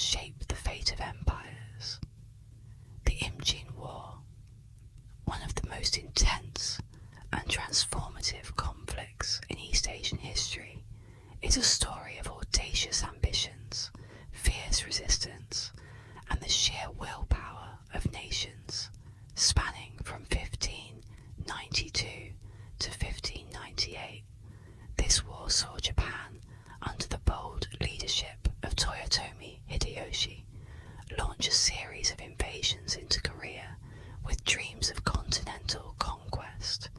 shaped the fate of empires. The Imjin War, one of the most intense and transformative conflicts in East Asian history, is a story of audacious ambitions, fierce resistance, and the sheer willpower of nations, spanning from 1592 to 1598. This war saw Japan, under the bold leadership of Toyotomi Hideyoshi, launch a series of invasions into Korea with dreams of continental conquest.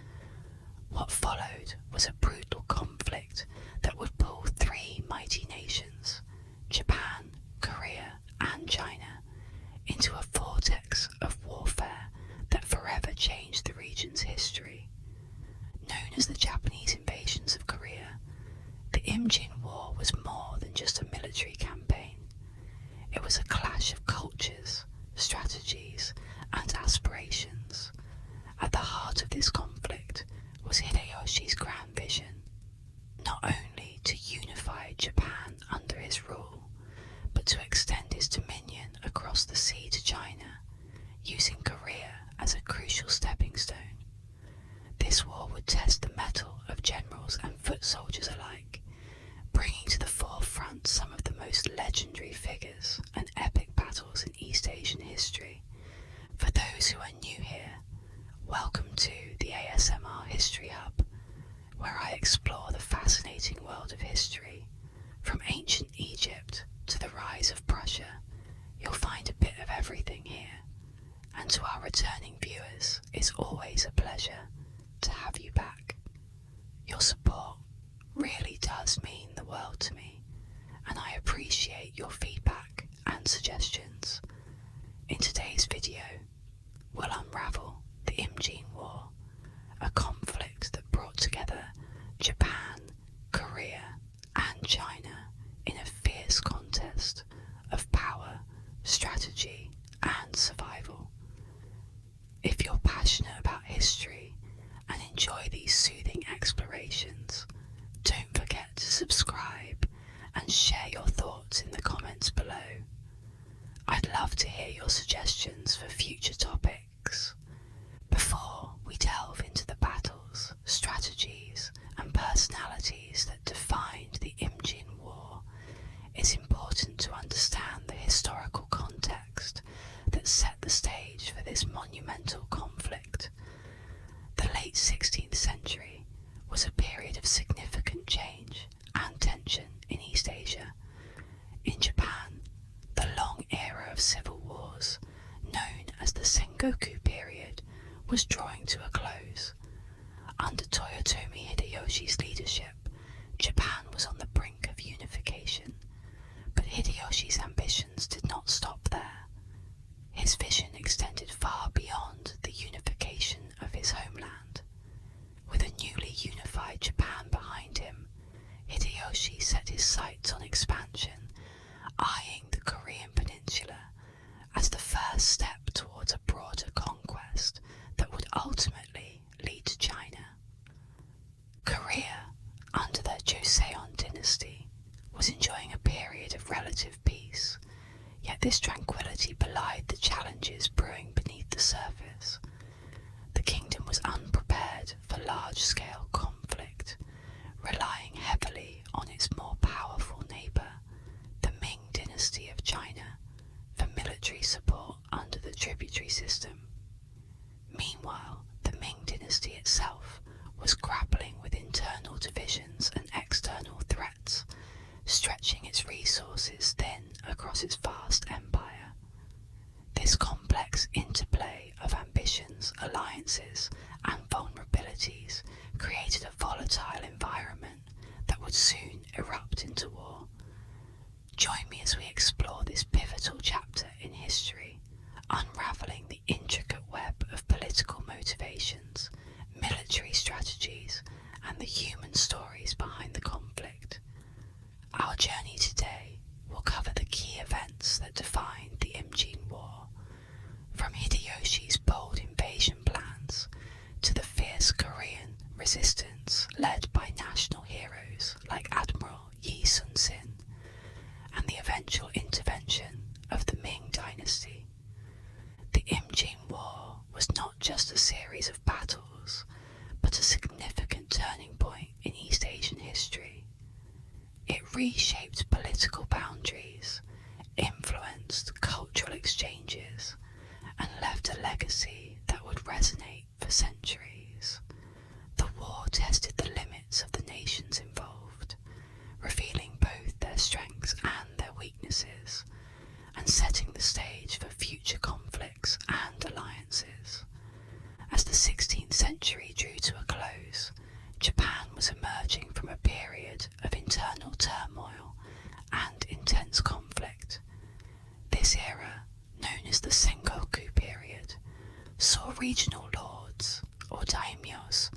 What followed was a brutal conflict that would pull three mighty nations, Japan, Korea, and China, into a vortex of warfare that forever changed the region's history. Known as the Japanese invasions of Korea, the Imjin War was more than just a military campaign. It was a clash of cultures, strategies, and aspirations. At the heart of this conflict was Hideyoshi's grand vision, not only to unify Japan under his rule, but to extend his dominion across the sea to China, using Korea as a crucial stepping stone. This war would test the mettle of generals and foot soldiers alike, bringing to the forefront some of the most legendary figures and epic battles in East Asian history. For those who are new here, welcome to the ASMR History Hub, where I explore the fascinating world of history. From ancient Egypt to the rise of Prussia, you'll find a bit of everything here. And to our returning viewers, it's always a pleasure to have you back. Your support really does mean the world to me, and I appreciate your feedback and suggestions. In today's video, we'll unravel the Imjin War, a conflict that brought together Japan, Korea, and China in a fierce contest of power, strategy, and survival. If you're passionate about history and enjoy these soothing explorations, don't forget to subscribe and share your thoughts in the comments below. I'd love to hear your suggestions for future topics. Before we delve into the battles, strategies, and personalities that defined the Imjin War, it's important to understand the historical context that set the stage for this monumental conflict. The late 16th century was a period of significant change and tension in East Asia. In Japan, the long era of civil wars, known as the Sengoku period, was drawing to a close. Under Toyotomi Hideyoshi's leadership, Japan was on the brink of unification, but Hideyoshi's ambitions did not stop there. His vision extended far beyond the unification of his homeland. With a newly unified Japan behind him, Hideyoshi set his sights on expansion, eyeing the Korean peninsula as the first step towards a broader conquest that would ultimately lead to China. Korea, under the Joseon dynasty, was enjoying a period of relative peace, yet this tranquility belied the challenges brewing beneath the surface. The kingdom was unprepared for large-scale conflict, relying heavily on its more powerful neighbour, the Ming Dynasty of China, for military support under the tributary system. Meanwhile, the Ming Dynasty itself was grappling with internal divisions and external threats, stretching its resources thin across its vast empire. This complex interplay of ambitions, alliances, and vulnerabilities created a volatile environment that would soon erupt into war. Join me as we explore this pivotal chapter in history, unraveling the intricate web of political motivations, military strategies, and the human stories behind the conflict. Our journey today will cover the key events that defined the Imjin War, from Hideyoshi's bold invasion plans to the fierce Korean resistance led by national heroes like Admiral Yi Sun-sin, and the eventual intervention exchanges and left a legacy that would resonate for centuries. The war tested the limits of the nations involved, revealing both their strengths and their weaknesses, and setting the stage for future conflicts and alliances. As the 16th century drew to a close, Japan was emerging from a period of internal turmoil and intense conflict. This era, known as the Sengoku period, saw regional lords, or daimyos,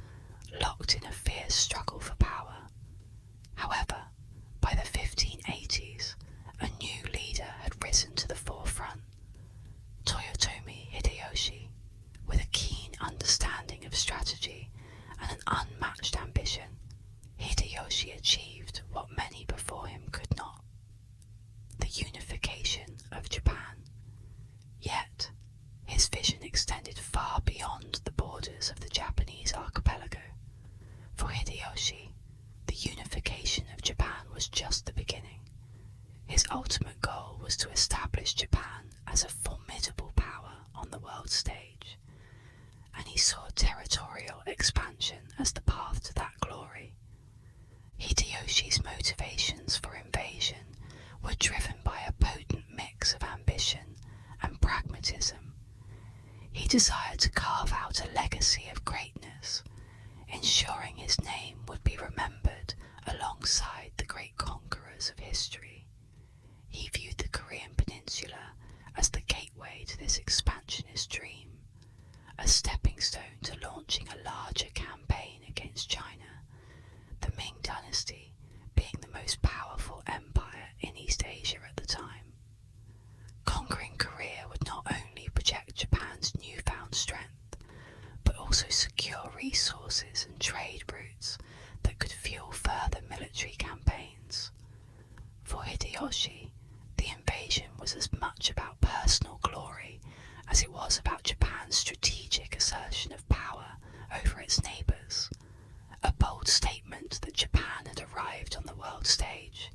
locked in a fierce struggle for power. However, by the 1580s, a new leader had risen to the forefront, Toyotomi Hideyoshi, with a keen understanding of strategy and an unmatched ambition. Hideyoshi achieved what many before him could not: the unification of Japan. Yet, his vision extended far beyond the borders of the Japanese archipelago. For Hideyoshi, the unification of Japan was just the beginning. His ultimate goal was to establish Japan as a formidable power on the world stage, and he saw territorial expansion as the path to that glory. Hideyoshi's motivations for invasion were driven by a potent mix of ambition and pragmatism. He desired to carve out a legacy of greatness, ensuring his name would be remembered alongside the great conquerors of history. He viewed the Korean peninsula as the gateway to this expansionist dream, a stepping stone to launching a larger campaign against China, the Ming Dynasty being the most powerful empire in East Asia at the time. Conquering Korea would not only project Japan's newfound strength, but also secure resources and trade routes that could fuel further military campaigns. For Hideyoshi, the invasion was as much about personal glory as it was about Japan's strategic assertion of power over its neighbours, a bold statement that Japan had arrived on the world stage,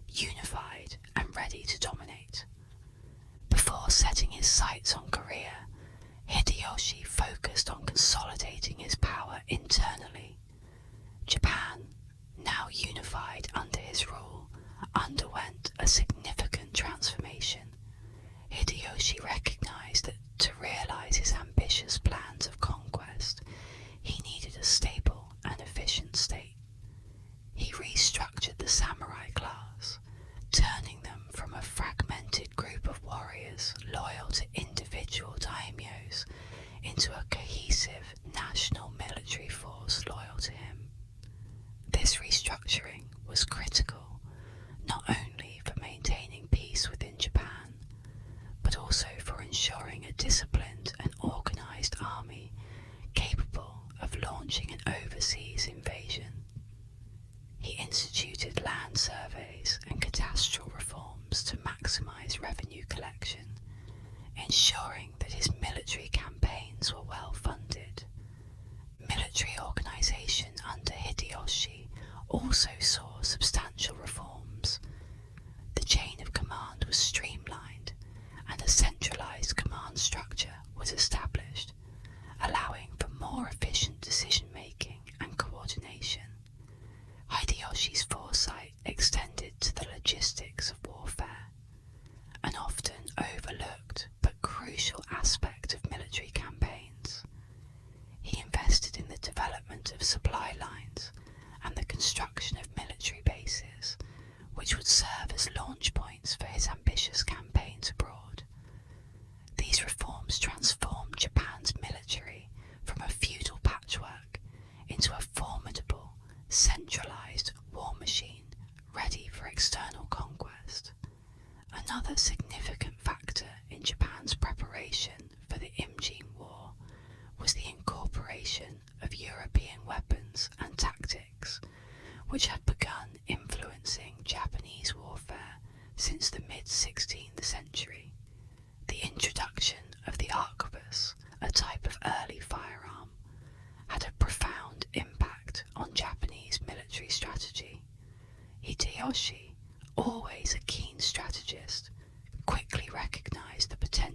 unified and ready to dominate. Before setting his sights on Korea, Hideyoshi focused on consolidating his power internally. Japan, now unified under his rule, underwent a significant transformation. Hideyoshi recognized that to realize his ambitious plans of conquest, he needed a stable and efficient state. He restructured the samurai class, turning them from a fragmented group of warriors loyal to individual daimyos into a cohesive national military force loyal to him. This restructuring was critical, not only for maintaining peace within Japan, but also for ensuring a disciplined and organised army capable of launching an overseas invasion. He instituted land surveys and cadastral reforms to maximise revenue collection, ensuring that his military campaigns were well funded. Military organisation under Hideyoshi also saw substantial reforms. The chain of command was streamlined, and a centralised command structure was established, allowing for more efficient decision-making and coordination. Hideyoshi's foresight extended to the logistics of warfare, an often overlooked but crucial aspect of military campaigns. He invested in the development of supply lines and the construction of military bases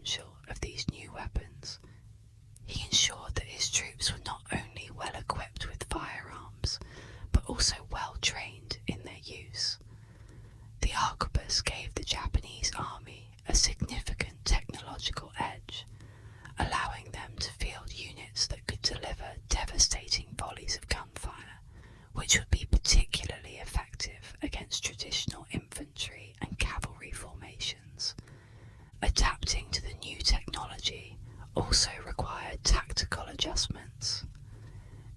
potential of these new weapons. He ensured that his troops were not only well equipped with firearms, but also well trained in their use. The arquebus gave the Japanese army a significant technological edge, allowing them to field units that could deliver devastating volleys of gunfire, which would be particularly effective against traditional infantry and cavalry formations. Adapting to the new technology also required tactical adjustments.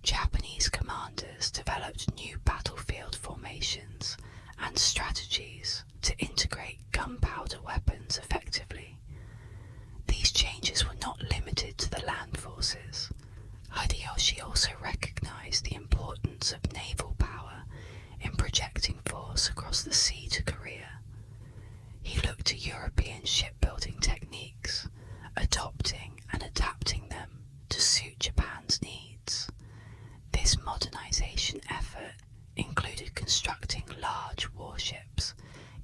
Japanese commanders developed new battlefield formations and strategies to integrate gunpowder weapons effectively. These changes were not limited to the land forces. Hideyoshi also recognized the importance of naval power in projecting force across the sea to Korea. He looked to European shipbuilding techniques, adopting and adapting them to suit Japan's needs. This modernization effort included constructing large warships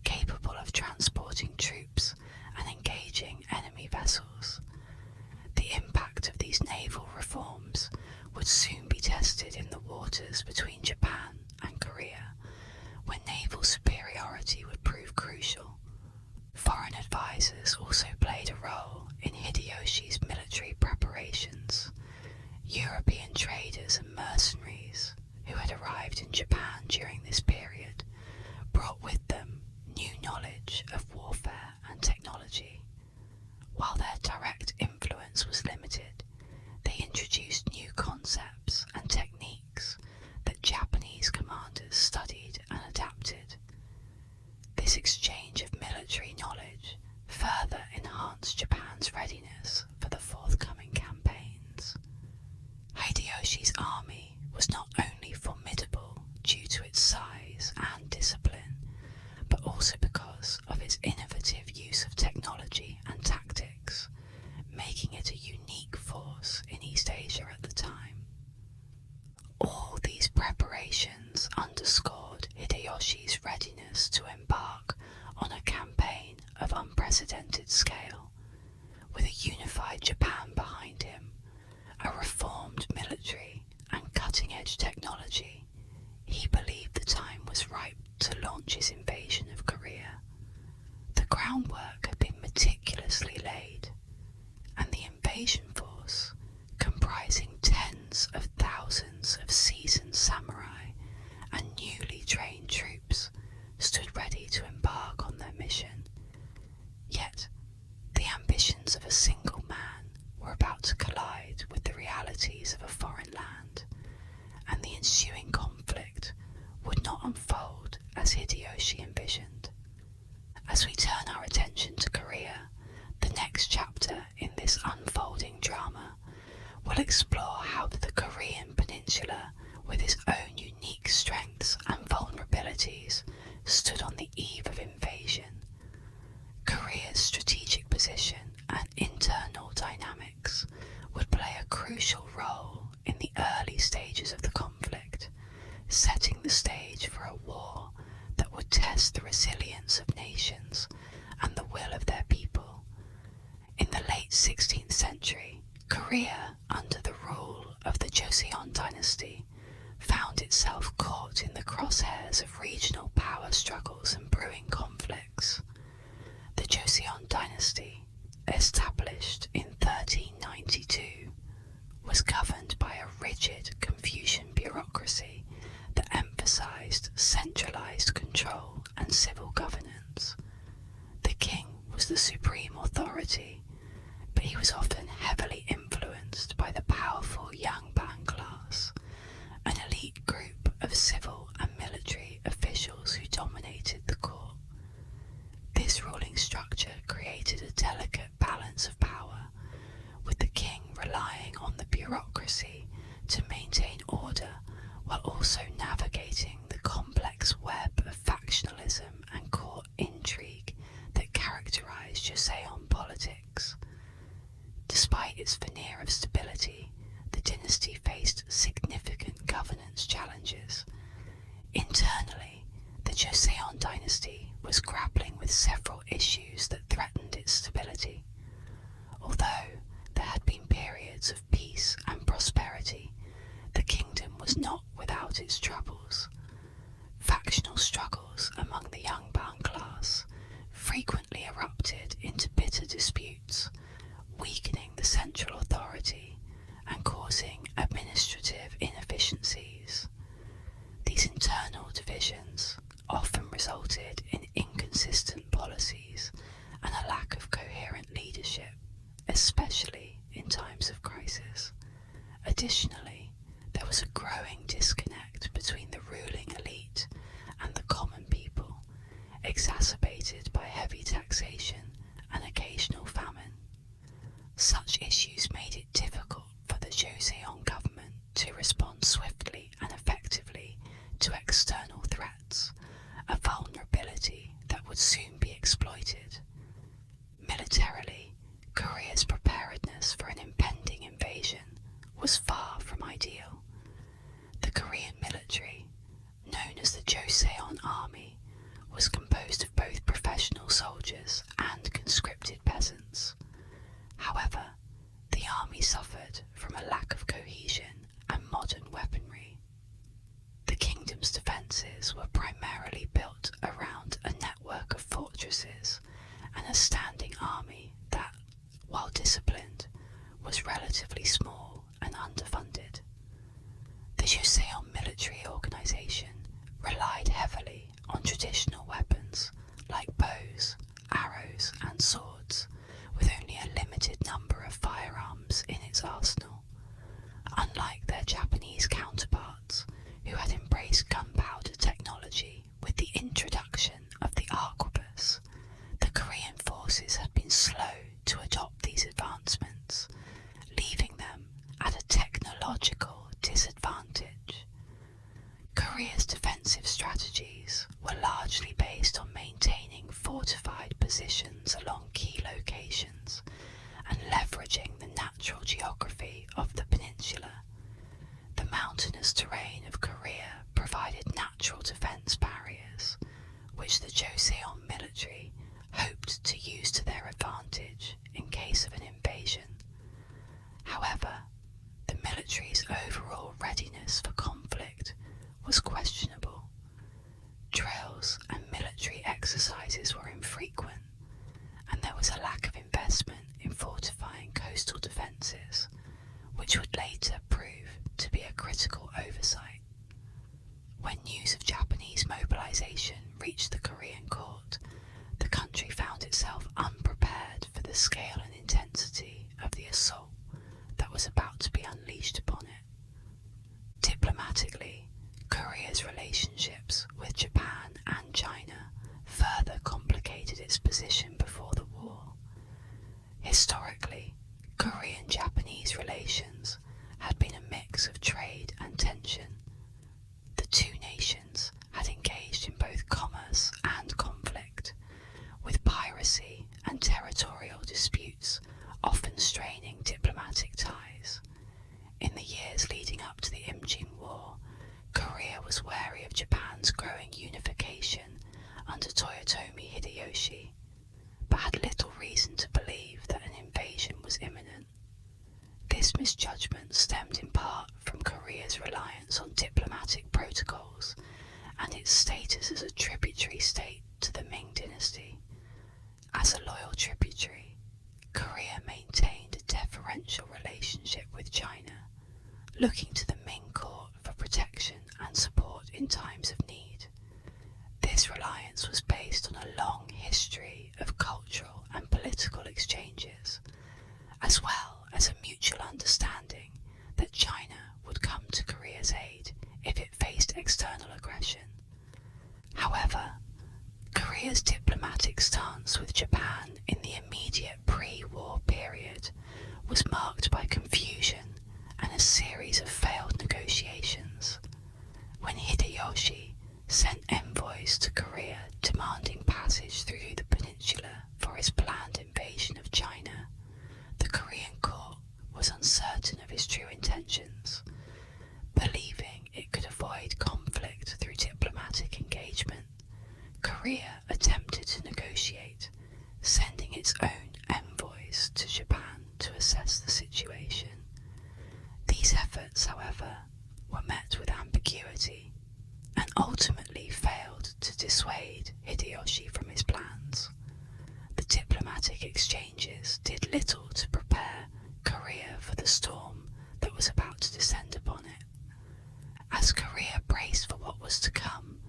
capable of transporting troops and engaging enemy vessels. The impact of these naval reforms would soon be tested in the waters between Japan and Korea, when naval superiority would prove crucial. Foreign advisors also played a role in Hideyoshi's military preparations. European traders and mercenaries who had arrived in Japan during this period brought with them new knowledge of warfare and technology. While their direct influence was limited, they introduced new concepts and techniques that Japanese commanders studied and adapted. This exchange of military knowledge further enhanced Japan's readiness for the forthcoming campaigns. Hideyoshi's army was not only formidable due to its size and discipline, but also because of its innovative use of technology and tactics, making it a unique force in East Asia at the time. All these preparations underscored Hideyoshi's readiness to embark on a campaign of unprecedented scale. With a unified Japan behind him, a reformed military and cutting-edge technology, he believed the time was ripe to launch his invasion of Korea. The groundwork had been meticulously laid, and the invasion force, comprising tens of thousands of seasoned samurai and newly trained troops, stood ready to embark on their mission. Yet, the ambitions of a single man were about to collide with the realities of a foreign land, and the ensuing conflict would not unfold as Hideyoshi envisioned. As we turn our attention to Korea, the next chapter in this unfolding drama will explore how the Korean peninsula, with its own unique strengths and vulnerabilities, stood on the eve of invasion. Korea's strategic position and internal dynamics would play a crucial role in the early stages of the conflict, setting the stage for a war that would test the resilience of nations and the will of their people. In the late 16th century, Korea, under the rule of the Joseon dynasty, found itself caught in the crosshairs of regional power struggles and brewing conflicts. The Joseon dynasty, established in 1392, was governed by a rigid Confucian bureaucracy that emphasized centralized control and civil governance. The king was the supreme authority, but he was often heavily influenced by the powerful Yangban class, an elite group of civil and military officials who dominated the court. This ruling structure created a delicate balance of power, with the king relying on the bureaucracy to maintain order while also navigating the complex web of factionalism and court intrigue that characterized Joseon politics. Despite its veneer of stability, the dynasty faced significant governance challenges. Internally, the Joseon dynasty was grappling with several issues that threatened its stability. especially in times of crisis. Additionally, there was a growing disconnect between the ruling elite and the common people, exacerbated by heavy taxation and occasional famine. Such issues made it difficult for the Joseon government to respond swiftly and effectively to external threats, a vulnerability that would soon be exploited. Militarily, Korea's preparedness for an impending invasion was far from ideal. The Korean military, known as the Joseon Army, was composed of both professional soldiers and conscripted peasants. However, the army suffered from a lack of cohesion and modern weaponry. The kingdom's defences were primarily built around a network of fortresses and a standing army that, while disciplined, was relatively small and underfunded. The Joseon military organisation relied heavily on traditional weapons like bows, arrows and swords, with only a limited number of firearms in its arsenal. Unlike their Japanese counterparts, who had embraced gunpowder technology with the introduction of the arquebus, the Korean forces had been slow to adopt these advancements, leaving them at a technological disadvantage. Korea's defensive strategies were largely based on maintaining fortified positions along key locations and leveraging the natural geography of the peninsula. The mountainous terrain of Korea provided natural defense barriers, which the Joseon military hoped to use to their advantage in case of an invasion. However, the military's overall readiness for conflict was questionable. Drills and military exercises were infrequent, and there was a lack of investment in fortifying coastal defences, which would later prove to be a critical oversight. When news of Japanese mobilisation reached the Korean court, the country found itself unprepared for the scale and intensity of the assault that was about to be unleashed upon it. Diplomatically, Korea's relationships with Japan and China further complicated its position before the war. Historically, Korean-Japanese relations had been a mix of trade and tension. The two nations had engaged in both commerce and conflict, with piracy and territorial disputes often straining diplomatic ties. In the years leading up to the Imjin War, Korea was wary of Japan's growing unification under Toyotomi Hideyoshi, but had little reason to believe that an invasion was imminent. This misjudgment stemmed in part from Korea's reliance on diplomatic protocols and its status as a tributary state to the Ming Dynasty. As a loyal tributary, Korea maintained a deferential relationship with China, looking to the Ming court for protection and support in times of need. This reliance was based on a long history of cultural and political exchanges, as well as a mutual understanding that China would come to Korea's aid if it faced external aggression. However, Korea's diplomatic stance with Japan in the immediate pre-war period was marked by confusion and a series of failed negotiations. When Hideyoshi sent envoys to Korea demanding passage through the peninsula for his planned invasion of China, the Korean court was uncertain of his true intentions. Believing it could avoid conflict through diplomatic engagement, Korea attempted to negotiate, sending its own envoys to Japan to assess the situation. These efforts, however, were met with ambiguity and ultimately failed to dissuade Hideyoshi from his plans. The diplomatic exchanges did little to prepare Korea for the storm that was about to descend upon it. As Korea braced for what was to come,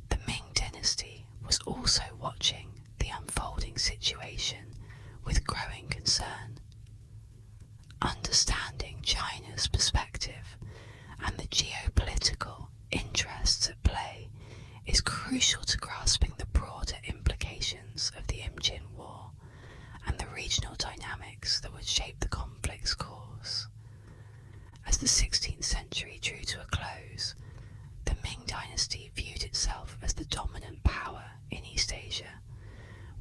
the Ming Dynasty was also watching the unfolding situation with growing concern China's perspective and the geopolitical interests at play is crucial to grasping the broader implications of the Imjin War and the regional dynamics that would shape the conflict's course. As the 16th century drew to a close, the Ming Dynasty viewed itself as the dominant power in East Asia,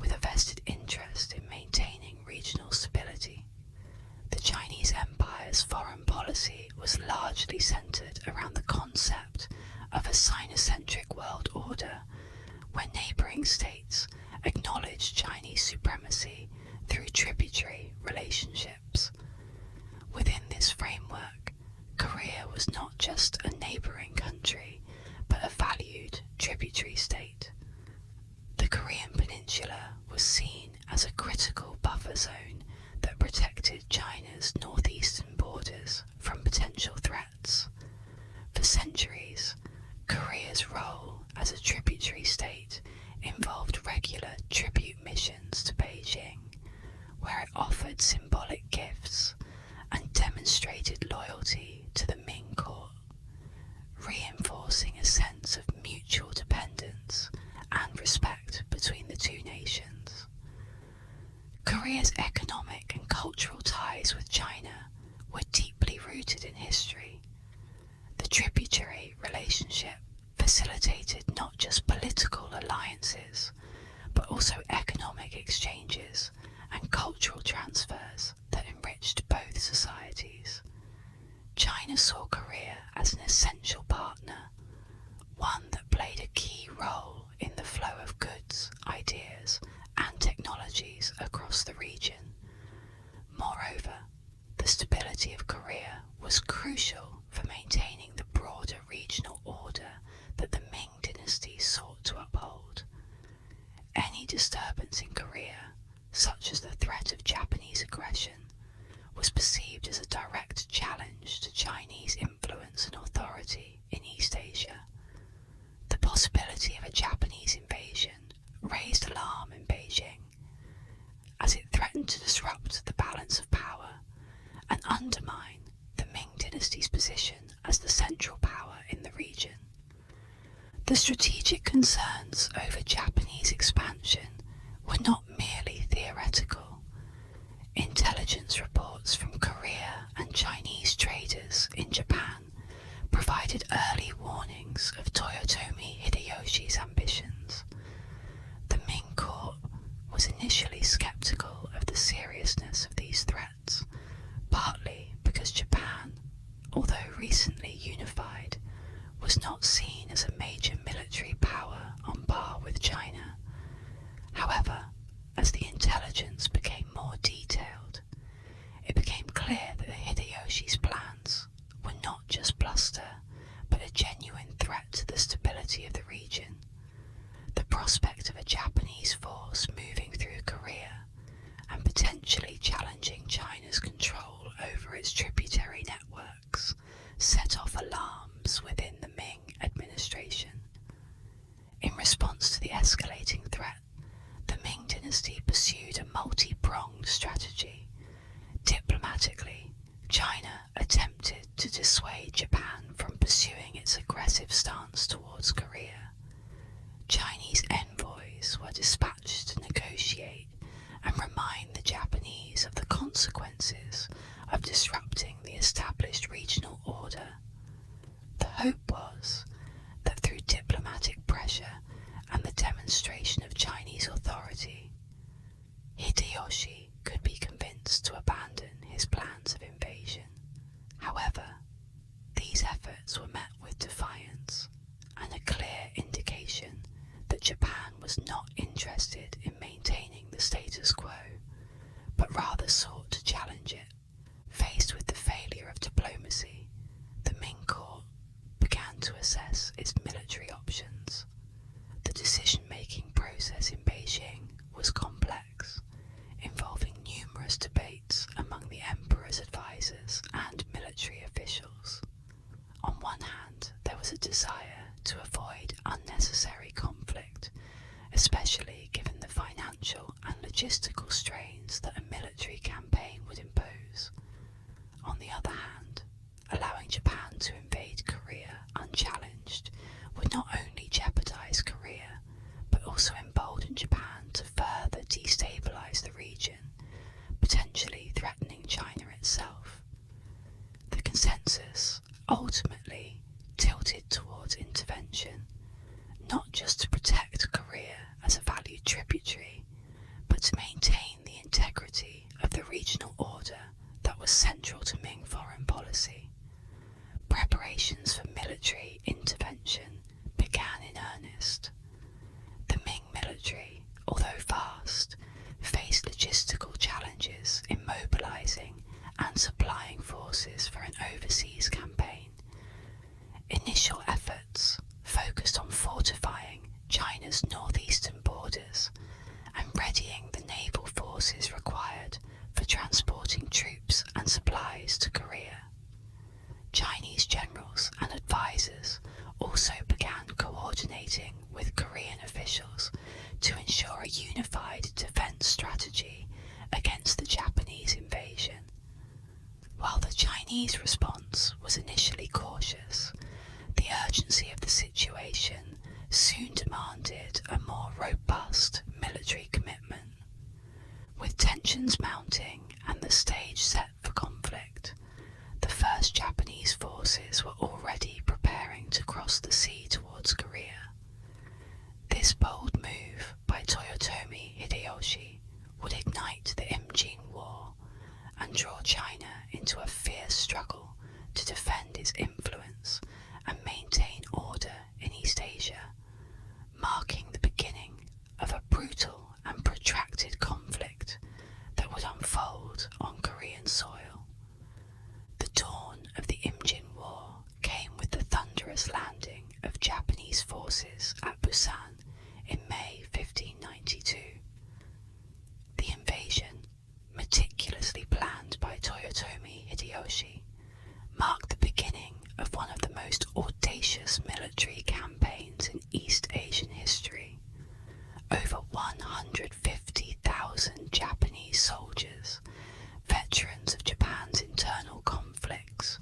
with a vested interest in maintaining regional stability. The Chinese Empire's foreign policy was largely centered around the concept of a Sinocentric world order, where neighboring states acknowledged Chinese supremacy through tributary relationships. Within this framework, Korea was not just a neighboring country, but a valued tributary state. The Korean peninsula was seen as a critical buffer zone that protected China's northeastern borders from potential threats. For centuries, Korea's role as a tributary state involved regular tribute missions to Beijing, where it offered symbolic gifts and demonstrated loyalty to the Ming court, reinforcing a sense of mutual dependence and respect between the two nations. Korea's economic and cultural ties with China were deeply rooted in history. The tributary relationship facilitated not just political alliances, but also economic exchanges and cultural transfers that enriched both societies. China saw Korea as an essential partner, one that played a key role in the flow of goods, ideas, and technologies across the region. Moreover, the stability of Korea was crucial for maintaining the broader regional order that the Ming Dynasty sought to uphold. Any disturbance in Korea, such as the threat of Japanese aggression, was perceived as a direct challenge to Chinese influence and authority in East Asia. The possibility of a Japanese invasion raised alarm in Beijing, as it threatened to disrupt the balance of power and undermine the Ming Dynasty's position as the central power in the region. The strategic concerns over Japanese expansion were not merely theoretical. Intelligence reports from Korea and Chinese traders in Japan provided early warnings of Toyotomi Hideyoshi's ambitions. The Ming court was initially skeptical of the seriousness of these threats, partly because Japan, although recently unified, was not seen as a major military power on par with China. However, as the intelligence became more detailed, it became clear that the Hideyoshi's plans were not just bluster, but a genuine threat to the stability of the region. The prospect of a Japanese force moving through Korea and potentially challenging China's control over its tributary networks set off alarms within the Ming administration. In response to the escalating threat, the Ming Dynasty pursued a multi-pronged strategy. Diplomatically, China attempted to dissuade Japan from pursuing its aggressive stance towards Korea. Chinese envoys were dispatched to negotiate and remind the Japanese of the consequences of disrupting the established regional order. The hope was that through diplomatic pressure and the demonstration of Chinese authority, Hideyoshi could be convinced to abandon his plans of invasion. However, these efforts were met with defiance and a clear indication that Japan was not interested in maintaining the status quo, but rather sought to challenge it. Faced with the failure of diplomacy, the Ming court began to assess its military options. The decision-making process in Beijing was complex, involving numerous debates among the emperor's advisors and military officials. On one hand, there was a desire to avoid unnecessary conflict, especially given the financial and logistical strains that a military campaign would impose. On the other hand, allowing Japan to invade Korea unchallenged would not only jeopardize Korea, but also embolden Japan to further destabilize the region, potentially threatening China itself. The consensus ultimately tilted towards intervention, not just to protect Korea as a valued tributary, but to maintain the integrity of the regional order that was central to Ming foreign policy. Preparations for military intervention began in earnest. The Ming military, although vast, faced logistical challenges in mobilizing and supplying forces for an overseas campaign. Initial efforts focused on fortifying China's northeastern borders and readying the naval forces required for transporting troops and supplies to Korea. Chinese generals and advisors also began coordinating with Korean officials to ensure a unified defense strategy against the Japanese invasion. While the Chinese response was initially cautious, the urgency of the situation soon demanded a more robust military commitment. With tensions mounting and the stage set for conflict, the first Japanese forces were already preparing to cross the sea towards Korea. This bold move by Toyotomi Hideyoshi would ignite the Imjin War and draw China into a fierce struggle to defend its influence and maintain order in East Asia, marking the beginning of a brutal and protracted conflict that would unfold on Korean soil. The dawn of the Imjin War came with the thunderous landing of Japanese forces at Busan in May 1592. The invasion, meticulously planned by Toyotomi Hideyoshi, marked the beginning of one of the most audacious military campaigns in East Asian history. Over 150,000 Japanese soldiers, veterans of Japan's internal conflicts,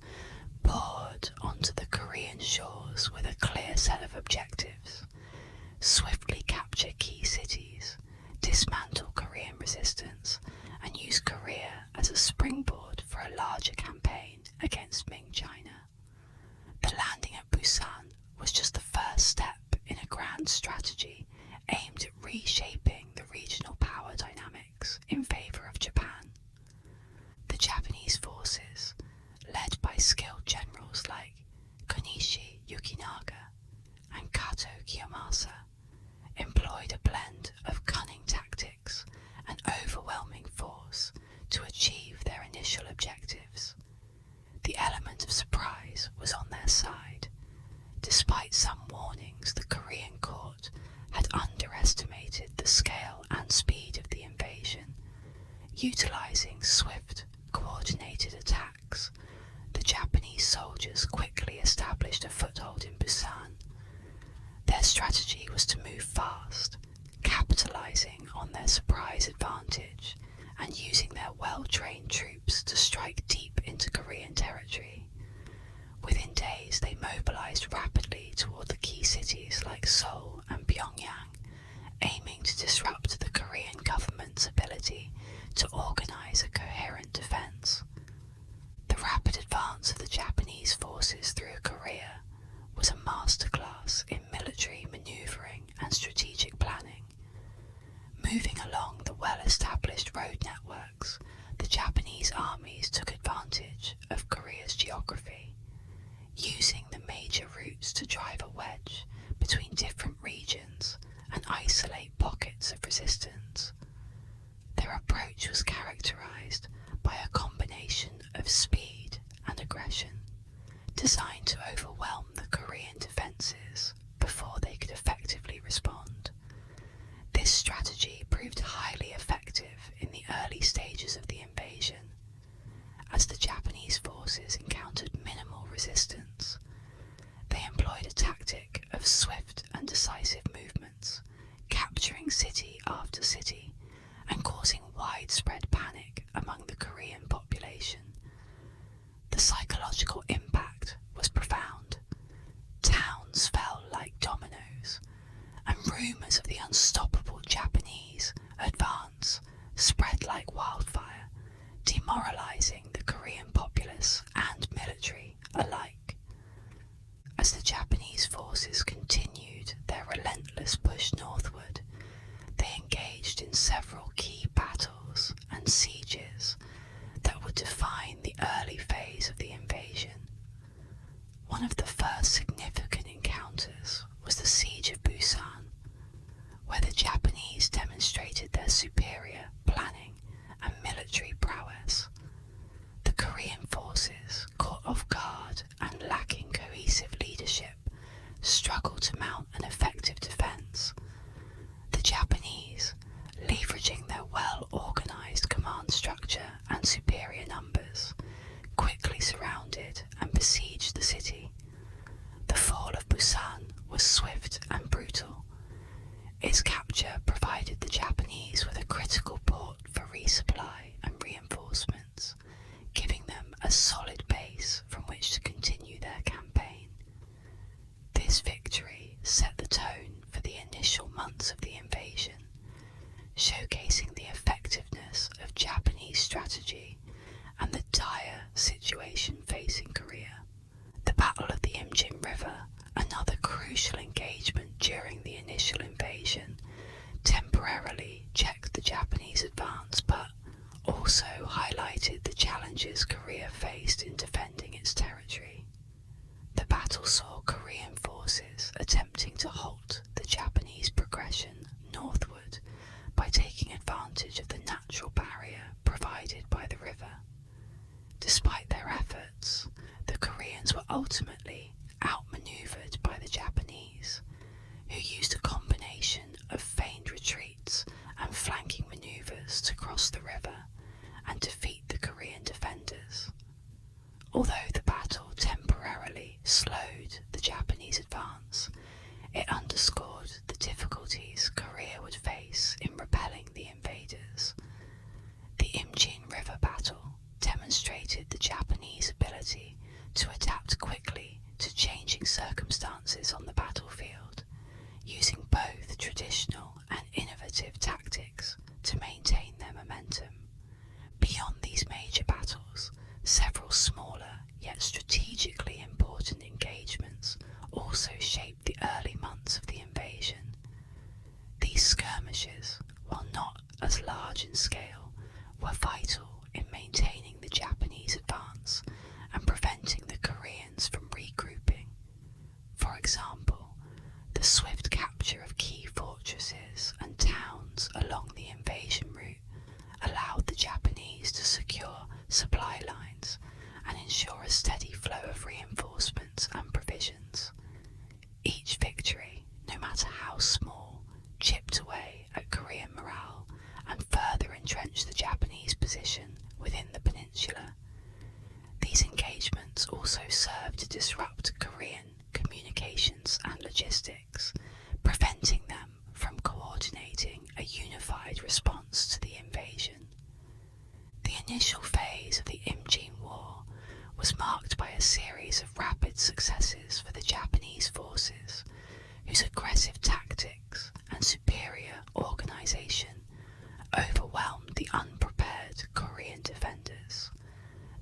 poured onto the Korean shores with a clear set of objectives: swiftly capture key cities, dismantle Korean resistance, and use Korea as a springboard for a larger campaign against Ming China. The landing at Busan was just the first step in a grand strategy aimed at reshaping the regional power dynamics in favour of Japan. The Japanese forces, led by skilled generals like Konishi Yukinaga and Kato Kiyomasa, employed a blend of cunning tactics and overwhelming force to achieve their initial objectives. The element of surprise was on their side. Despite some warnings, the Korean court had underestimated the scale and speed of the invasion. Utilizing swift, coordinated attacks, the Japanese soldiers quickly established a foothold in Busan. Their strategy was to move fast, capitalizing on their surprise advantage and using their well-trained troops to strike deep into Korean territory. Within days, they mobilized rapidly toward the key cities like Seoul and Pyongyang, aiming to disrupt the Korean government's ability to organize a coherent defense. The rapid advance of the Japanese forces through Korea was a masterclass in military maneuvering and strategic planning. Moving along the well-established road networks, the Japanese armies took advantage of Korea's geography, using the major routes to drive a wedge between different regions and isolate pockets of resistance. Their approach was characterized by a combination of speed and aggression, designed to overwhelm the Korean defenses before they could effectively respond. This strategy proved highly effective in the early stages of the invasion. As the Japanese forces encountered minimal resistance, they employed a tactic of swift and decisive movements, capturing city after city and causing widespread panic and superior numbers, quickly surrounded and besieged the city. The fall of Busan was swift and brutal. Its capture provided the Japanese with a critical port for resupply and reinforcements, giving them a solid base from which to continue their campaign. This victory set the tone for the initial months of the invasion, showcasing the effectiveness of Japanese strategy and the dire situation facing Korea. The Battle of the Imjin River, another crucial engagement during the initial invasion, temporarily checked the Japanese advance but also highlighted the challenges Korea faced in defending its territory. The battle saw Korean forces attempting to halt the Japanese progression northward by taking advantage of the natural barrier provided by the river. Despite their efforts, the Koreans were ultimately outmaneuvered by the Japanese, who used a combination of feigned retreats and flanking maneuvers to cross the river and defeat the Korean defenders. Although the battle temporarily slowed the Japanese advance, it underscored the difficulties Korea would face in repelling the invaders. The Imjin River battle demonstrated the Japanese ability to adapt quickly to changing circumstances on the battlefield, using both traditional and innovative tactics to maintain their momentum. Beyond these major battles, several smaller yet strategically important engagements also shaped the early months of the invasion. These skirmishes, while not as large in scale, were vital in maintaining the Japanese advance and preventing the Koreans from regrouping. For example, the swift capture of key fortresses and towns along the invasion route allowed the Japanese to secure supply lines and ensure a steady flow of reinforcements and provisions. Each victory, no matter how small, chipped away at Korean morale and further entrenched the Japanese position within the peninsula. These engagements also served to disrupt Korean communications and logistics, preventing them from coordinating a unified response to the invasion. The initial phase of the Imjin War was marked by a series of rapid successes for the Japanese forces, whose aggressive tactics and superior organisation overwhelmed the unprepared Korean defenders.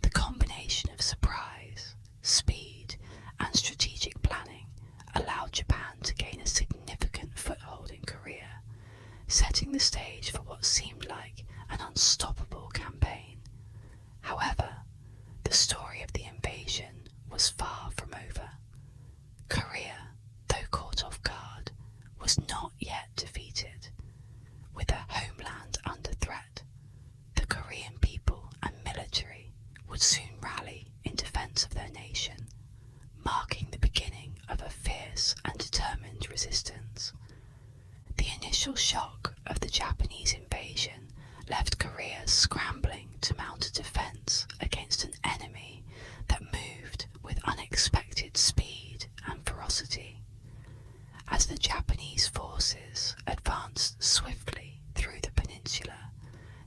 The combination of surprise, speed, and strategic planning allowed Japan to gain a significant foothold in Korea, setting the stage for what seemed like an unstoppable campaign. However, the story of the invasion was far from over. Korea, though caught off guard, was not yet defeated. With their homeland under threat, the Korean people and military would soon rally in defence of their nation, marking the beginning of a fierce and determined resistance. The initial shock of the Japanese invasion left Korea scrambling to mount a defence against an enemy that moved with unexpected speed and ferocity. As the Japanese forces advanced swiftly through the peninsula,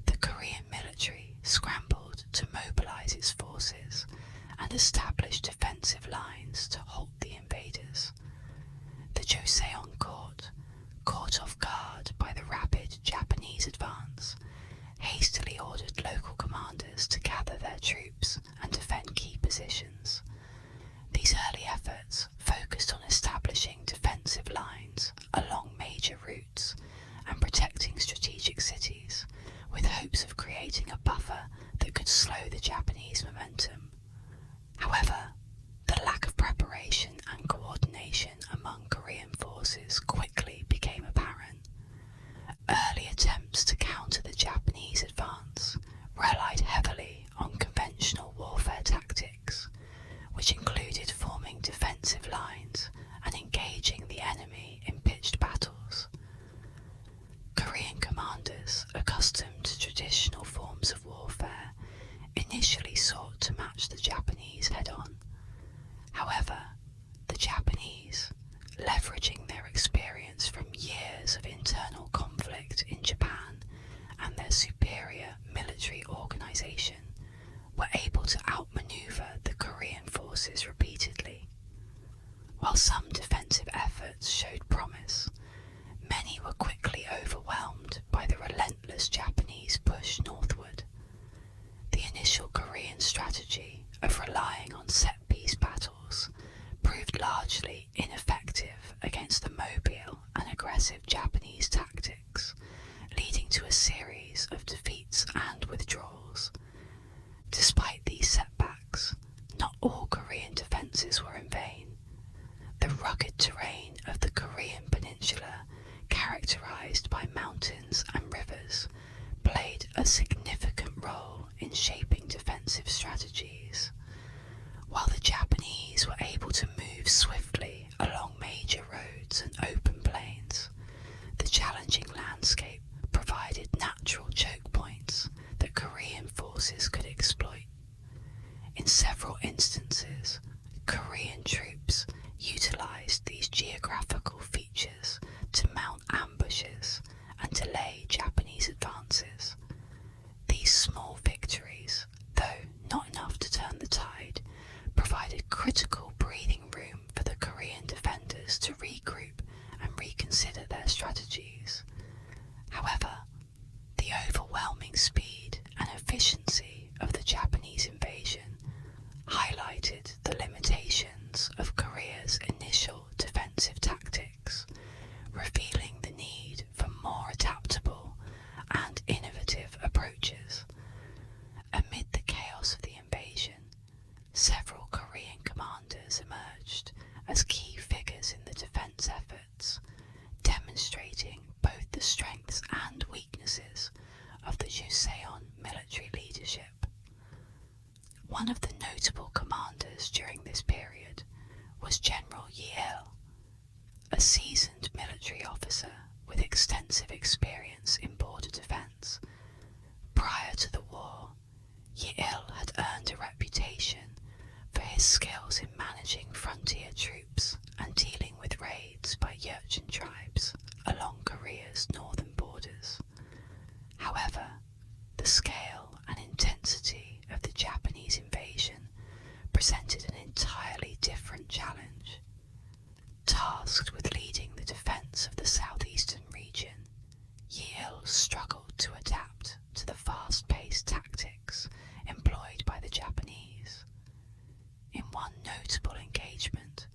the Korean military scrambled to mobilise its forces and establish defensive lines to halt the invaders. The Joseon court, caught off guard by the rapid Japanese advance, hastily ordered local commanders to gather their troops and defend key positions. These early efforts focused on establishing defensive lines along major routes and protecting strategic cities, with hopes of creating a buffer that could slow the Japanese momentum. However, the lack of preparation and coordination among Korean forces quickly became apparent. Early attempts to counter the Japanese advance relied heavily on conventional warfare tactics, which included forming defensive lines and engaging the enemy in pitched battles. Korean commanders, accustomed to traditional forms of warfare, initially sought to match the Japanese head-on. However, the Japanese, leveraging their experience from years of internal conflict in Japan and their superior military organisation, were able to outmaneuver the Korean forces repeatedly. While some defensive efforts showed promise, many were quickly overwhelmed by the relentless Japanese push northward. The initial Korean strategy of relying on set-piece battles proved largely ineffective against the mobile and aggressive Japanese tactics, leading to a series of defeats and withdrawals. Despite these setbacks, not all Korean defences were in vain. The rugged terrain of the Korean peninsula, characterised by mountains and rivers, played a significant role in shaping defensive strategies. While the Japanese were able to move swiftly along major roads and open plains, the challenging landscape provided natural choke points that Korean forces could exploit. In several instances, Korean troops utilised these geographical features to mount ambushes and delay Japanese advances. These small victories, though not enough to turn the tide, provided critical breathing room for the Korean defenders to regroup and reconsider their strategies. However, the overwhelming speed and efficiency of the Japanese invasion highlighted the limitations of Korea's initial defensive tactics, revealing the need for more adaptable and innovative approaches. Amid the chaos of the invasion, several Korean commanders emerged as key figures in the defence efforts, demonstrating both the strengths and weaknesses of the Joseon military leadership. One of the notable commanders during this period was General Yi-il, a seasoned military officer with extensive experience in border defence. Prior to the war, Yi-il had earned a reputation for his skills in managing frontier troops and dealing with raids by Jurchen tribes along Korea's northern borders. However, the scale and intensity of the Japanese invasion presented an entirely different challenge. Tasked with leading the defence of the southeastern region, Yi-il struggled to adapt to the fast-paced tactics employed by the Japanese. In one notable engagement,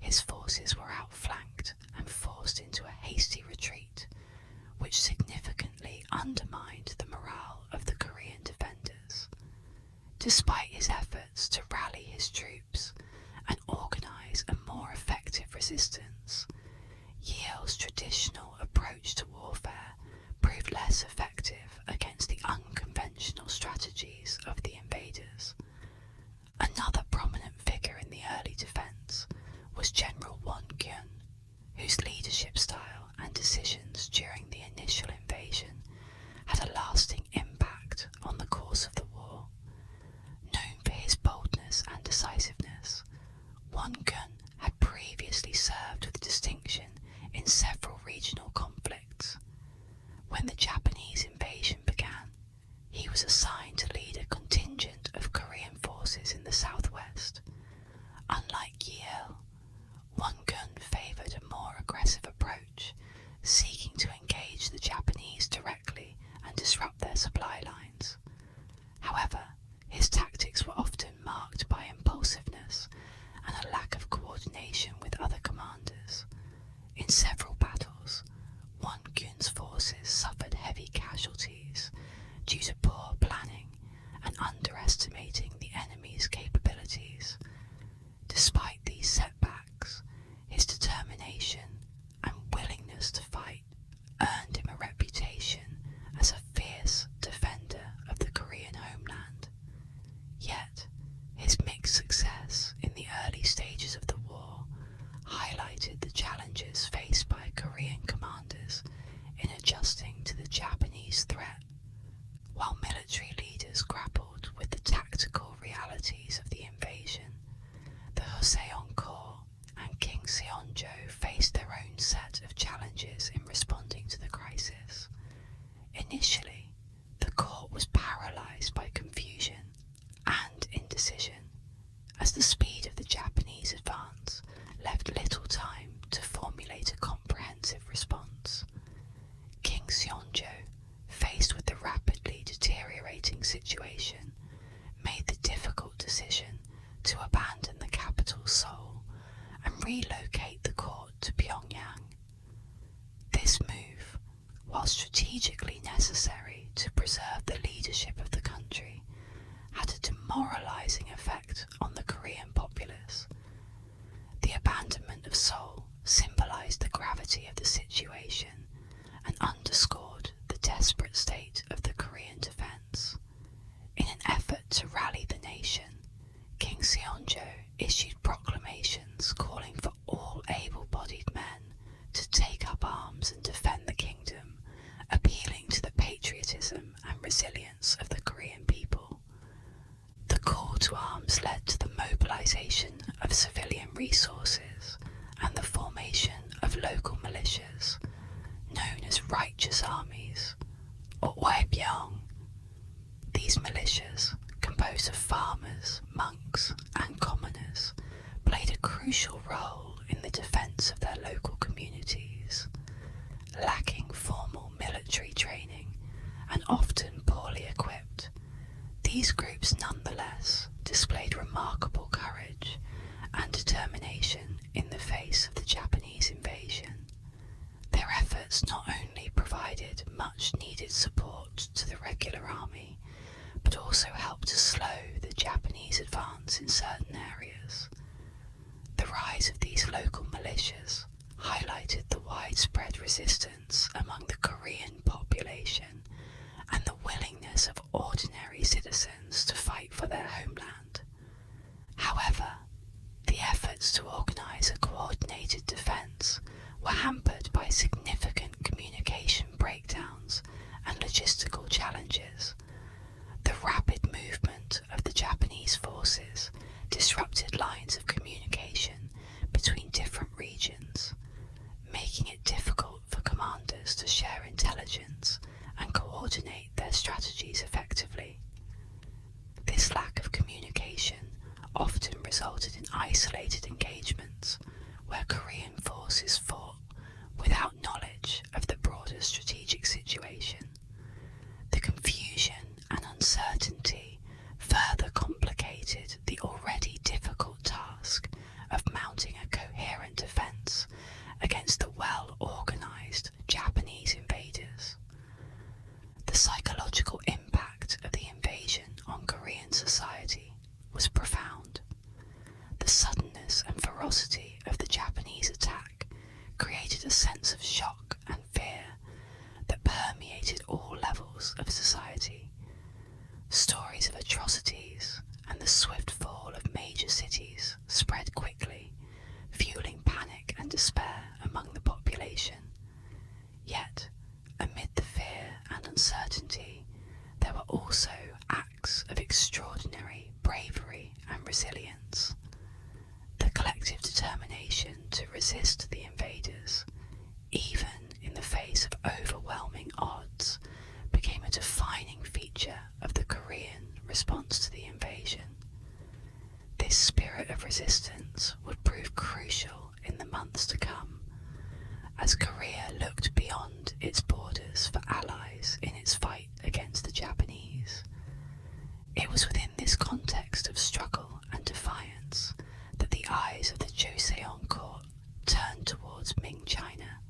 his forces were outflanked and forced into a hasty retreat, which significantly undermined the morale of the Korean defenders. Despite his efforts to rally his troops and organise a more effective resistance, Yi-il's traditional approach to warfare proved less effective against the unconventional strategies of the invaders. Another prominent figure in the early defence was General Won-gyun, whose leadership style and decisions during the initial invasion had a lasting impact on the course of the war. Known for his boldness and decisiveness, Won-gyun had previously served with distinction in several regional conflicts. When the Japanese invasion began, he was assigned to lead relocate the court to Pyongyang. This move, while strategically necessary to preserve the leadership of the country, had a demoralizing effect on the Korean populace. The abandonment of Seoul symbolized the gravity of the situation and underscored the desperate state of the Korean defense. In an effort to rally the nation, King Seonjo issued proclamations calling for all able-bodied men to take up arms and defend the kingdom, appealing to the patriotism and resilience of the Korean people. The call to arms led to the mobilization of civilian resources and the formation of local militias, known as righteous armies, or Waebyong. These militias, composed of farmers, monks, and commoners, played a crucial role in the defense of their local communities. Lacking formal military training and often poorly equipped, these groups nonetheless displayed remarkable courage and determination in the face of the Japanese invasion. Their efforts not only provided much needed support to the regular army, but also helped to slow the Japanese advance in certain areas. The rise of these local militias highlighted the widespread resistance among the Korean population and the willingness of ordinary citizens to fight for their homeland. However, the efforts to organize a coordinated defense were hampered by significant communication breakdowns and logistical challenges. The rapid movement of the Japanese forces disrupted lines of communication between different regions, making it difficult for commanders to share intelligence and coordinate their strategies effectively. This lack of communication often resulted in isolated engagements where Korean forces fought without knowledge of the broader strategic situation. The confusion and uncertainty further complicated the already difficult task of mounting a coherent defense against the well-organized Japanese invaders. The psychological impact of the invasion on Korean society was profound. The suddenness and ferocity of the Japanese attack created a sense of shock and fear that permeated all levels of society. Stories of atrocities and the swift fall of major cities spread quickly, fueling panic and despair among the population. Yet, amid the fear and uncertainty, there were also acts of extraordinary bravery and resilience. The collective determination to resist the invaders, even in the face of overwhelming odds, became a defining feature of the Korean response to the invasion. This spirit of resistance would prove crucial in the months to come, as Korea looked beyond its borders for allies in its fight against the Japanese. It was within this context of struggle and defiance that the eyes of the Joseon court turned towards Ming China,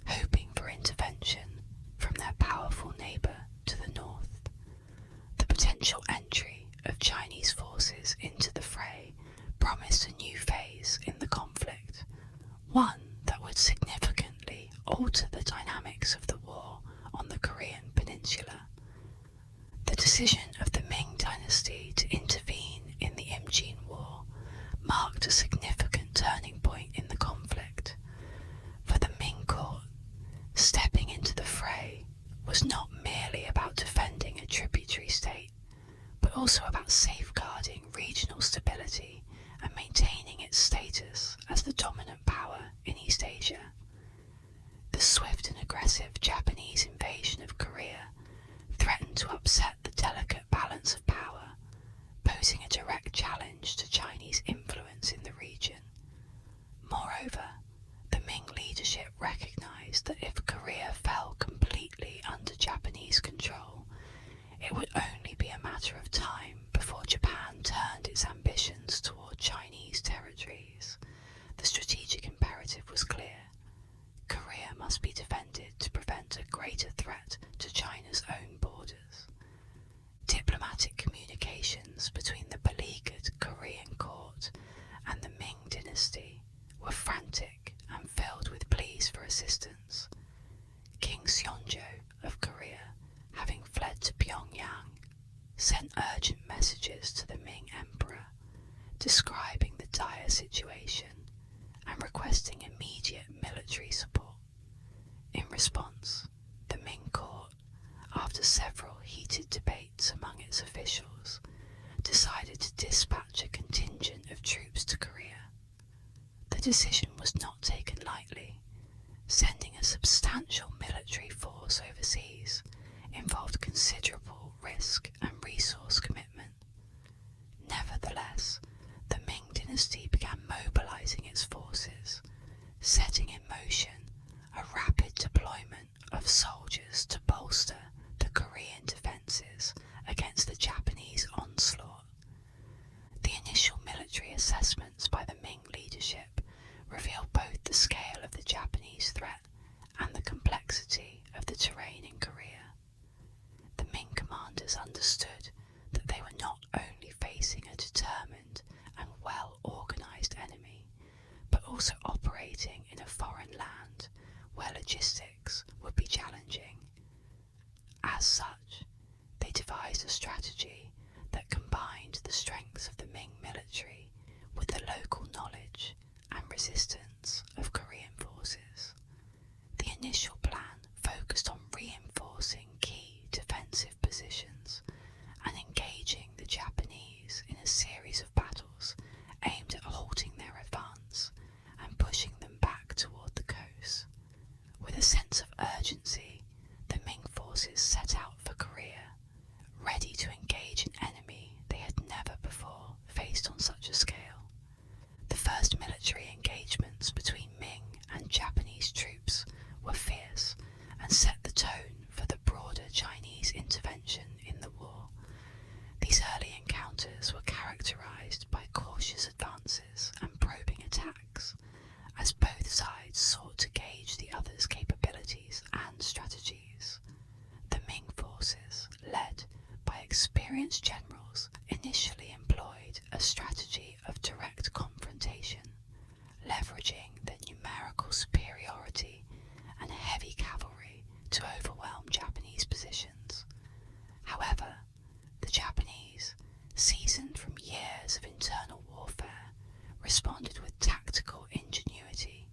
hoping for intervention from their powerful neighbour to the north. The potential entry of Chinese forces into the fray promised a new phase in the conflict, one that would significantly alter the dynamics of the war on the Korean peninsula. The decision of the Ming Dynasty to intervene in the Imjin War marked a significant turning point in the conflict. For the Ming court, stepping into the fray was not merely about defending a tributary state, but also about safeguarding regional stability and maintaining its status as the dominant power in East Asia. The swift and aggressive Japanese invasion of Korea threatened to upset the delicate balance of power, posing a direct challenge to Chinese influence in the region. Moreover, the Ming leadership recognized that if Korea fell completely under Japanese control, it would only be a matter of time before Japan turned its ambitions toward Chinese territories. The must be defended to prevent a greater threat to China's own borders. Diplomatic communications between the beleaguered Korean court and the Ming Dynasty were frantic and filled with pleas for assistance. King Seonjo of Korea, having fled to Pyongyang, sent urgent messages to the Ming Emperor, describing the dire situation and requesting immediate military support. In response, the Ming court, after several heated debates among its officials, decided to dispatch a contingent of troops to Korea. The decision was not taken lightly. Sending a substantial military force overseas involved considerable risk and resource commitment. Nevertheless, the Ming Dynasty began mobilizing its forces, setting in motion a rapid deployment of soldiers to bolster the Korean defenses against the Japanese onslaught. The initial military assessments by the Ming leadership revealed both the scale of the Japanese threat and the complexity of the terrain in Korea. The Ming commanders understood that they were not only facing a determined and well-organized enemy, but also operating in a foreign land where logistics would be challenging. As such, they devised a strategy that combined the strengths of the Ming military with the local knowledge and resistance of Korean forces. The initial plan focused on reinforcing key defensive positions and engaging the Japanese in a series of battles aimed at halting their advance and pushing them back toward the coast. With a sense of urgency, the Ming forces set out for Korea, ready to engage an enemy they had never before faced on such a scale. The first military engagements between Ming and Japanese troops were fierce and set the tone for the broader Chinese intervention in the war. These early encounters were characterized by cautious advances and probing attacks, as both sides sought to gauge the other's capabilities and strategies. The Ming forces, led by experienced generals, initially employed a strategy of direct confrontation, leveraging their numerical superiority and heavy cavalry to overwhelm Japanese positions. However, the Japanese, seasoned from years of internal warfare, responded with tactical ingenuity,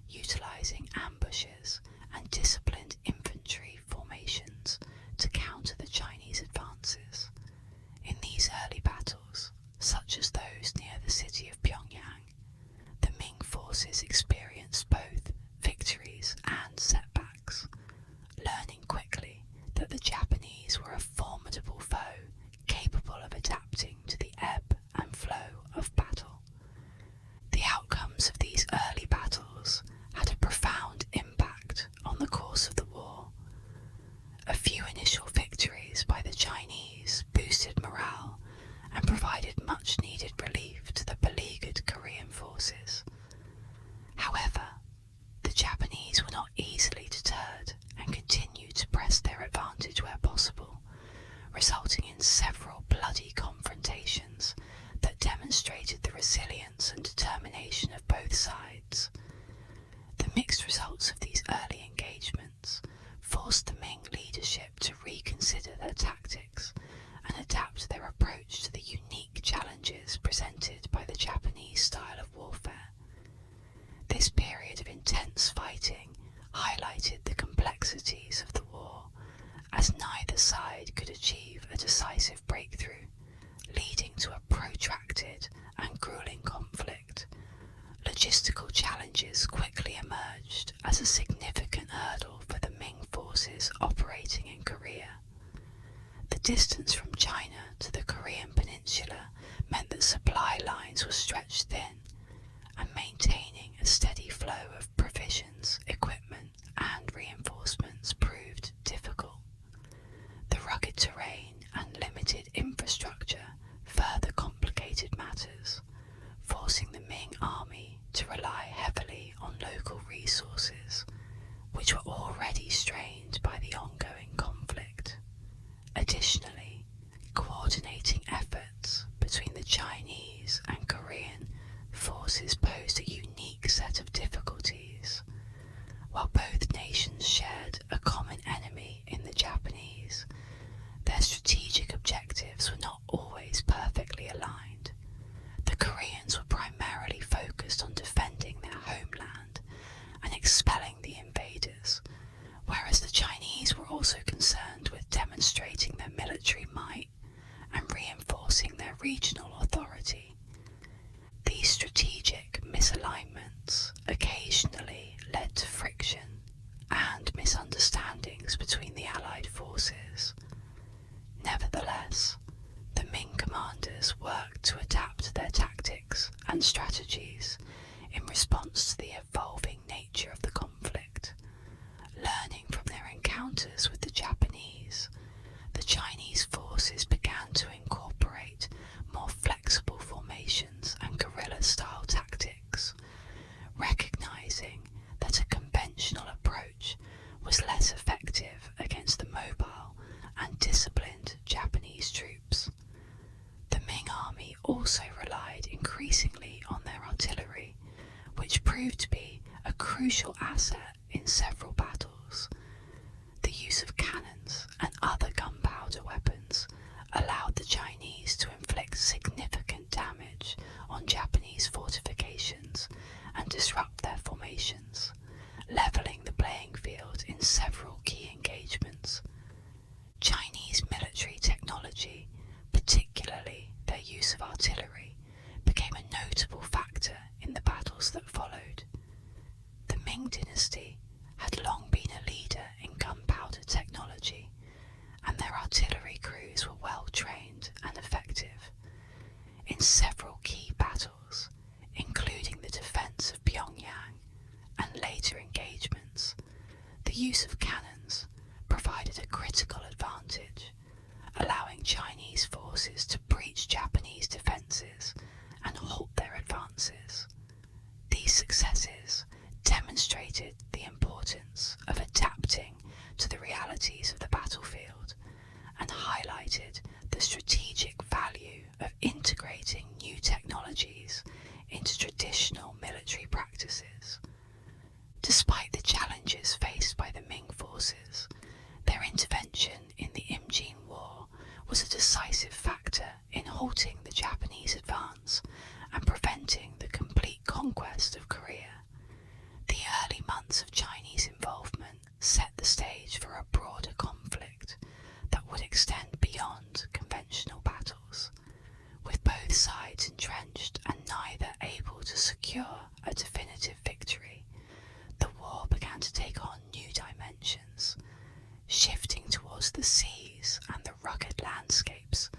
utilizing ambushes and disciplined infantry formations to counter the Chinese advances. In these early battles, such as those near the city of Pyongyang, the Ming forces experienced both victories and setbacks, learning quickly that the Japanese were a formidable foe capable of adapting to the ebb and flow of battle. The outcomes of these early battles had a profound impact on the course of the war. A few initial victories by the Chinese boosted morale and provided much-needed relief to the beleaguered Korean forces. However, the Japanese were not easily deterred and continued to press their advantage where possible, resulting in several bloody confrontations that demonstrated the resilience and determination of both sides. The mixed results of these early engagements forced the Ming leadership to reconsider their tactics and adapt their approach to the unique challenges presented by the Japanese style of warfare. This period of intense fighting highlighted the complexities of the war, as neither side could achieve a decisive breakthrough, leading to a protracted and grueling conflict. Logistical challenges quickly emerged as a significant hurdle for the Ming forces operating in Korea. The distance from China to the Korean peninsula meant that supply lines were stretched thin, and maintaining a steady flow of provisions, equipment, and reinforcements proved difficult. The rugged terrain and limited infrastructure further complicated matters, forcing the Ming army to rely heavily on local resources, which regional authority. These strategic misalignments occasionally led to friction and misunderstandings between the Allied forces. Nevertheless, the Ming commanders worked to adapt their tactics and strategies in response to the evolving nature of the conflict. Learning from their encounters with the Japanese, the Chinese forces began to incorporate more flexible formations and guerrilla-style tactics, recognizing that a conventional approach was less effective against the mobile and disciplined Japanese troops. The Ming army also relied increasingly on their artillery, which proved to be a crucial asset in several battles. The use of cannons and other gunpowder weapons allowed the Chinese to inflict significant damage on Japanese fortifications and disrupt their formations, leveling the playing field in several key engagements. Chinese military technology, particularly their use of artillery, became a notable factor in the battles that followed. The Ming Dynasty had long been a leader in gunpowder technology, and their artillery crews were well trained and effective. In several key battles, including the defense of Pyongyang and later engagements, the use of cannons provided a critical advantage, allowing Chinese forces to breach Japanese defences and halt their advances. These successes demonstrated the importance of adapting to the realities of the battlefield and highlighted the strategic value of integrating new technologies into traditional military practices. Despite the challenges faced by the Ming forces, their intervention in the Imjin War was a decisive factor in halting the Japanese advance and preventing the complete conquest of Korea. The early months of Chinese involvement set the stage for a broader conflict that would extend beyond conventional battles. With both sides entrenched and neither able to secure a definitive victory, the war began to take on new dimensions, shifting towards the seas and the rugged landscapes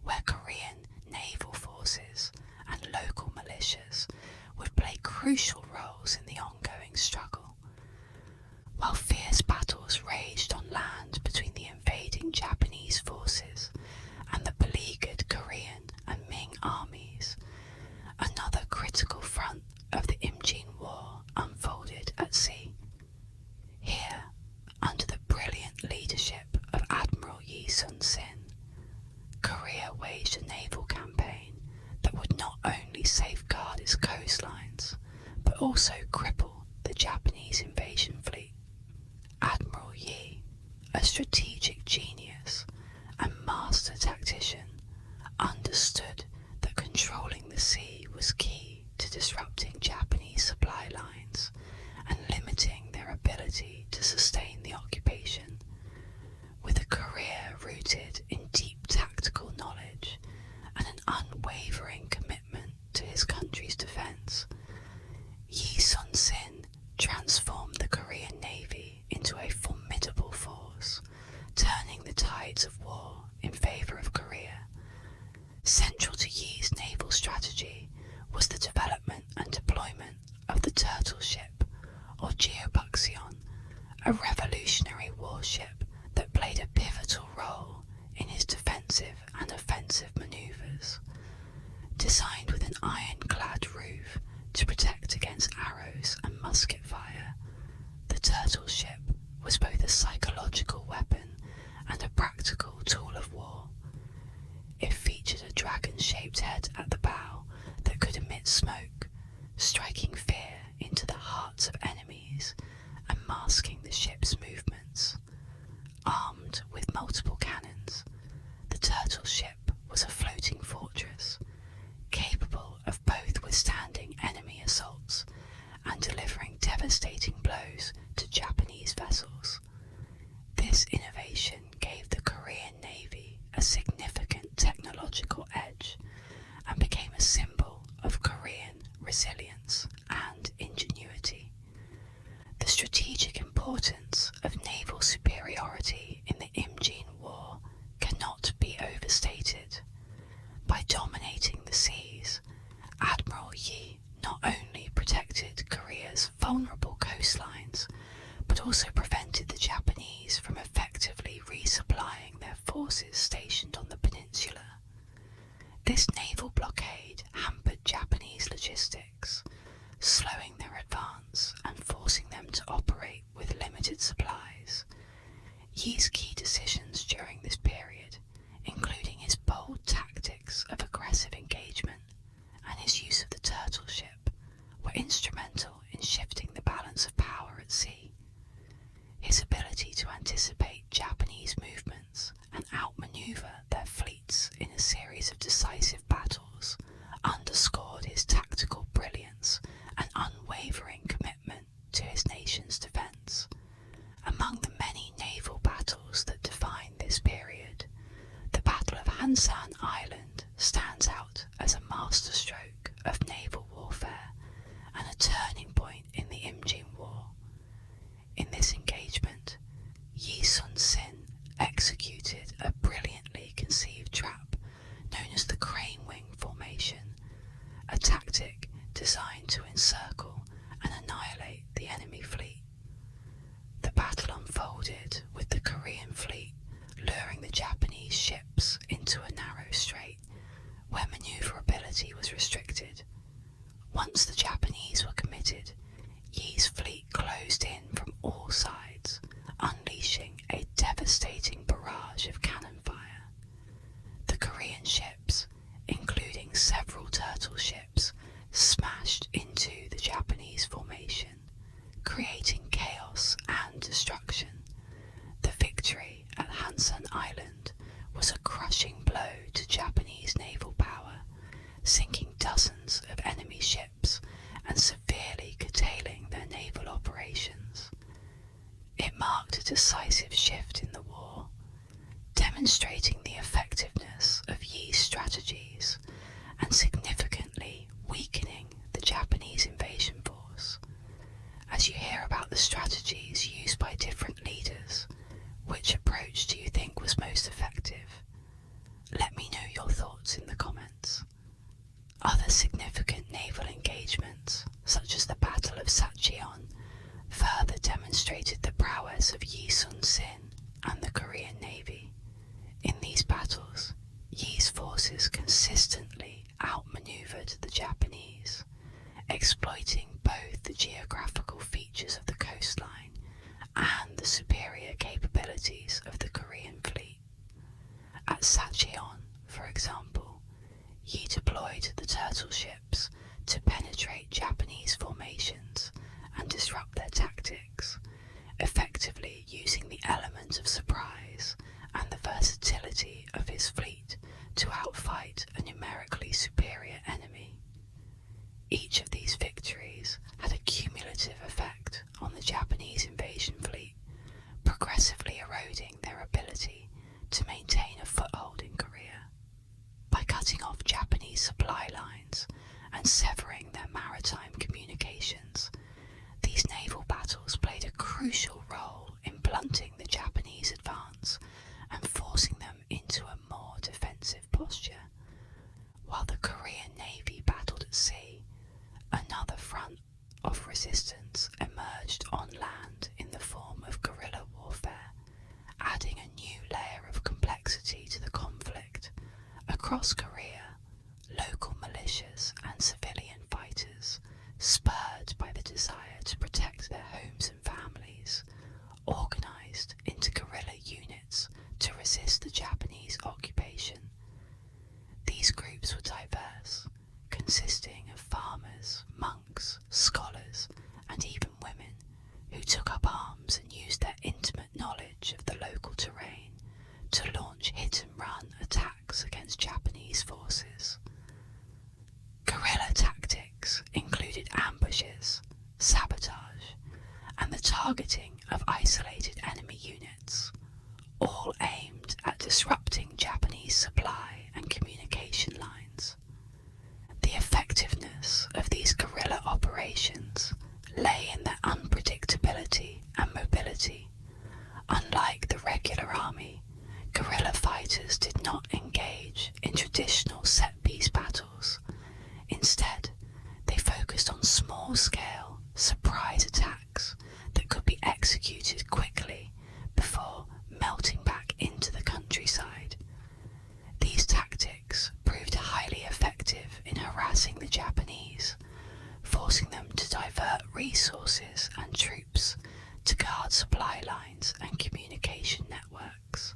where Korean naval forces and local militias would play crucial roles in the ongoing struggle. While fierce battles raged on land between the invading Japanese forces and the beleaguered Korean and Ming armies, another critical front of the Imjin War unfolded at sea. Here, under the brilliant leadership of Admiral Yi Sun-sin, Korea waged a naval campaign that would not only safeguard its coastlines, but also cripple the Japanese invasion fleet. Admiral Yi, a strategic genius and master tactician, understood that controlling the sea was key to disrupting Japanese supply lines and limiting their ability to sustain the occupation. With a career rooted in deep tactical knowledge and an unwavering commitment to his country's defence, Yi Sun-sin transformed the Korean Navy into a formidable force, turning the tides of war in favour of Korea. Central to Yi's naval strategy was the development and deployment of the turtle ship, or geopolitical, a revolutionary warship that played a pivotal role in his defensive and offensive manoeuvres. Designed with an ironclad roof to protect against arrows and musket fire, the turtle ship was both a psychological weapon and a practical tool of war. It featured a dragon-shaped head at the bow that could emit smoke, striking fear into the hearts of enemies and masking the ship's movements. Armed with multiple cannons, the turtle ship was a floating fortress, capable of both withstanding enemy assaults and delivering devastating blows to Japanese vessels. This innovation gave the Korean Navy a significant technological edge, This naval blockade hampered Japanese logistics, slowing their advance and forcing them to operate with limited supplies. Yi's key decisions during this period, including his bold tactics of aggressive engagement and his use of the turtle ship, were instrumental in shifting the balance of power at sea. His ability to anticipate Japanese movements and outmaneuver their fleets in a series of decisive battles underscored his tactical brilliance and unwavering commitment to his nation's defence. Among the many naval battles that define this period, the Battle of Hansan Island stands out as a masterstroke of naval warfare and a turning point in the Imjin War. In this engagement, Yi Sun-sin executed a brilliantly conceived trap known as the crane wing formation, a tactic designed to encircle and annihilate the enemy fleet. The battle unfolded with the Korean fleet luring the Japanese ships into a narrow strait where manoeuvrability was restricted. Once the Japanese were committed, Yi's fleet closed in from all sides, unleashing a devastating barrage of cannon fire. The Korean ships, including several turtle ships, smashed into the Japanese formation, creating chaos and destruction. The victory at Hansan Island was a crushing blow to Japanese naval power, sinking dozens of enemy ships and severely curtailing their naval operations. It marked a decisive shift in the war, demonstrating the effectiveness of Yi's strategies and significantly weakening the Japanese invasion force. As you hear about the strategies used by different leaders, which approach do you think was most effective? Let me know your thoughts in the comments. Other significant naval engagements, such as the Battle of Sacheon, further demonstrated the prowess of Yi Sun-sin and the Korean Navy. In these battles, Yi's forces consistently outmaneuvered the Japanese, exploiting both the geographical features of the coastline and the superior capabilities of the Korean fleet. At Sacheon, for example, Yi deployed the turtle ships to penetrate Japanese formations and disrupt their tactics, effectively using the element of surprise and the versatility of his fleet to outfight a numerically superior enemy. Each of these victories had a cumulative effect on the Japanese invasion fleet, progressively eroding their ability to maintain a foothold in Korea. By cutting off Japanese supply lines and severing their maritime communications, these naval battles played a crucial role in blunting the Japanese advance and forcing them into a more defensive posture. While the Korean Navy battled at sea, another front of resistance emerged on land in the form of guerrilla warfare, adding a new layer of complexity to the conflict. Across Korea, local militias and civilian fighters, spurred by the desire to protect their homes and families, organized into guerrilla units to resist the Japanese occupation. These groups were diverse, consisting of farmers, monks, scholars, and even women who took up arms and used their intimate knowledge of the local terrain to launch hit-and-run attacks against Japanese forces. Guerrilla tactics included ambushes, sabotage, and the targeting of isolated enemy units, all aimed at disrupting Japanese supply and communication lines. The effectiveness of these guerrilla operations lay in their unpredictability and mobility. Unlike the regular army, guerrilla fighters did not engage in traditional set-piece battles. Instead, they focused on small-scale, surprise attacks that could be executed Japanese, forcing them to divert resources and troops to guard supply lines and communication networks.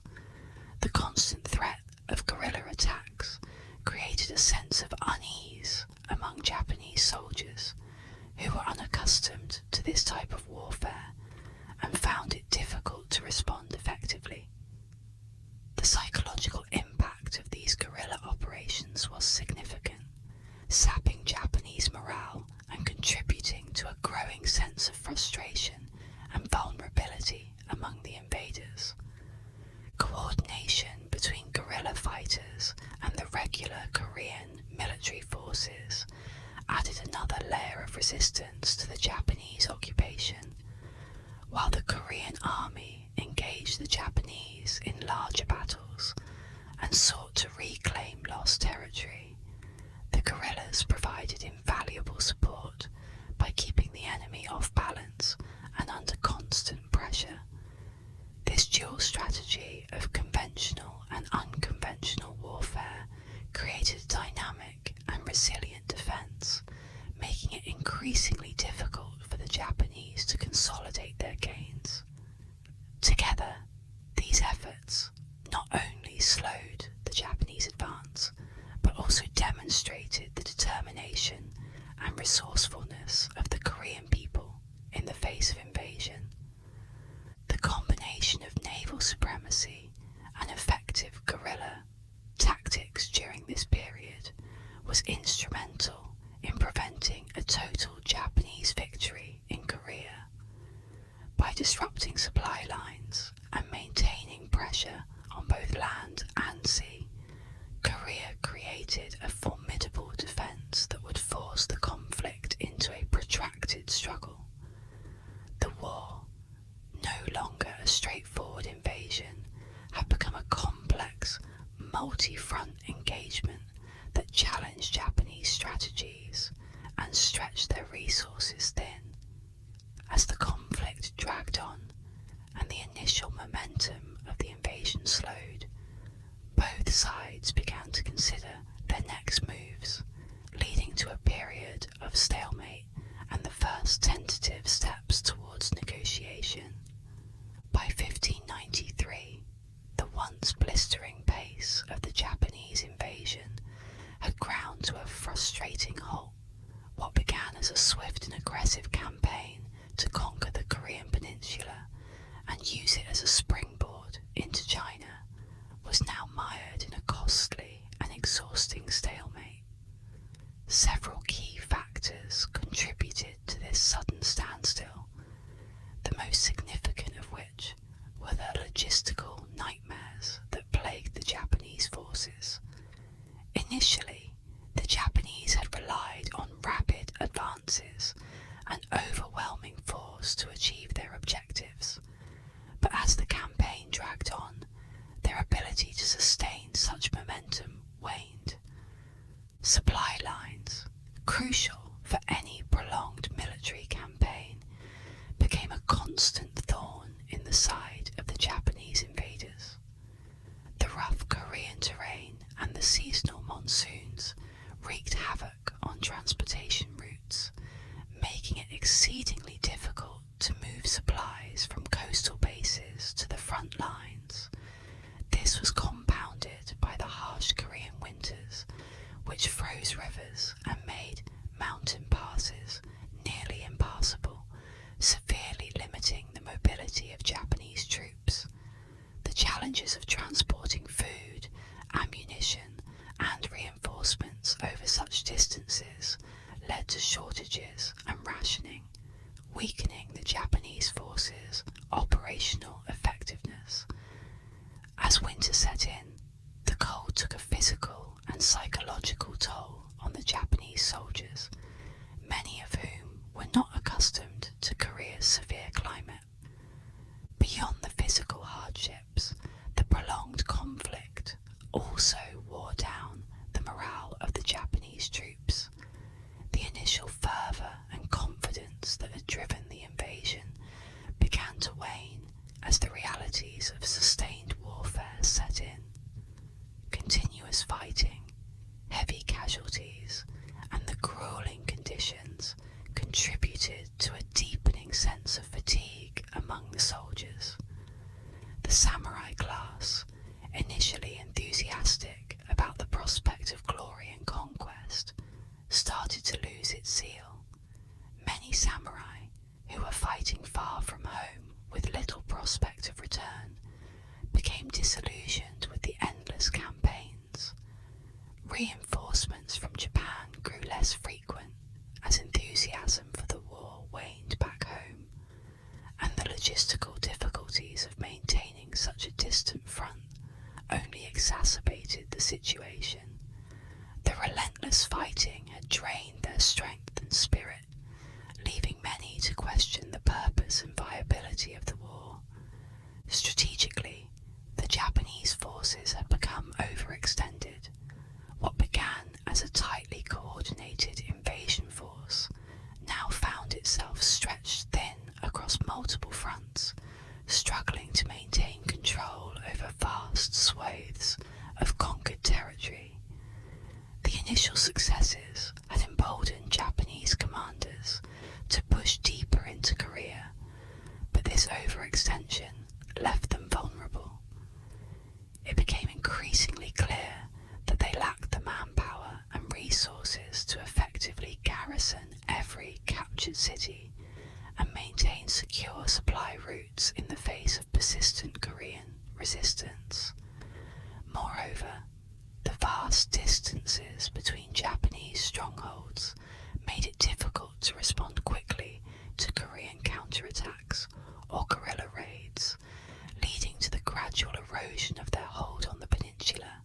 The constant threat of guerrilla attacks created a sense of unease among Japanese soldiers who were unaccustomed to this type of warfare and found it difficult to respond effectively. The psychological impact of these guerrilla operations was significant, sapping Japanese morale and contributing to a growing sense of frustration and vulnerability among the invaders. Coordination between guerrilla fighters and the regular Korean military forces added another layer of resistance to the Japanese occupation. While the Korean army engaged the Japanese in larger battles and sought to reclaim lost territory, the guerrillas provided invaluable support by keeping the enemy off balance and under constant pressure. This dual strategy of conventional and unconventional warfare created a dynamic and resilient defense, making it increasingly difficult for the Japanese to consolidate their gains. Together, these efforts not only slowed the Japanese advance, but also demonstrated the determination and resourcefulness of the Korean people in the face of invasion. The combination of naval supremacy and effective guerrilla tactics during this period was instrumental in preventing a total Japanese victory in Korea. By disrupting supply lines and maintaining pressure on both land and sea, Korea created a formidable defense that would force the conflict into a protracted struggle. The war, no longer a straightforward invasion, had become a complex, multi-front engagement that challenged Japanese strategies and stretched their resources thin. As the conflict dragged on and the initial momentum of the invasion slowed, both sides began to consider their next moves, leading to a period of stalemate and the first tentative steps towards negotiation. By 1593, the once blistering pace of the Japanese invasion had ground to a frustrating halt. What began as a swift and aggressive campaign to conquer the Korean peninsula and use it as a springboard into China was now mired in a costly and exhausting stalemate. Several key factors contributed to this sudden standstill, the most significant of which were the logistical nightmares that plagued the Japanese forces. Initially, the Japanese had relied on rapid advances and overwhelming force to achieve their objectives, but as the campaign dragged on, their ability to sustain such momentum waned. Supply lines, crucial for any prolonged military campaign, became a constant thorn in the side of the Japanese invaders. The rough Korean terrain and the seasonal monsoons wreaked havoc on transportation routes, making it exceedingly difficult to move supplies from coastal bases to the front lines. This was compounded by the harsh Korean winters, which froze rivers and made mountain passes nearly impassable, severely limiting the mobility of Japanese troops. The challenges of transporting food, ammunition, and reinforcements over such distances led to shortages and rationing, weakening the Japanese forces' operational effectiveness. As winter set in, the cold took a physical and psychological toll on the Japanese soldiers, many of whom were not accustomed to Korea's severe climate. Beyond the physical hardships, the prolonged conflict also wore down the morale of the Japanese troops. The initial fervour and confidence that had driven the invasion began to wane as the realities of sustained warfare set in. Continuous fighting, heavy casualties, and the started to lose its zeal. Many samurai, who were fighting far from home with little prospect of return, became disillusioned with the endless campaigns. Reinforcements from Japan grew less frequent as enthusiasm for the war waned back home, and the logistical difficulties of maintaining such a distant front only exacerbated the situation. The relentless fighting had drained their strength and spirit, leaving many to question the purpose and viability of the war. Strategically, the Japanese forces had become overextended. What began as a tightly coordinated invasion force now found itself stretched thin across multiple fronts, struggling to maintain control over vast swathes of conquered territory. The initial successes had emboldened Japanese commanders to push deeper into Korea, but this overextension left them vulnerable. It became increasingly clear that they lacked the manpower and resources to effectively garrison every captured city and maintain secure supply routes in the face of persistent Korean resistance. Moreover, the vast distances between Japanese strongholds made it difficult to respond quickly to Korean counterattacks or guerrilla raids, leading to the gradual erosion of their hold on the peninsula.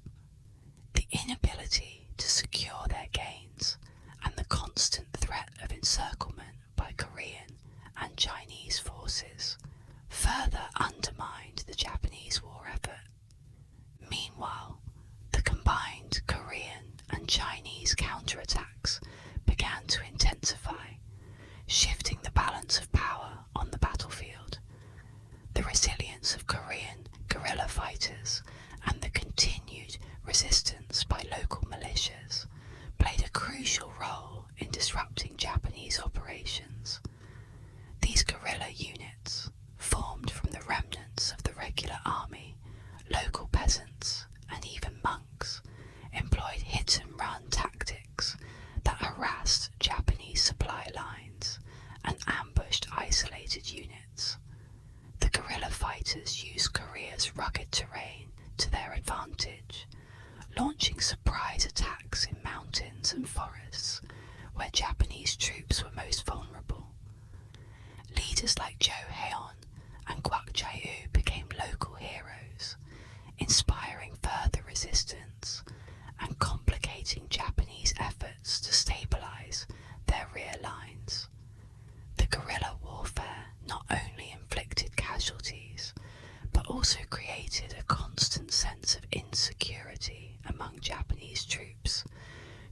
The inability to secure their gains and the constant threat of encirclement by Korean and Chinese forces further undermined the Japanese war effort. Meanwhile, the combined Korean and Chinese counterattacks began to intensify, shifting the balance of power on the battlefield. The resilience of Korean guerrilla fighters and the continued resistance by local militias played a crucial role in disrupting Japanese operations. These guerrilla units, formed from the remnants of the regular army, local peasants, and even monks, employed hit-and-run tactics that harassed Japanese supply lines and ambushed isolated units. The guerrilla fighters used Korea's rugged terrain to their advantage, launching surprise attacks in mountains and forests where Japanese troops were most vulnerable. Leaders like Jo Haeon and Kwak Jae-woo became local heroes, inspiring further resistance and complicating Japanese efforts to stabilize their rear lines. The guerrilla warfare not only inflicted casualties, but also created a constant sense of insecurity among Japanese troops,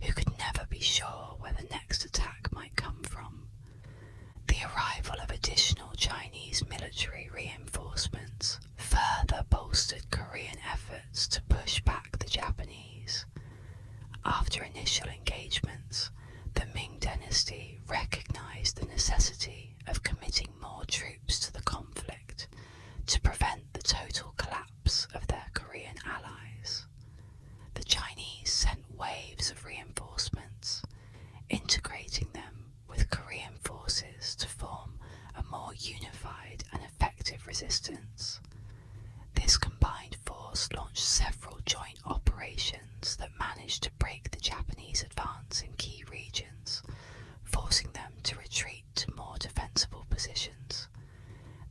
who could never be sure where the next attack might come from. The arrival of additional Chinese military reinforcements further bolstered Korean efforts to push back the Japanese. After initial engagements, the Ming Dynasty recognized the necessity of committing more troops to the conflict to prevent the total collapse of their Korean allies. The Chinese sent waves of reinforcements, integrating them with Korean forces to form a more unified and effective resistance. This combined force launched several joint operations that managed to break the Japanese advance in key regions, forcing them to retreat to more defensible positions.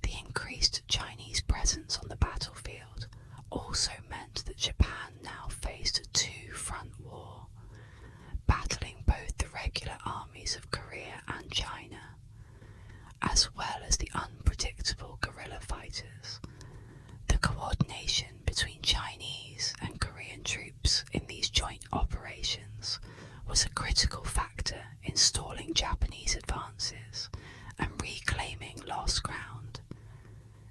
The increased Chinese presence on the battlefield also meant that Japan now faced a two-front war, battling both the regular armies of Korea and China, as well as the unpredictable guerrilla fighters. The coordination between Chinese and Korean troops in these joint operations was a critical factor in stalling Japanese advances and reclaiming lost ground.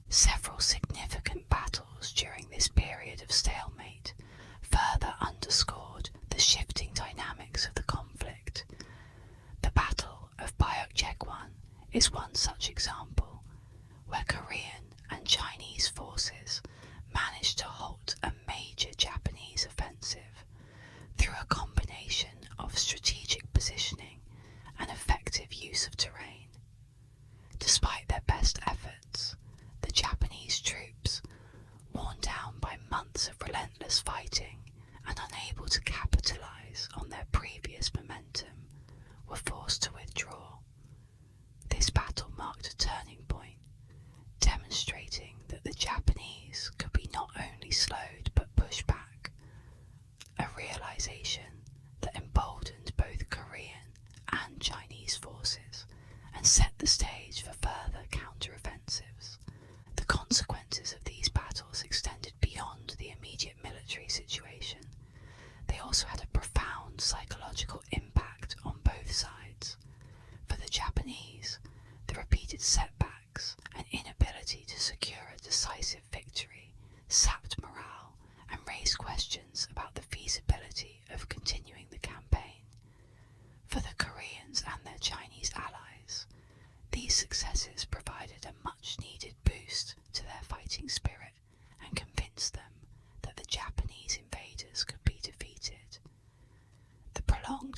Several significant battles during this period of stalemate further underscored the shifting dynamics of the conflict. The Battle of Bayokjeguan is one such example, where Korean and Chinese forces managed to halt a major Japanese offensive through a combination of strategic positioning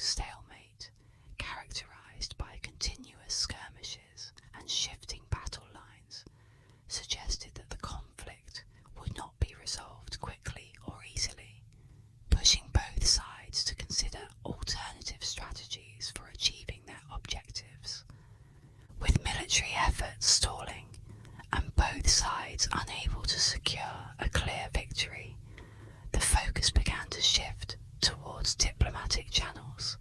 stalemate, characterized by continuous skirmishes and shifting battle lines, suggested that the conflict would not be resolved quickly or easily, pushing both sides to consider alternative strategies for achieving their objectives. With military efforts stalling and both sides unable to secure a clear victory, the focus began to shift towards diplomatic channels.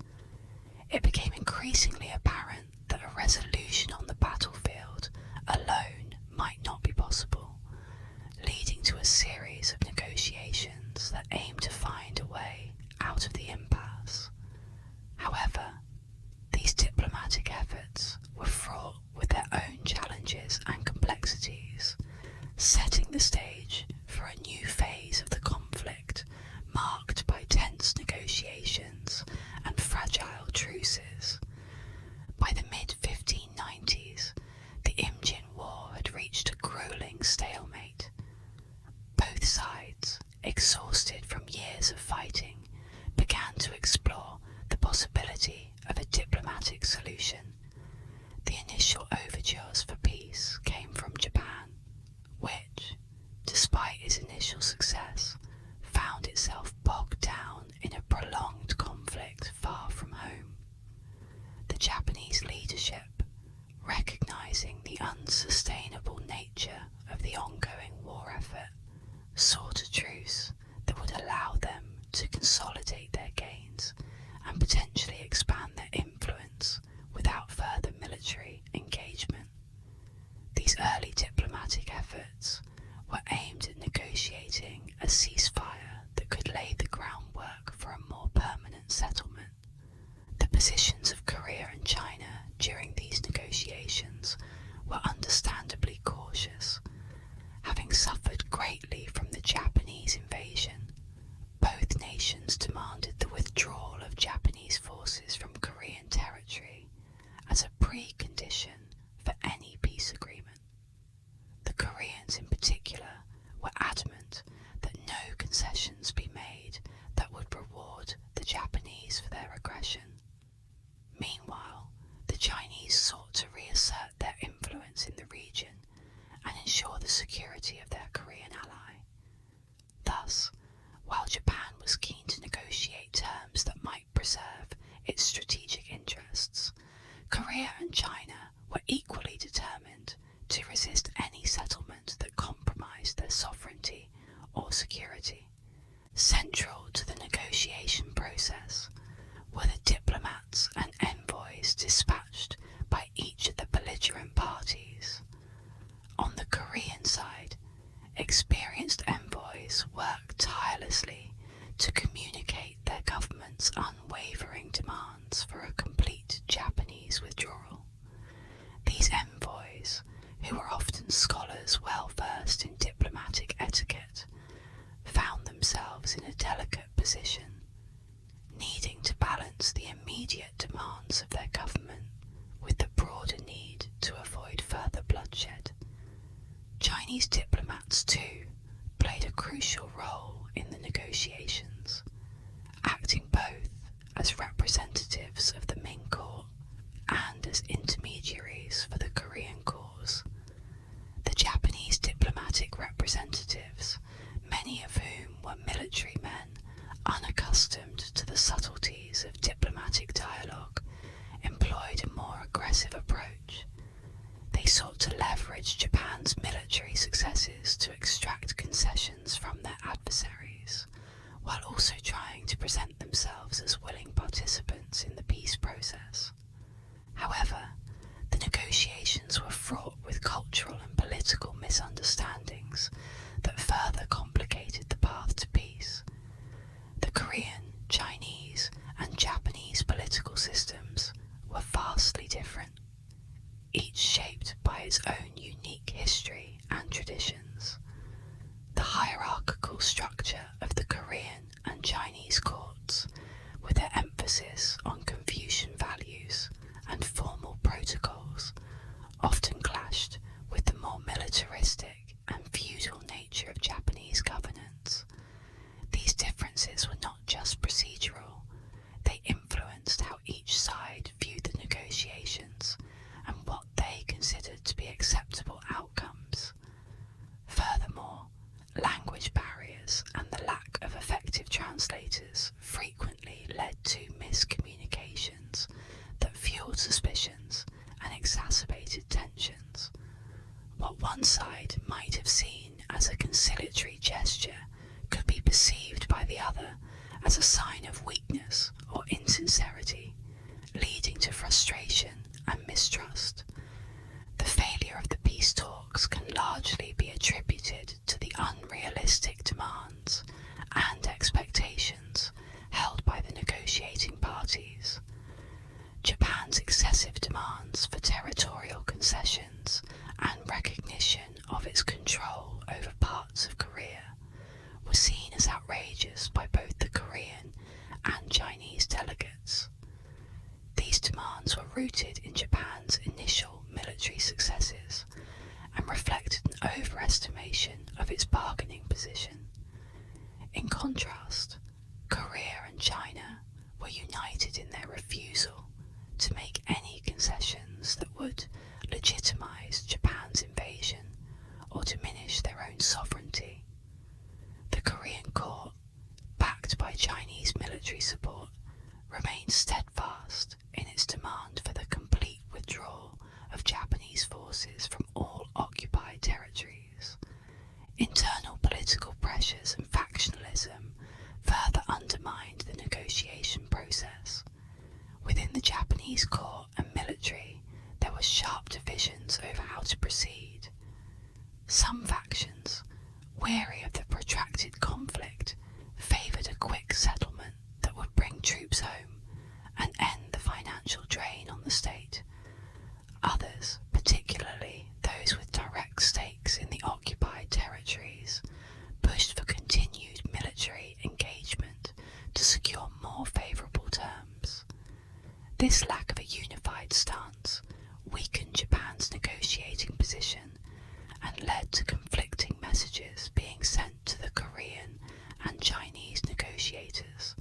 It became increasingly apparent that a resolution on the battlefield alone might not be possible, leading to a series of negotiations that aimed to find a way out of the impasse. However, these diplomatic efforts were fraught with their own challenges and complexities, setting the stage for a new phase of the conflict marked by tense negotiations and fragile truces. By the mid-1590s, the Imjin War had reached a grueling stalemate. Both sides, exhausted from years of fighting, began to explore the possibility of a diplomatic solution. The initial overtures for peace came from Japan, which, despite its initial success, found itself bogged down in a prolonged conflict far from home. The Japanese leadership, recognizing the unsustainable nature of the ongoing war effort, sought a truce that would allow them to consolidate their gains and potentially expand their influence without further military engagement. These early diplomatic efforts were aimed at negotiating a ceasefire that could lay the groundwork for a more permanent settlement. The positions of Korea and China during these negotiations were understandably cautious. Having suffered greatly from the Japanese invasion, both nations demanded the withdrawal of Japanese forces from Korean territory as a precondition for any peace agreement. The Koreans in particular were adamant that no concessions be made that would reward the Japanese for their aggression. Meanwhile, the Chinese sought to reassert their influence in the region and ensure the security of their Korean ally. Thus, while Japan was keen to negotiate terms that might preserve its strategic interests, Korea and China were equally determined to resist any settlement that compromised their sovereignty or security. Central to the negotiation process were the diplomats and envoys dispatched by each of the belligerent parties. On the Korean side, experienced envoys worked tirelessly to communicate their government's unwavering demands for a complete Japanese withdrawal. These envoys, who were often scholars well versed in diplomatic etiquette, found themselves in a delicate position, needing to balance the immediate demands of their government with the broader need to avoid further bloodshed. Chinese diplomats, too, played a crucial role in the negotiations, acting both as representatives of the Ming court and as intermediaries for the Korean cause. The Japanese diplomatic representatives, many of whom were military men unaccustomed to the subtleties of diplomatic dialogue, employed a more aggressive approach. They sought to leverage Japan's military successes to extract concessions from their adversaries, while also trying to present themselves as willing participants in the peace process. However, the negotiations were fraught with cultural and political misunderstandings that further complicated the path to peace. The Korean, Chinese, and Japanese political systems were vastly different, each shaped by its own unique history and traditions. The hierarchical structure of the Korean and Chinese courts, with their emphasis on Confucian values and formal protocols, often clashed with the more militaristic and feudal nature of Japanese governance. These differences were not just procedural, they influenced gesture could be perceived by the other as a sign of weakness or insincerity, leading to frustration and mistrust. The failure of the peace talks can largely be attributed to the unrealistic demands and expectations held by the negotiating parties. Japan's excessive demands for territorial concessions and recognition of its control over parts of Korea were seen as outrageous by both the Korean and Chinese delegates. These demands were rooted in Japan's initial military successes and reflected an overestimation of its bargaining position. In contrast, Korea and China were united in their refusal to make any concessions that would legitimize Japan's invasion or diminish their own sovereignty. The Korean court, backed by Chinese military support, remained steadfast in its demand for the complete withdrawal of Japanese forces from all occupied territories. Internal political pressures and factionalism further undermined the negotiation process. Within the Japanese court and military, there were sharp divisions over how to proceed. Some factions, weary of the protracted conflict, favoured a quick settlement that would bring troops home and end the financial drain on the state. Others, particularly those with direct stakes in the occupied territories, pushed for continued military engagement to secure more favourable terms. This lack of a unified stance weakened Japan's negotiating position and led to conflicting messages being sent to the Korean and Chinese negotiators.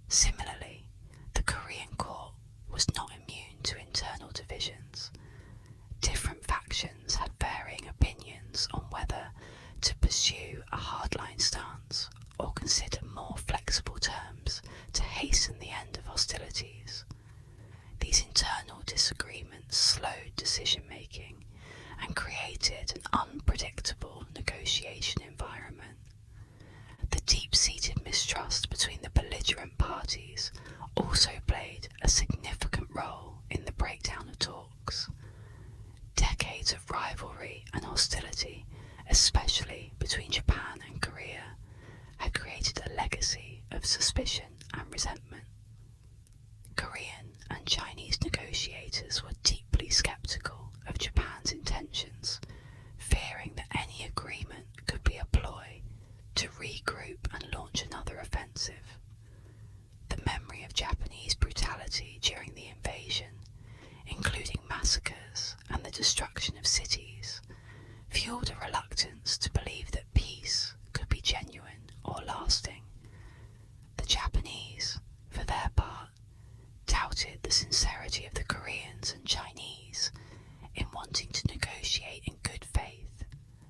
Similarly, the Korean court was not immune to internal divisions. Different factions had varying opinions on whether to pursue a hardline stance or consider more flexible terms to hasten the end of hostilities. These internal disagreements slowed decision-making and created an unpredictable negotiation environment. The deep-seated mistrust between the belligerent parties also played a significant role in the breakdown of talks. Decades of rivalry and hostility, especially between Japan and Korea, had created a legacy of suspicion and resentment. Korean and Chinese negotiators were deeply skeptical of Japan's intentions, fearing that any agreement could be a ploy to regroup and launch another offensive. The memory of Japanese brutality during the invasion, including massacres and the destruction of cities, fueled a reluctance to believe that peace could be genuine or lasting. The Japanese, for their part, doubted the sincerity of the Koreans and Chinese in wanting to negotiate in good faith,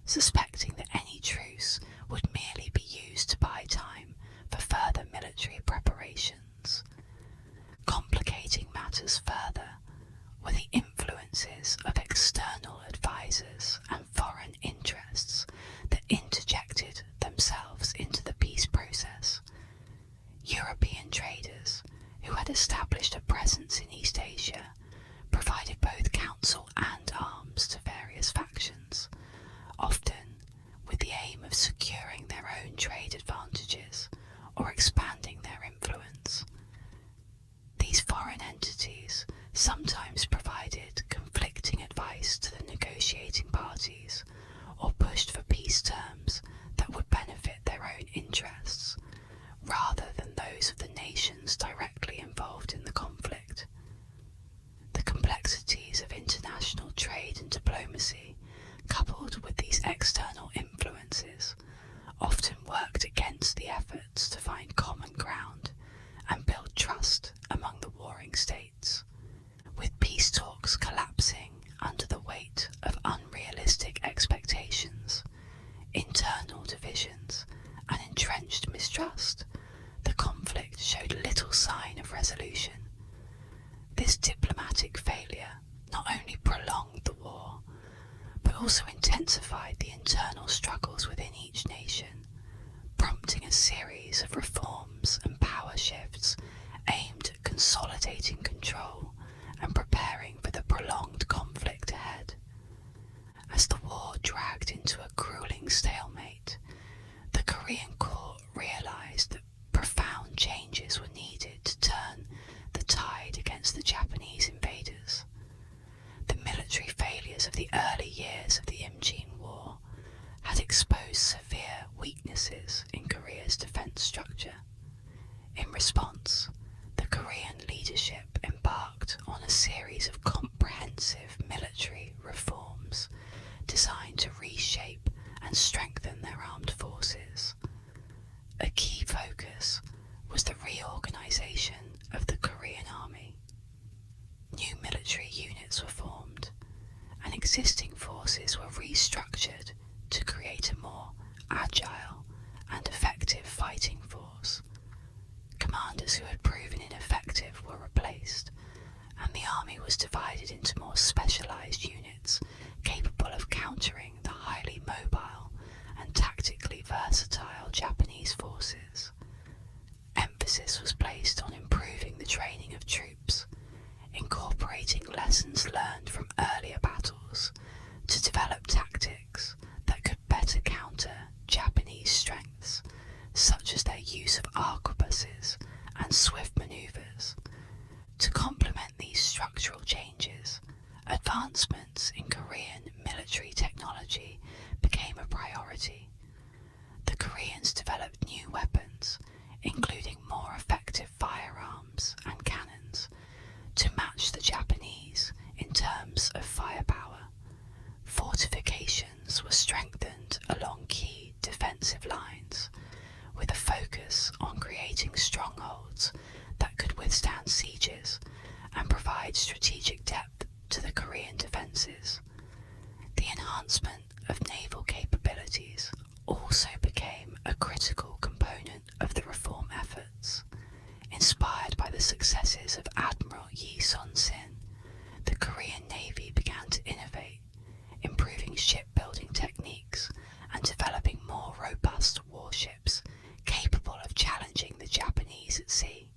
suspecting that any truce would merely be used to buy time for further military preparations. Complicating matters further were the influences of external advisors and foreign interests that interjected themselves into the peace process. European traders, who had established a presence in East Asia, provided both counsel and arms to various factions, often with the aim of securing their own trade advantages or expanding their influence. These foreign entities sometimes provided conflicting advice to the negotiating parties or pushed for peace terms that would benefit their own interests, rather than those of the nations directly involved in the conflict. The complexities of international trade and diplomacy, coupled with these external influences, often worked against the efforts to find common ground and build trust among the warring states. With peace talks collapsing under the weight of unrealistic expectations, internal divisions, and entrenched mistrust, the conflict showed little sign of resolution. This diplomatic failure not only prolonged the war, but also intensified the internal struggles within each nation, prompting a series of reforms and power shifts aimed at consolidating control and preparing for the prolonged conflict ahead. As the war dragged into a grueling stalemate, the Korean court realised that profound changes were needed to turn the tide against the Japanese invaders. The military failures of the early years of the Imjin War had exposed severe weaknesses in Korea's defence structure. In response, the Korean leadership embarked on a series of comprehensive military reforms designed to reshape and strengthen their armed forces. A key focus was the reorganisation of the Korean army. New military units were formed, and existing forces were restructured to create a more agile and effective fighting force. Commanders who had proven ineffective were replaced, and the army was divided into more specialised units capable of countering the highly mobile and tactically versatile Japanese forces. Emphasis was placed on improving the training of troops, incorporating lessons learned from earlier battles to develop tactics that could better counter Japanese strengths, such as their use of arquebuses and swift manoeuvres. To complement these structural changes, advancements in Korean military technology became a priority. The Koreans developed new weapons, including more effective firearms and cannons, to match the Japanese in terms of firepower. Fortifications were strengthened along key defensive lines, with a focus on creating strongholds that could withstand sieges and provide strategic depth to the Korean defences. The enhancement of naval capabilities also became a critical component of the reform efforts. Inspired by the successes of Admiral Yi Sun-sin, the Korean Navy began to innovate, improving shipbuilding techniques and developing more robust warships capable of challenging the Japanese at sea.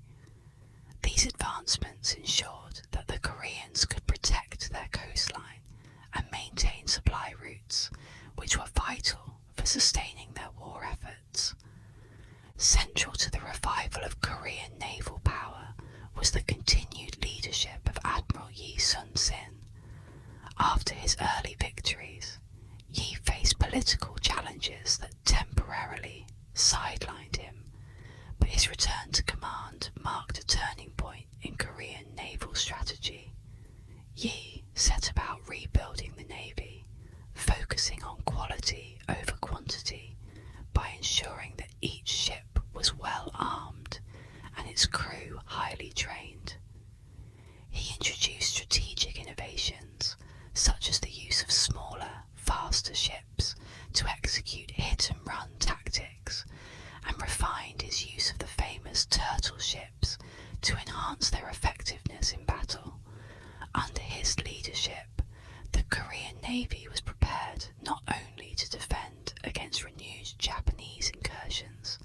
These advancements ensured that the Koreans could protect their coastline and maintain supply routes, which were vital for sustaining their war efforts. Central to the revival of Korean naval power was the continued leadership of Admiral Yi Sun-sin. After his early victories, Yi faced political challenges that temporarily sidelined him, but his return to command marked a turning point in Korean naval strategy. Yi set about rebuilding the navy, focusing on quality over quantity by ensuring that each ship was well armed and its crew highly trained. He introduced strategic innovations such as the use of smaller, faster ships to execute hit-and-run tactics, and refined his use of the famous turtle ships to enhance their effectiveness in battle. Under his leadership, the Korean Navy was prepared not only to defend against renewed Japanese incursions,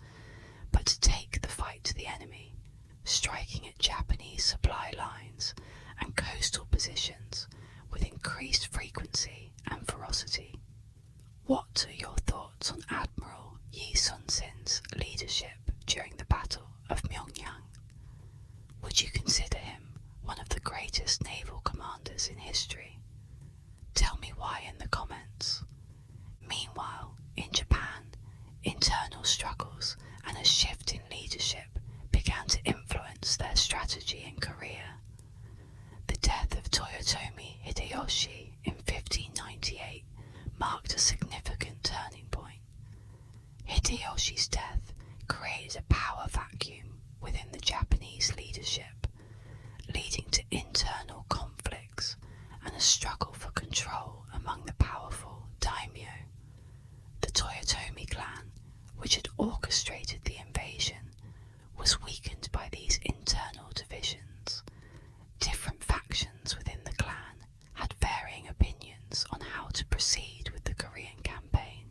but to take the fight to the enemy, striking at Japanese supply lines and coastal positions with increased frequency and ferocity. What are your thoughts on Admiral Yi Sun-sin's leadership during the Battle of Myeongnyang? Would you consider him one of the greatest naval commanders in history? Tell me why in the comments. Meanwhile, in Japan, internal struggles and a shift in leadership began to influence their strategy in Korea. The death of Toyotomi Hideyoshi in 1598 marked a significant turning point. Hideyoshi's death created a power vacuum within the Japanese leadership, leading to internal conflicts and a struggle for control among the powerful daimyo. The Toyotomi clan, which had orchestrated the invasion, was weakened by these internal divisions. Different factions within the clan had varying opinions on how to proceed with the Korean campaign.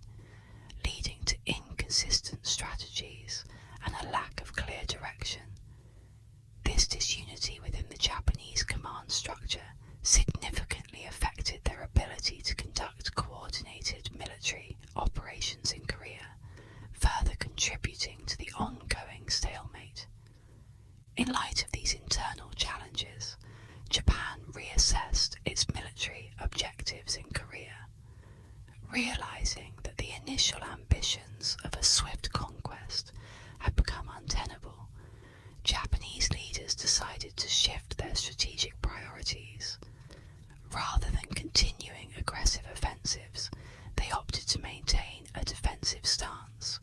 their strategic priorities. Rather than continuing aggressive offensives, they opted to maintain a defensive stance,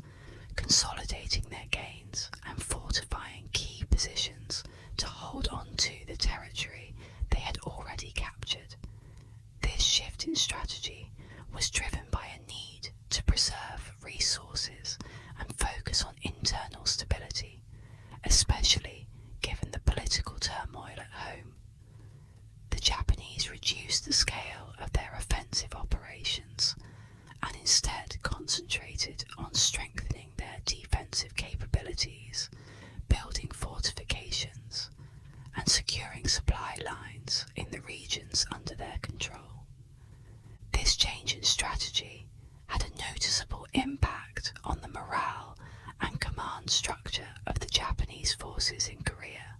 consolidating their gains and fortifying key positions to hold on to the territory they had already captured. This shift in strategy was driven by a need to preserve resources and focus on internal stability, especially given the political turmoil at home. The Japanese reduced the scale of their offensive operations and instead concentrated on strengthening their defensive capabilities, building fortifications, and securing supply lines in the regions under their control. This change in strategy had a noticeable impact on the morale and command structure of the Japanese forces in Korea.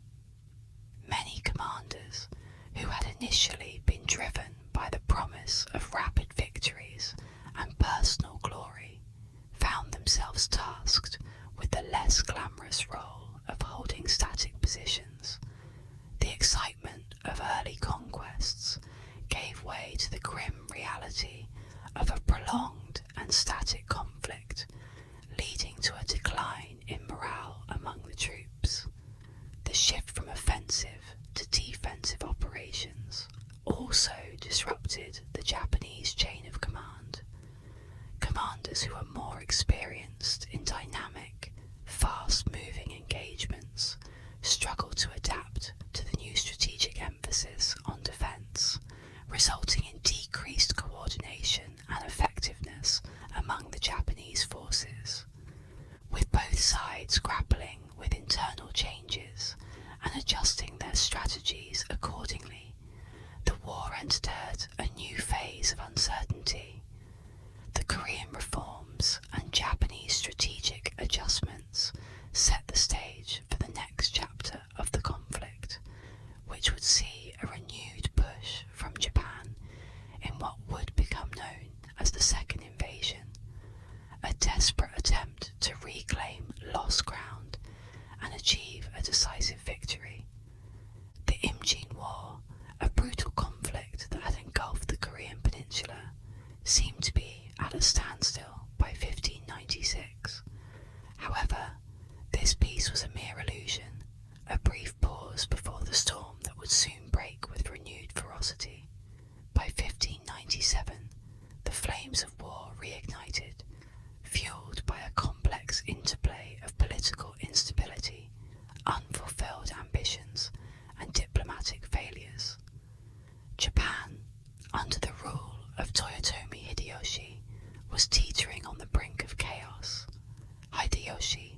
Many commanders, who had initially been driven by the promise of rapid victories and personal glory, found themselves tasked with the less glamorous role of holding static positions. The excitement of early conquests gave way to the grim reality of a prolonged and static conflict, leading to a decline in morale among the troops. The shift from offensive to defensive operations also disrupted the Japanese chain of command. Commanders who were more experienced in dynamic, fast-moving engagements struggled to adapt to the new strategic emphasis on defense, resulting in decreased coordination and effectiveness among the Japanese forces. With both sides grappling with internal changes and adjusting their strategies accordingly, the war entered a new phase of uncertainty. The Korean reforms and Japanese strategic adjustments set the stage for the next chapter of the conflict, which would see a renewed push from Japan in what would become known as the Second Invasion, a desperate attempt to reclaim lost ground and achieve a decisive victory. The Imjin War, a brutal conflict that had engulfed the Korean peninsula, seemed to be at a standstill by 1596. However, this peace was a mere illusion, a brief pause before the storm that would soon break with renewed ferocity. By 1597, the flames of war reignited, fueled by a complex interplay of political instability, unfulfilled ambitions, and diplomatic failures. Japan, under the rule of Toyotomi Hideyoshi, was teetering on the brink of chaos. Hideyoshi,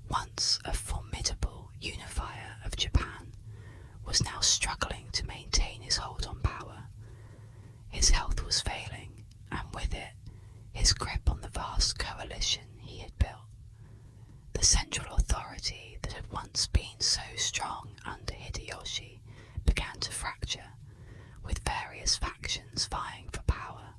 once a formidable unifier of Japan, was now struggling to maintain his hold on power. His health was failing, and with it, his grip on the vast coalition he had built. The central authority that had once been so strong under Hideyoshi began to fracture, with various factions vying for power.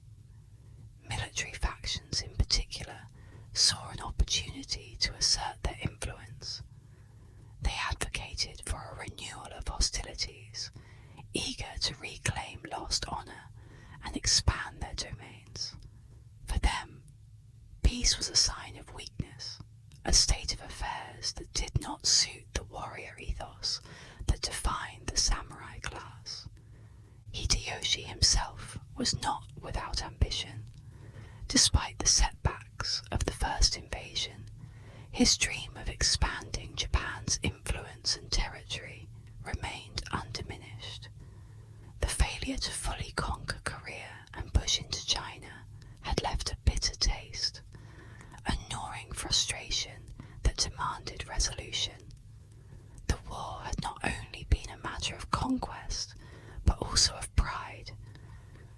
Military factions in particular saw an opportunity to assert their influence. They advocated for a renewal of hostilities, eager to reclaim lost honour and expand their domains. For them, peace was a sign of weakness, a state of affairs that did not suit the warrior ethos that defined the samurai class. Hideyoshi himself was not without ambition. Despite the setbacks of the first invasion, his dream of expanding Japan's influence and territory remained undiminished. The failure to fully conquer Korea and push into China had left a bitter taste, a gnawing frustration that demanded resolution. The war had not only been a matter of conquest, but also of pride.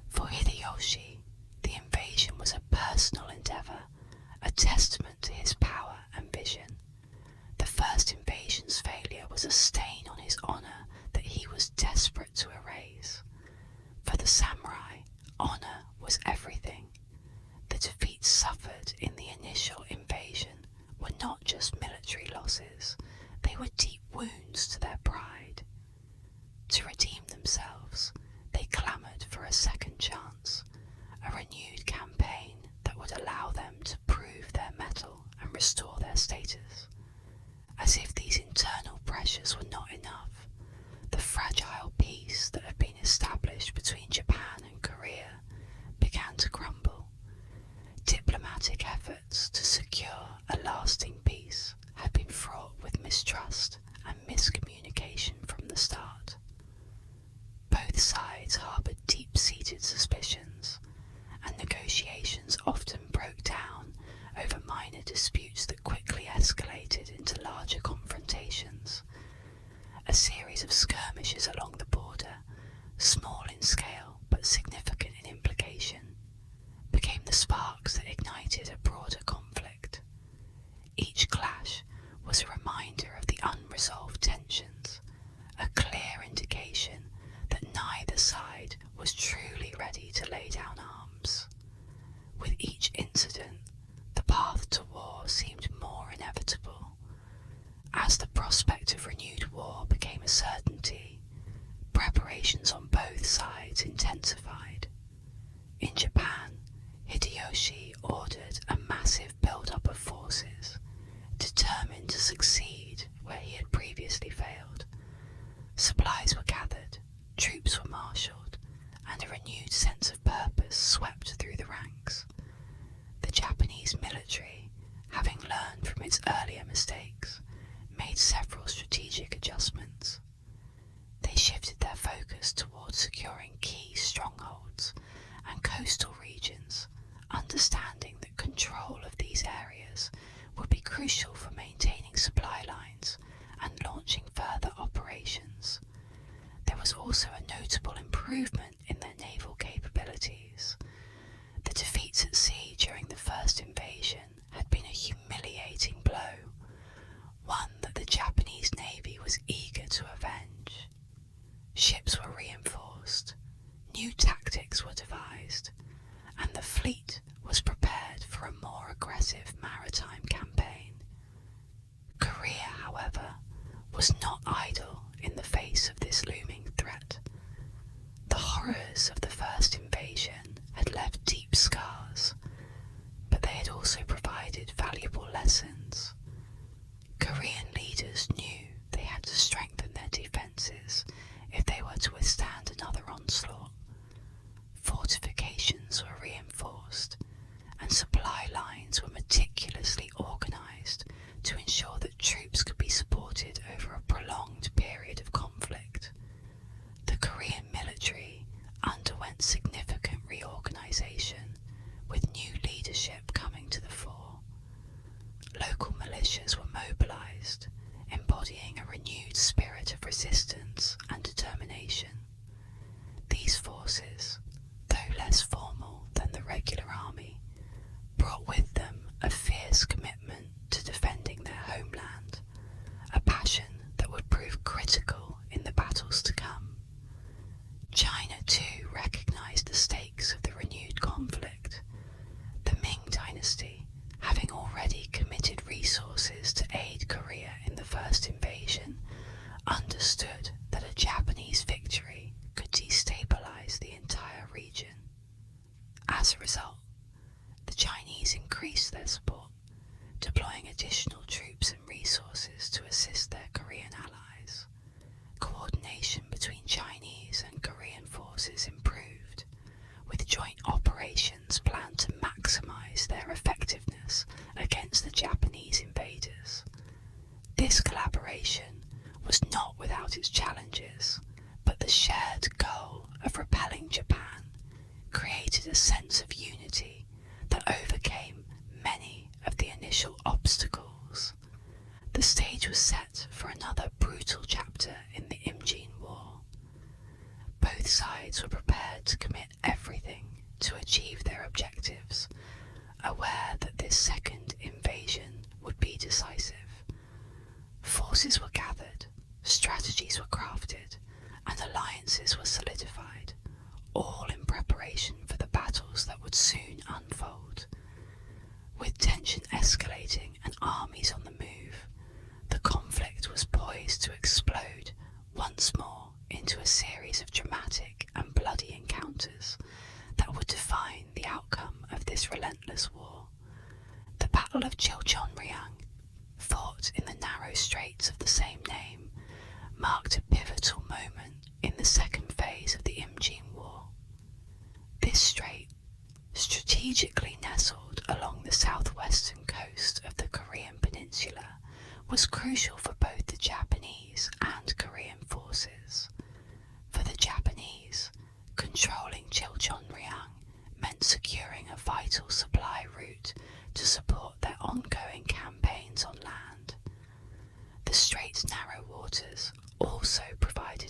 For Hideyoshi, the invasion was a personal endeavour, a testament to his power and vision. The first invasion's failure was a stain on his honour that he was desperate to erase. For the samurai, honour was everything. The defeats suffered in the initial invasion were not just military losses, they were deep wounds to their pride. To skirmishes along the border, small in scale but significant in implication, became the sparks that ignited a broader conflict. Each clash was a reminder of the unresolved tensions, a clear indication that neither side was truly ready to lay down arms. With each incident, the path to war seemed more inevitable. As the prospect of renewed war became a certainty, preparations on both sides intensified. In Japan, Hideyoshi ordered a massive build-up of forces, determined to succeed where he had previously failed. Supplies were gathered, troops were marshalled, and a renewed sense of purpose swept through the ranks. The Japanese military, having learned from its earlier mistakes, made several strategic adjustments. They shifted their focus towards securing key strongholds and coastal regions, understanding that control of these areas would be crucial for maintaining supply lines and launching further operations. There was also a notable improvement in their naval capabilities. The defeats at sea during the first invasion had been a humiliating blow, one that the Japanese Navy was eager to avenge. Ships were reinforced, new tactics were devised, and the fleet was prepared for a more aggressive maritime campaign. Korea, however, was not idle in the face of this looming threat. The horrors of the first invasion had left deep scars, but they had also provided valuable lessons. Korean leaders knew they had to strengthen their defences if they were to withstand another onslaught. Fortifications were reinforced, and supply lines were meticulously organised to ensure that troops could be supported over a prolonged period of conflict. The Korean military underwent significant reorganisation, with new leadership coming to the fore. Local militias were mobilised, embodying a renewed spirit of resistance and determination. These forces, though less formal than the regular army, brought with them a fierce commitment to defending their homeland, a passion that would prove critical in the battles to come. China too recognised the stakes of the renewed conflict. The Ming Dynasty, having already committed resources to aid Korea in the first invasion, understood that a Japanese victory could destabilise the entire region. As a result, the Chinese increased their support, deploying additional troops and resources to assist their Korean allies. Coordination between Chinese and Korean forces improved, with joint operations planned to maximise their effectiveness against the Japanese invaders. This collaboration was not without its challenges, but the shared goal of repelling Japan created a sense of unity that overcame many of the initial obstacles. The stage was set for another brutal chapter in the Imjin War. Both sides were prepared to commit everything to achieve their objectives, aware that this second invasion would be decisive. Forces were gathered, strategies were crafted, and alliances were solidified, all in preparation for the battles that would soon unfold. With tension escalating and armies on the move, the conflict was poised to explode once more into a series of dramatic and bloody encounters that would define the outcome of this relentless war. The Battle of Chilchonrang, fought in the narrow straits of the same name, marked a pivotal moment in the second phase of the Imjin War. This strait, strategically nestled along the southwestern coast of the Korean peninsula, was crucial for both the Japanese and Korean forces. For the Japanese, controlling Chilchonrang meant securing a vital supply route to support their ongoing campaigns on land. The strait's narrow waters also provided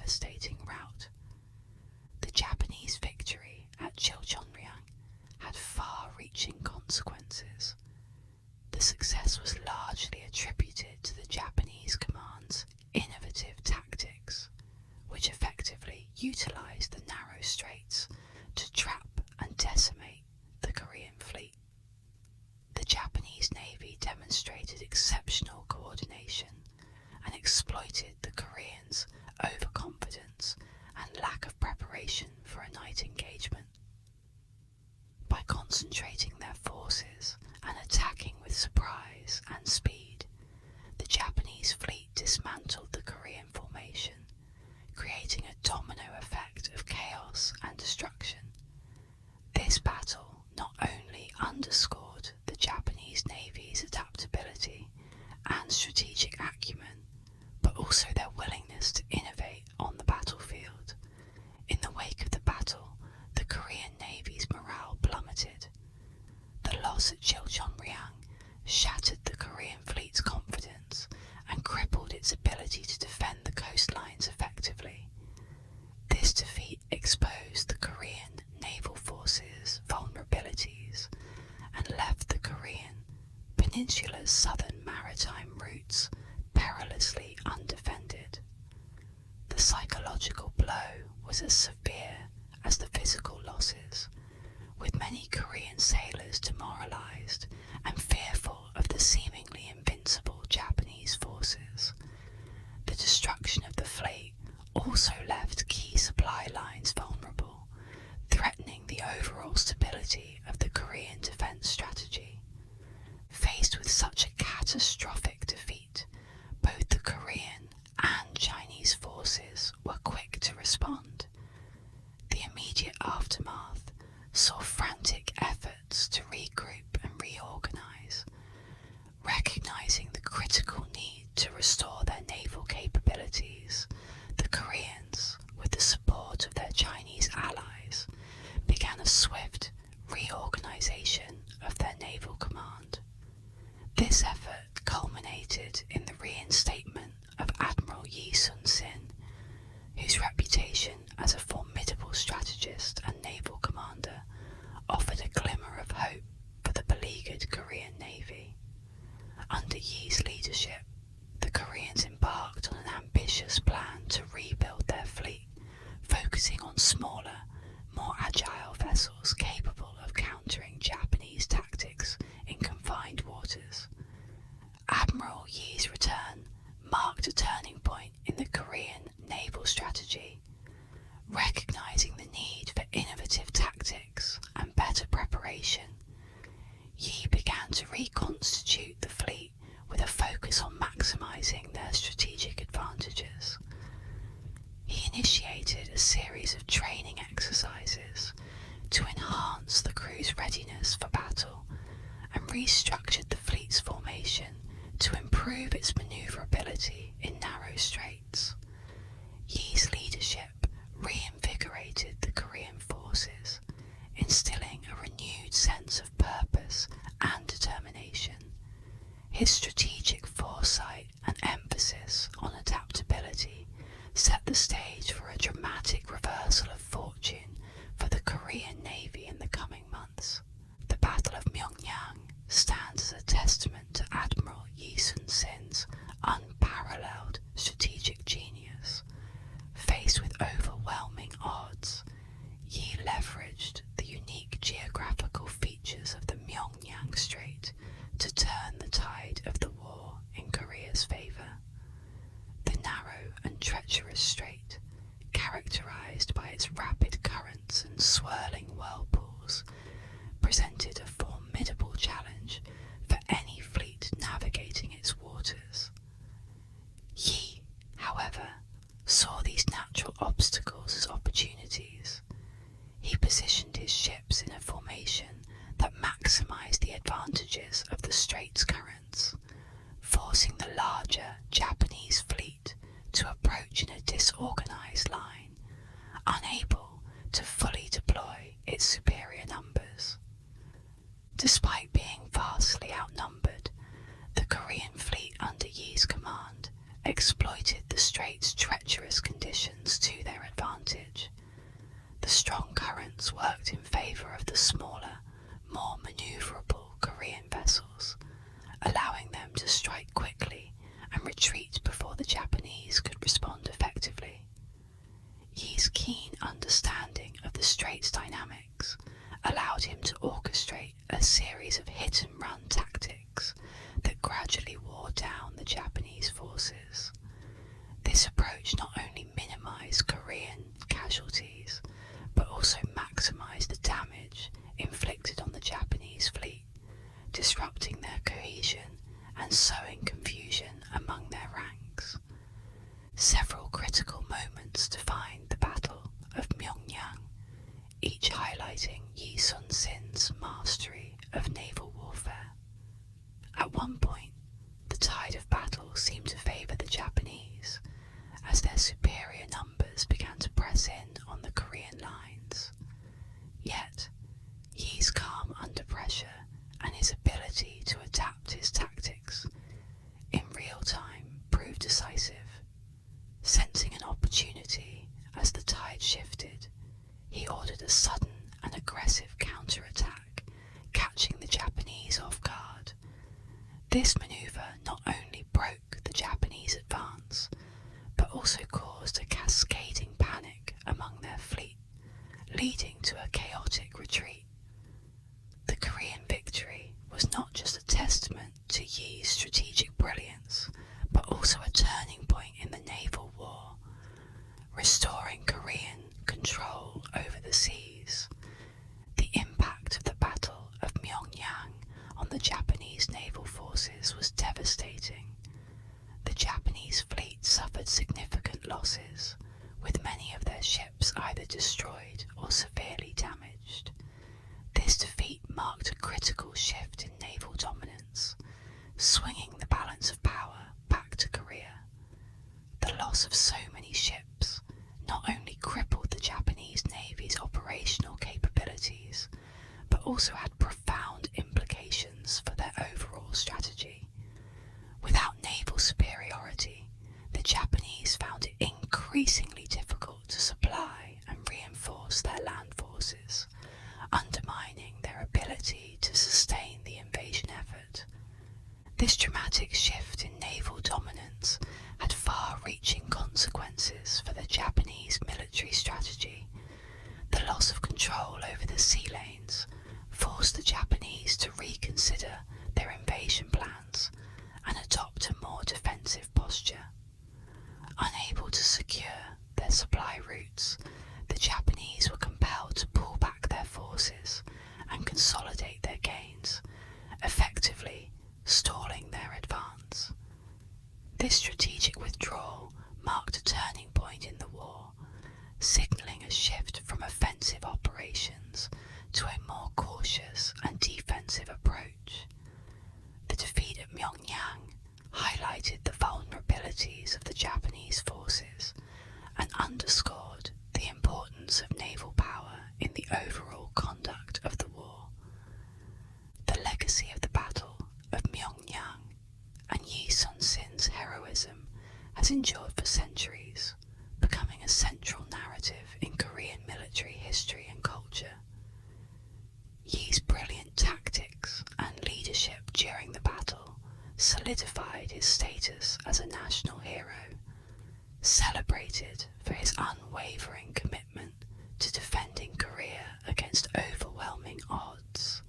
devastating rout. The Japanese victory at Chilchonrang had far-reaching consequences. The success was largely attributed to the Japanese command's innovative tactics, which effectively utilised the narrow straits to trap and decimate the Korean fleet. The Japanese Navy demonstrated exceptional coordination and exploited the Koreans' overconfidence and lack of preparation for a night engagement. By concentrating their forces and attacking with surprise and speed, the Japanese fleet dismantled the Korean formation, creating a domino effect of chaos and destruction. This battle not only underscored the Japanese Navy's adaptability and strategic acumen, but also their willingness to innovate on the battlefield. In the wake of the battle, the Korean Navy's morale plummeted. The loss at Chilchonrang shattered the Korean fleet's confidence and crippled its ability to defend the coastlines effectively. This defeat exposed the Korean naval forces' vulnerabilities and left the Korean peninsula's southern maritime routes perilously undefended. The psychological blow was as severe as the physical losses, with many Korean sailors demoralised and fearful of the seemingly invincible Japanese forces. The destruction of the fleet also left key supply lines vulnerable, threatening the overall stability of the Korean defence strategy. Faced with such a catastrophic defeat, both the Korean and Chinese forces were quick to respond. The immediate aftermath saw frantic efforts to regroup and reorganise. Recognising the critical need to restore their naval capabilities, the Koreans, with the support of their Chinese allies, began a swift reorganisation of their naval command. This effort culminated in the reinstatement of Admiral Yi Sun-sin, whose reputation as a formidable strategist and naval commander offered a glimmer of hope for the beleaguered Korean Navy. Under Yi's leadership, the Koreans embarked on an ambitious plan to rebuild their fleet, focusing on smaller, more agile vessels capable of countering Japanese tactics in confined waters. Admiral Yi's return marked a turning point in the Korean naval strategy. Recognising the need for innovative tactics and better preparation, Yi began to reconstitute the fleet with a focus on maximising their strategic advantages. He initiated a series of training exercises to enhance the crew's readiness for battle and restructured the fleet's formation to improve its manoeuvrability in narrow straits. Yi's leadership reinvigorated the Korean forces, instilling a renewed sense of purpose and determination. His strategic foresight and emphasis on adaptability set the stage for a dramatic reversal of fortune for the Korean Navy in the coming months. The Battle of Myeongnyang stands as a testament to Admiral Yi Sun-sin's unparalleled strategic genius. Faced with overwhelming odds, Yi leveraged the unique geographical features of the Myeongnyang Strait to turn the tide of the war in Korea's favour. The narrow and treacherous strait, characterised by its rapid currents and swirling whirlpools, presented a formidable challenge for any fleet navigating its waters. Yi, however, saw these natural obstacles as opportunities. He positioned his ships in a formation that maximised the advantages of the strait's currents, forcing the larger Japanese fleet to approach in a disorganised line, unable to fully deploy its superior numbers. Despite being vastly outnumbered, the Korean fleet under Yi's command exploited the strait's treacherous conditions to their advantage. The strong currents worked in favour of the smaller, more manoeuvrable Korean vessels, allowing them to strike quickly and retreat before the Japanese could respond effectively. Yi's keen understanding of the strait's dynamics allowed him to orchestrate a series of hit-and-run tactics that gradually wore down the Japanese forces. This approach not only minimised Korean casualties, but also maximised the damage inflicted on the Japanese fleet, disrupting their cohesion and sowing confusion among their ranks. Several critical moments defined the Battle of Myeongnyang, each highlighting Yi Sun-sin's mastery of naval warfare. At one point, the tide of battle seemed to favour the Japanese, as their superior numbers began to press in on the Korean lines. Yet, Yi's calm under pressure and his ability to adapt his tactics in real time proved decisive. Sensing an opportunity as the tide shifted, he ordered a sudden and aggressive counterattack, catching the Japanese off guard. This manoeuvre not only broke the Japanese advance, but also caused a cascading panic among their fleet, leading to a chaotic retreat. The Korean victory was not just a testament to Yi's strategic brilliance, but also a turning point in the naval war, restoring Korean control over the seas. The impact of the Battle of Myeongnyang on the Japanese naval forces was devastating. The Japanese fleet suffered significant losses, with many of their ships either destroyed or severely damaged. This defeat marked a critical shift in naval dominance, swinging the balance of power back to Korea. The loss of so many ships not only crippled the Japanese Navy's operational capabilities, but also had profound implications for their overall strategy. Without naval superiority, the Japanese found it increasingly difficult to supply and reinforce their land forces, undermining their ability to sustain the invasion effort. This dramatic shift in naval dominance had far-reaching consequences for the Japanese military strategy. The loss of control over the sea lanes forced the Japanese to reconsider their invasion plans and adopt a more defensive posture. Unable to secure their supply routes, the Japanese were compelled to pull back their forces and consolidate their gains, effectively stalling their advance. This strategic withdrawal marked a turning point in the war, signalling a shift from offensive operations to a more cautious and defensive approach. The defeat at Myeongnyang highlighted the vulnerabilities of the Japanese forces and underscored the importance of naval power in the overall conduct of the war. The legacy of the Battle of Myeongnyang and Yi Sun-sin's heroism has endured for centuries, becoming a central narrative in Korean military history and culture. Yi's brilliant tactics and leadership during the battle solidified his status as a national hero, celebrated for his unwavering commitment to defending Korea against overwhelming odds.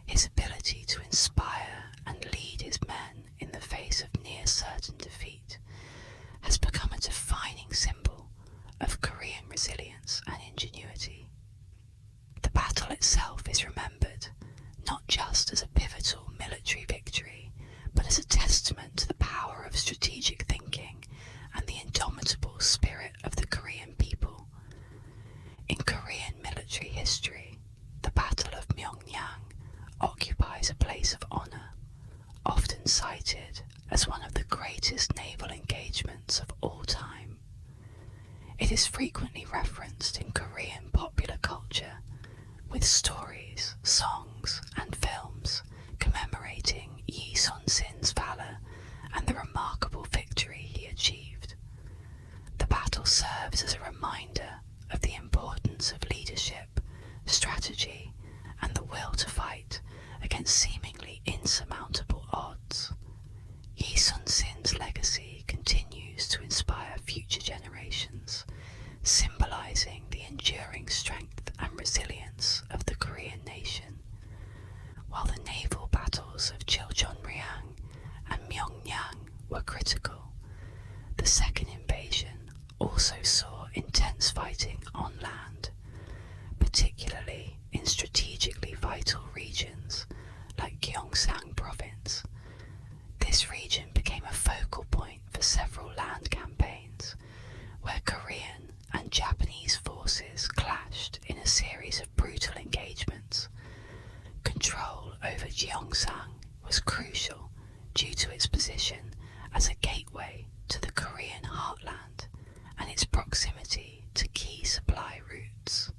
His ability to inspire and lead his men in the face of near-certain defeat has become a defining symbol of Korean resilience and ingenuity. The battle itself is remembered not just as a pivotal military victory, but as a testament to the power of strategic thinking and the indomitable spirit of the Korean people. In Korean military history, the Battle of Myeongnyang occupies a place of honour, often cited as one of the greatest naval engagements of all time. It is frequently referenced in Korean popular culture, with stories, songs, and films commemorating Yi Sun-sin's valour and the remarkable victory he second invasion also saw intense fighting on land, particularly in strategically vital regions like Gyeongsang province. This region became a focal point for several land campaigns, where Korean and Japanese forces clashed in a series of brutal engagements. Control over Gyeongsang was crucial due to its position as a gateway to the Korean heartland and its proximity to key supply routes.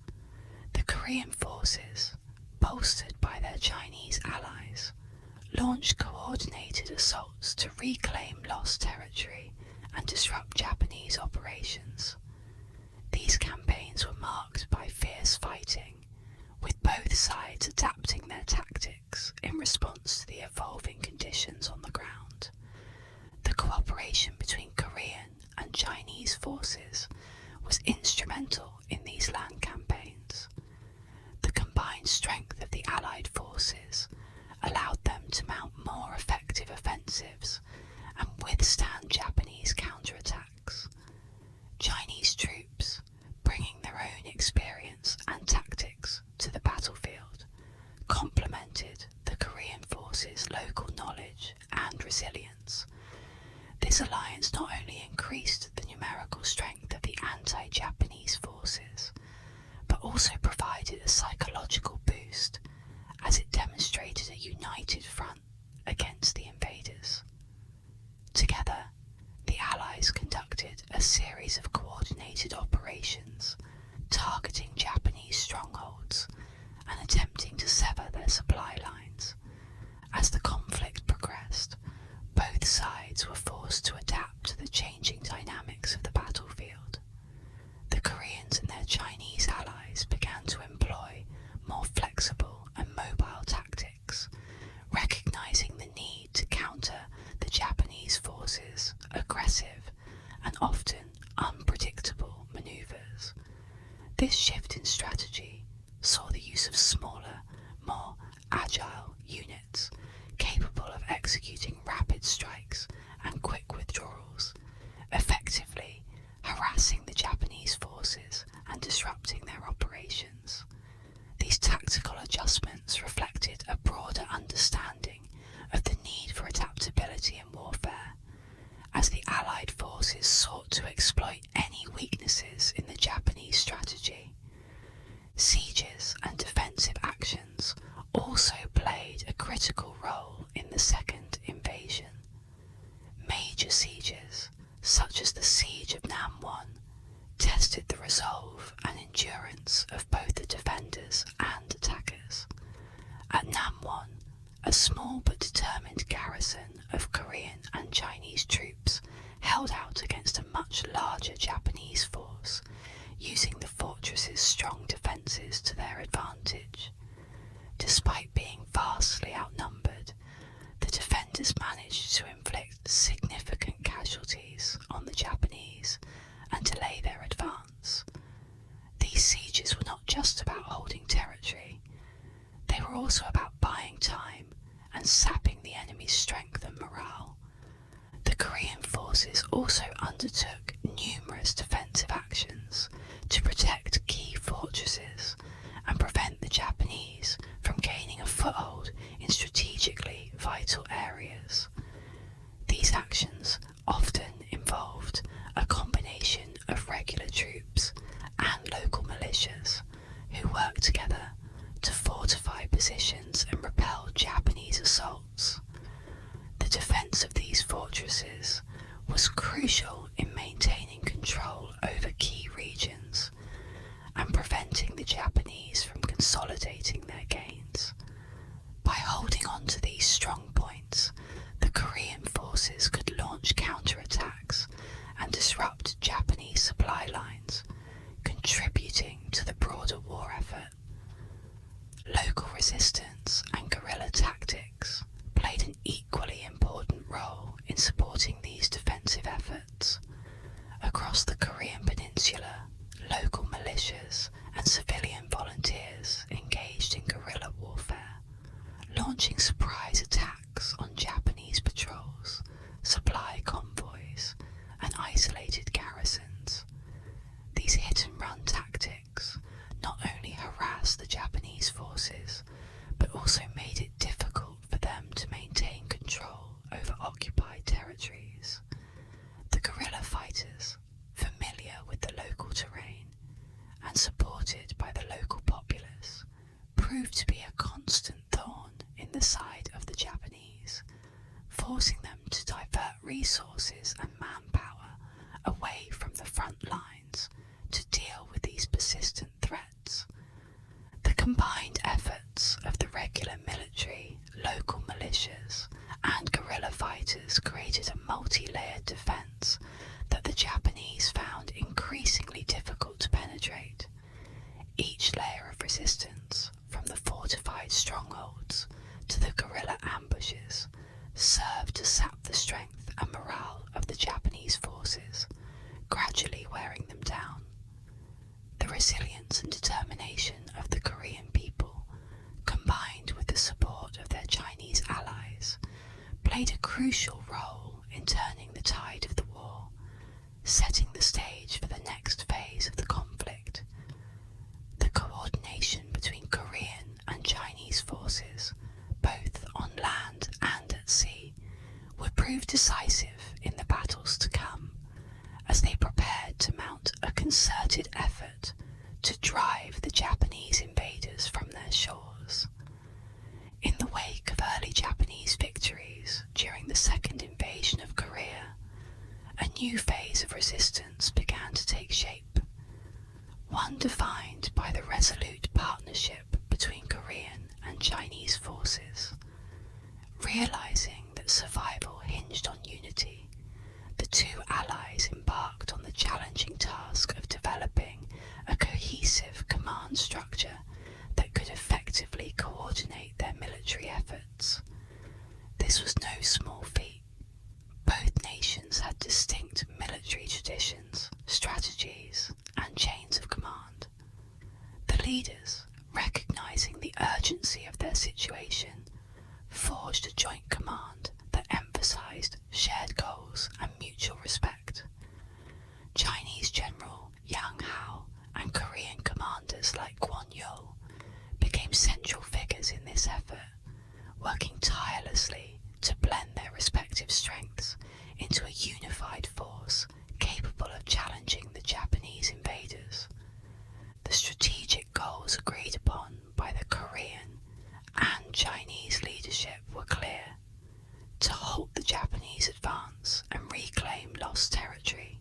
The Korean forces, bolstered by their Chinese allies, launched coordinated assaults to reclaim lost territory and disrupt Japanese operations. These campaigns were marked by fierce fighting, with both sides adapting their tactics in response to the evolving conditions on the ground. The cooperation between Korean and Chinese forces was instrumental in these land campaigns. The combined strength of the Allied forces allowed them to mount more effective offensives and withstand Japanese counterattacks. Chinese troops, bringing their own experience and tactics to the battlefield, complemented the Korean forces' local knowledge and resilience. This alliance not only increased the numerical strength of the anti-Japanese forces, but also provided a psychological boost as it demonstrated a united front against the invaders. Together, the Allies conducted a series of coordinated operations targeting Japanese strongholds and attempting to sever their supply lines. As the conflict progressed, both sides were forced to adapt to the changing dynamics of the battlefield. The Koreans and their Chinese allies began to employ more flexible and mobile tactics, recognizing the need to counter the Japanese forces' aggressive and often unpredictable maneuvers. This shift in strategy saw the use of smaller, more agile units capable of executing rapid strikes and quick withdrawals, effectively harassing the Japanese forces and disrupting their operations. These tactical adjustments reflected a broader understanding of the need for adaptability in warfare, as the Allied forces sought to exploit any weaknesses in the Japanese strategy. Sieges and defensive actions also played a critical role in the second invasion. Major sieges, such as the Siege of Namwon, tested the resolve and endurance of both the defenders and attackers. At Namwon, a small but determined garrison of Korean and Chinese troops held out against a much larger Japanese force, using the fortress's strong defences to their advantage. Despite being vastly outnumbered, the defenders managed to inflict significant casualties on the Japanese and delay their advance. These sieges were not just about holding territory, they were also about buying time and sapping the enemy's strength and morale. The Korean forces also undertook numerous defensive actions to protect key fortresses and prevent the Japanese from gaining a foothold in strategically vital areas. These actions often involved a combination of regular troops and local militias who worked together to fortify positions and repel Japanese assaults. The defense of these fortresses was crucial in maintaining control over key regions and preventing the Japanese from consolidating their gains. By holding on to these strong points, the Korean forces could launch counterattacks and disrupt Japanese supply lines, contributing to the broader war effort. Local resistance and guerrilla tactics played an equally important role in supporting these defensive efforts. Across the Korean peninsula, local militias and civilian volunteers engaged in guerrilla warfare, launching surprise attacks on Japanese patrols, supply convoys, and isolated combined efforts of the regular military, local militias, and guerrilla fighters created a multi-layered defense that the Japanese found increasingly difficult to penetrate. Each layer of resistance, from the fortified strongholds to the guerrilla ambushes, served to sap the strength and morale of the Japanese forces, gradually wearing them down. The resilience and determination of the Korean people, combined with the support of their Chinese allies, played a crucial role in turning the tide of the war, setting the stage for the next phase of the conflict. The coordination between Korean and Chinese forces, both on land and at sea, would prove decisive in the battles to come, as they prepared to mount a concerted effort to drive the Japanese invaders from their shores. In the wake of early Japanese victories during the second invasion of Korea, a new phase of resistance began to take shape, one defined by the resolute partnership between Korean and Chinese forces. Realizing that survival hinged on unity, the two allies embarked on the challenging task of developing a cohesive command structure that could effectively coordinate their military efforts. This was no small feat. Both nations had distinct military traditions, strategies, and chains of command. The leaders, recognizing the urgency of their situation, forged a joint command that emphasized shared goals and mutual respect. Chinese General Yang Hao and Korean commanders like Guan Yu became central figures in this effort, working tirelessly to blend their respective strengths into a unified force capable of challenging the Japanese invaders. The strategic goals agreed upon by the Korean and Chinese leadership were clear: to halt the Japanese advance and reclaim lost territory.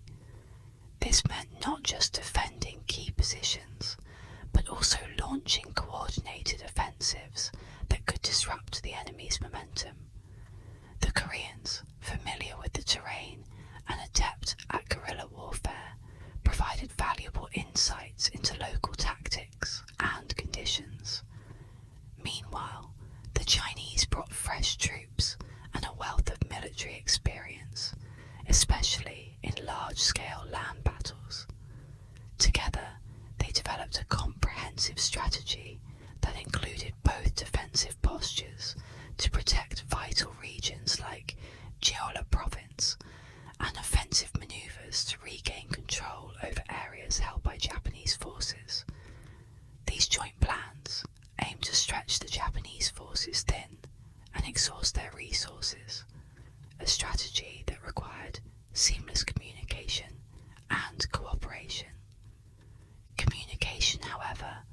This meant not just defending key positions, but also launching coordinated offensives that could disrupt the enemy's momentum. The Koreans, familiar with the terrain and adept at guerrilla warfare, provided valuable insights into local tactics and conditions. Meanwhile, the Chinese brought fresh troops and a wealth of military experience, especially in large-scale land battles. Together, they developed a comprehensive strategy that included both defensive postures to protect vital regions like Jeolla Province and offensive maneuvers to regain control over areas held by Japanese forces. These joint plans aimed to stretch the Japanese forces thin and exhaust their resources, a strategy that required seamless communication and cooperation. Communication, however,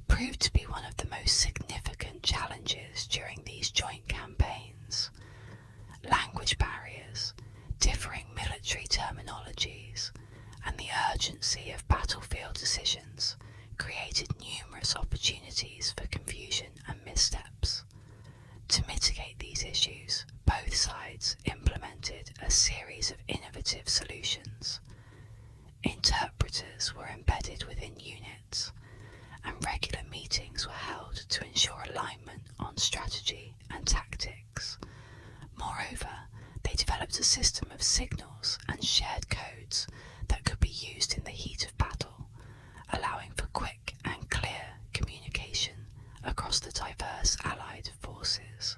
proved to be one of the most significant challenges during these joint campaigns. Language barriers, differing military terminologies, and the urgency of battlefield decisions created numerous opportunities for confusion and missteps. To mitigate these issues, both sides implemented a series of innovative solutions. Interpreters were embedded within units, and regular meetings were held to ensure alignment on strategy and tactics. Moreover, they developed a system of signals and shared codes that could be used in the heat of battle, allowing for quick and clear communication across the diverse Allied forces.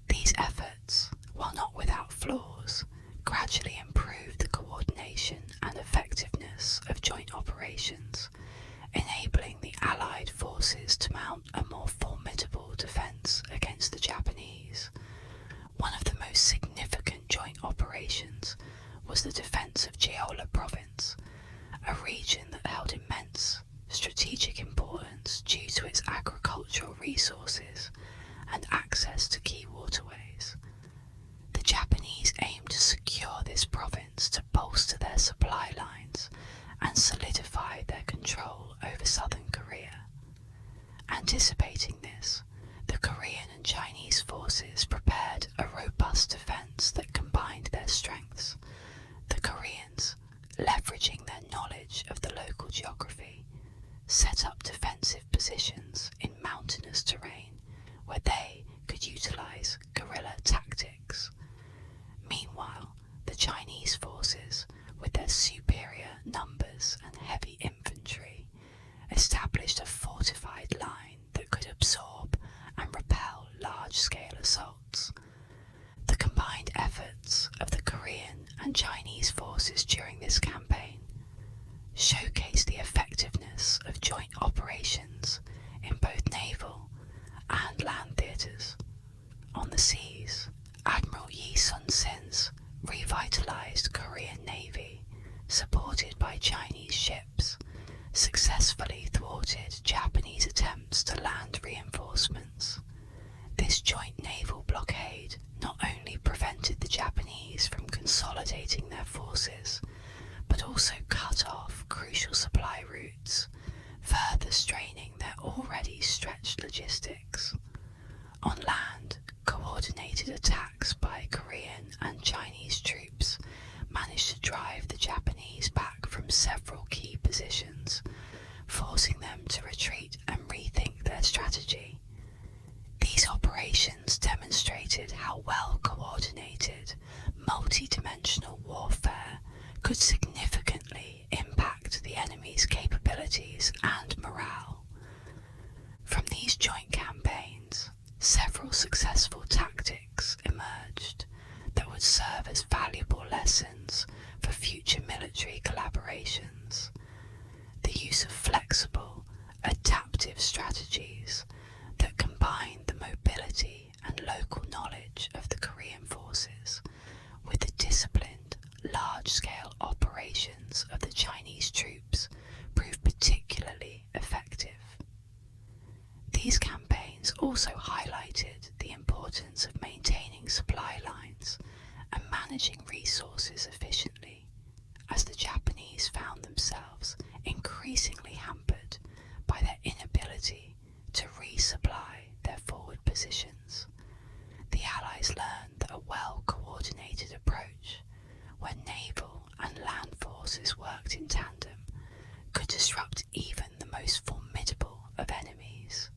These efforts, while not without flaws, gradually improved the coordination and effectiveness of joint operations, enabling the Allied forces to mount a more formidable defence against the Japanese. One of the most significant joint operations was the defence of Jeolla Province, a region that held immense strategic importance due to its agricultural resources and access to key waterways. The Japanese aimed to secure this province to bolster their supply lines and solidify their control over southern Korea. knowledge of the local geography, set up defensive positions in mountainous terrain where they could utilize guerrilla tactics. Meanwhile, the Chinese forces, with their superior numbers and heavy infantry, established a fortified line that could absorb and repel large-scale assaults. The combined efforts of the Korean and Chinese forces during this campaign showcase the effectiveness of joint operations in both naval and land theatres. On the seas, Admiral Yi Sun-sin's revitalised Korean navy, supported by Chinese ships, successfully thwarted Japanese attempts to land reinforcements. This joint naval blockade not only prevented the Japanese from consolidating their forces, but also cut off crucial supply routes, further straining their already stretched logistics. On land, coordinated attacks by Korean and Chinese troops managed to drive the Japanese back from several key positions, forcing them to retreat and rethink their strategy. These operations demonstrated how well coordinated, multi-dimensional warfare could significantly impact the enemy's capabilities and morale. From these joint campaigns, several successful tactics emerged that would serve as valuable lessons for future military collaborations. The use of flexible, adaptive strategies that combine the mobility and local knowledge of the Korean forces with the disciplined, large-scale operations of the Chinese troops proved particularly effective. These campaigns also highlighted the importance of maintaining supply lines and managing resources efficiently, as the Japanese found themselves increasingly hampered by their inability to resupply their forward positions. The Allies learned that a well-coordinated approach, where naval and land forces worked in tandem, could disrupt even the most formidable of enemies.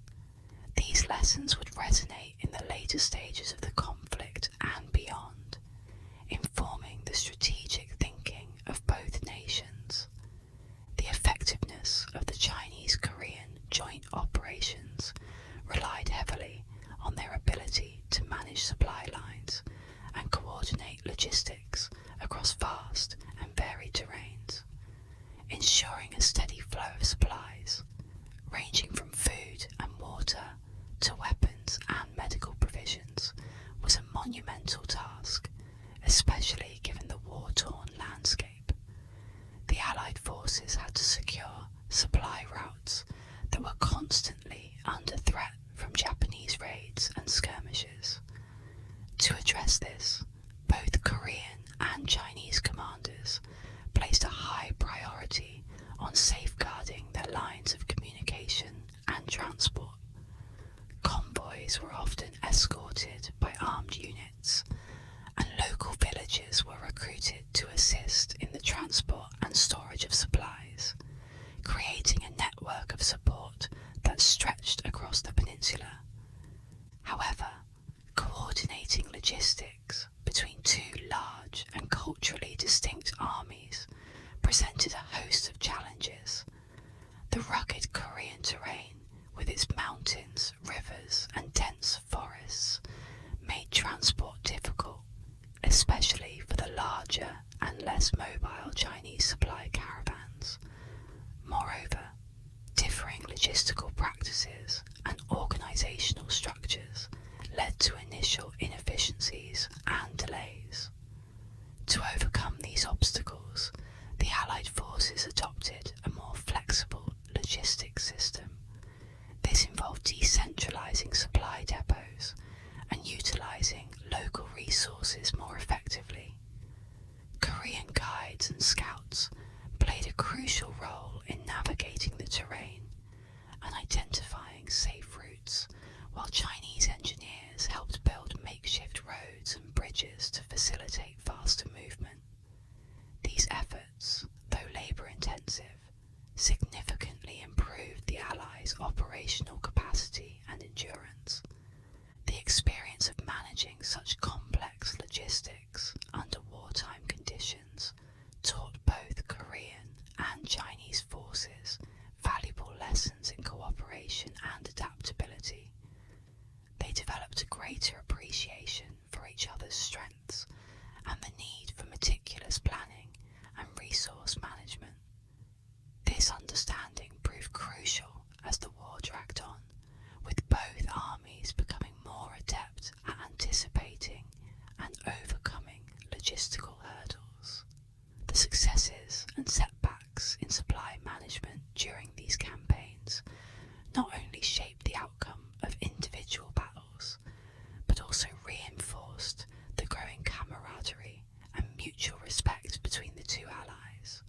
These lessons would resonate in the later stages of the conflict and beyond, informing the strategic thinking of both nations. The effectiveness of the Chinese-Korean joint operations relied heavily on their ability to manage supply lines and coordinate logistics across vast and varied terrains, ensuring a steady flow of supplies, ranging from food and water to weapons and medical provisions, was a monumental task, especially given the war-torn landscape. The Allied forces had to secure supply routes that were constantly under threat from Japanese raids and skirmishes. To address this, both Korean and Chinese commanders placed a high priority on safeguarding their lines of communication and transport. Convoys were often escorted by armed units, and local villages were recruited to assist in the transport and storage of supplies, creating a network of support that stretched across the peninsula. However, coordinating logistics between two large and culturally distinct armies presented a host of challenges. The rugged Korean terrain, with its mountains, rivers, and dense forests, made transport difficult, especially for the larger and less mobile Chinese supply caravans. Moreover, differing logistical practices and organisational structures led to initial inefficiencies and delays. To overcome these obstacles, the Allied forces adopted a more flexible logistics system. This involved decentralising supply depots and utilising local resources more effectively. Korean guides and scouts played a crucial role in navigating the terrain and identifying safe routes, while Chinese engineers helped build makeshift roads and bridges to facilitate faster movement. These efforts, though labour-intensive, offensive significantly improved the Allies' operational capacity and endurance. The experience of managing such complex logistics under wartime conditions taught both Korean and Chinese forces valuable lessons in cooperation and adaptability. They developed a greater appreciation for each other's strengths and the need for meticulous planning and resource management. This understanding proved crucial as the war dragged on, with both armies becoming more adept at anticipating and overcoming logistical hurdles. The successes and setbacks in supply management during these campaigns not only shaped the outcome of individual battles, but also reinforced the growing camaraderie and mutual respect between the two allies.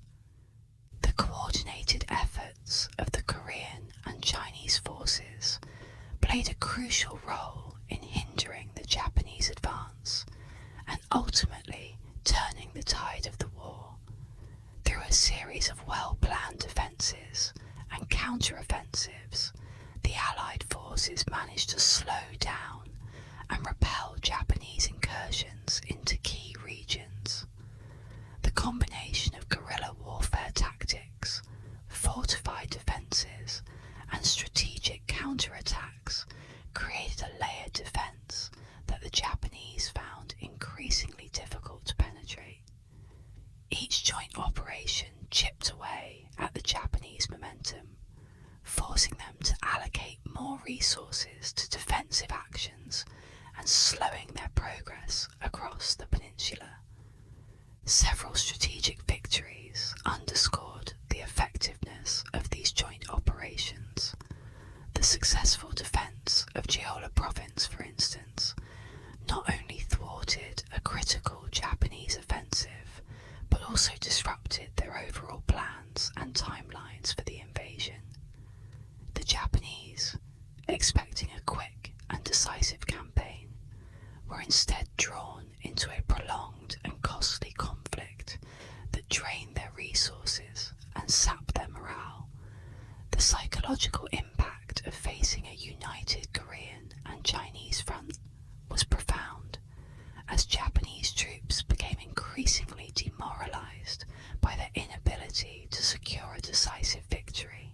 The coordinated efforts of the Korean and Chinese forces played a crucial role in hindering the Japanese advance and ultimately turning the tide of the war. Through a series of well-planned defences and counter-offensives, the Allied forces managed to slow down and repel Japanese incursions into key regions. The combination of guerrilla warfare tactics, fortified defences, and strategic counterattacks created a layered defence that the Japanese found increasingly difficult to penetrate. Each joint operation chipped away at the Japanese momentum, forcing them to allocate more resources to defensive actions and slowing their progress across the peninsula. Several strategic victories underscored the effectiveness of these joint operations. The successful defence of Jeolla province, for instance, not only thwarted a critical Japanese offensive, but also disrupted their overall plans and timelines for the invasion. The Japanese, expecting a quick and decisive campaign, were instead drawn into a prolonged and costly conflict that drained their resources and sapped their morale. The psychological impact of facing a united Korean and Chinese front was profound, as Japanese troops became increasingly demoralised by their inability to secure a decisive victory.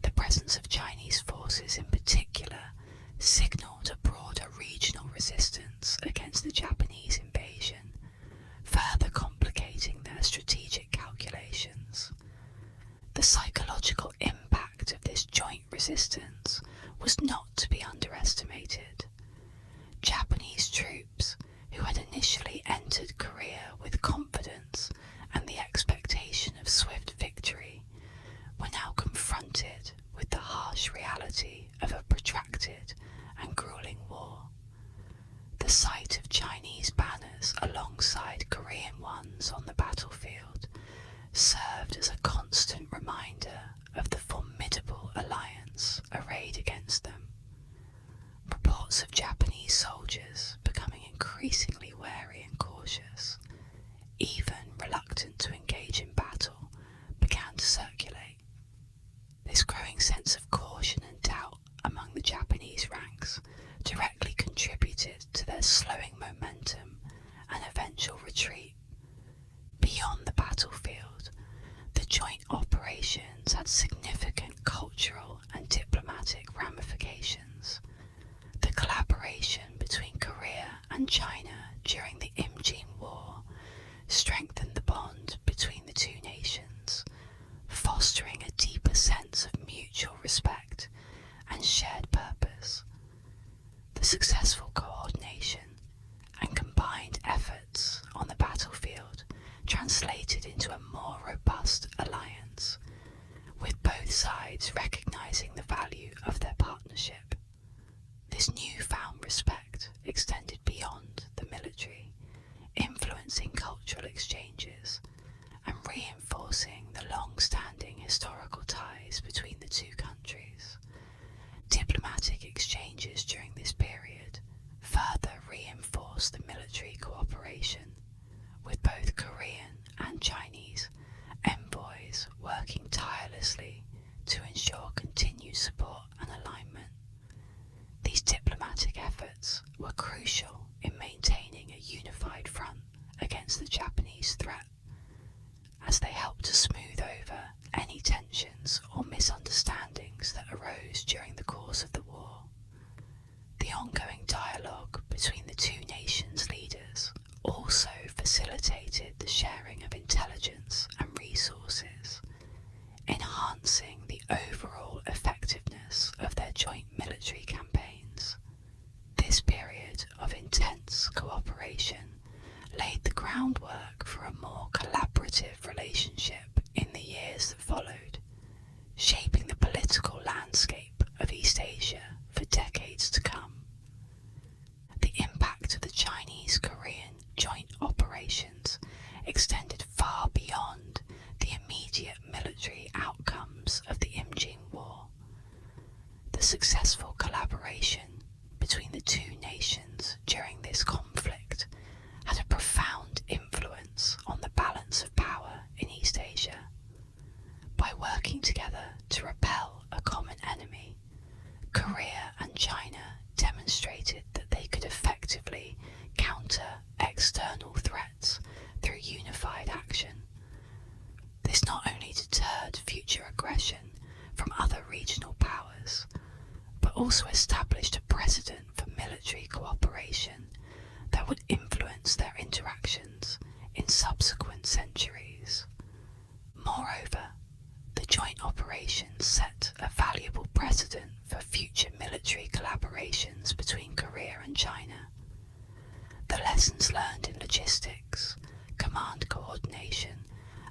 The presence of Chinese forces in particular signalled a broader regional resistance against the Japanese invasion, further complicating their strategic calculations. The psychological impact of this joint resistance was not to be underestimated. Japanese troops, who had initially entered Korea with confidence and the expectation of swift victory, were now confronted with the harsh reality of a protracted and grueling war. The sight of Chinese banners alongside Korean ones on the battlefield served as a constant reminder of the formidable alliance arrayed against them. Reports of Japanese soldiers becoming increasingly wary and cautious, even reluctant to engage in battle, began to circulate. This growing sense of caution and doubt among the Japanese ranks directly contributed to their slowing momentum and eventual retreat. Beyond the battlefield, the joint operations had significant cultural and diplomatic ramifications. The collaboration between Korea and China during the Imjin War strengthened the bond between the two nations, fostering a deeper sense of mutual respect and shared purpose. The successful coordination and combined efforts on the battlefield translated into a more robust alliance, with both sides recognizing the value of their partnership. This newfound respect extended beyond the military, influencing cultural exchanges and reinforcing the long-standing historical ties between the two countries. Diplomatic exchanges during this period further reinforced the military cooperation, with both Korean and Chinese envoys tirelessly to ensure continued support and alignment. These diplomatic efforts were crucial in maintaining a unified front against the Japanese threat, as they helped to smooth over any tensions or misunderstandings that arose during the course of the war. The ongoing dialogue between the two nations' leaders also facilitated the sharing of intelligence and resources, enhancing the overall effectiveness of their joint military campaigns. This period of intense cooperation laid the groundwork for a more collaborative relationship in the years that followed, shaping the political landscape of East Asia for decades to come. The impact of the Chinese-Korean joint operations extended far beyond the immediate military outcomes of the Imjin War. The successful collaboration between the two nations during this conflict had a profound influence on the balance of power in East Asia. By working together to repel a common enemy, Korea and China demonstrated that they could effectively counter external threats through unified action. This not only deterred future aggression from other regional powers, but also established a precedent for military cooperation that would influence their interactions in subsequent centuries. Moreover, the joint operations set a valuable precedent for future military collaborations between Korea and China. The lessons learned in logistics, command coordination,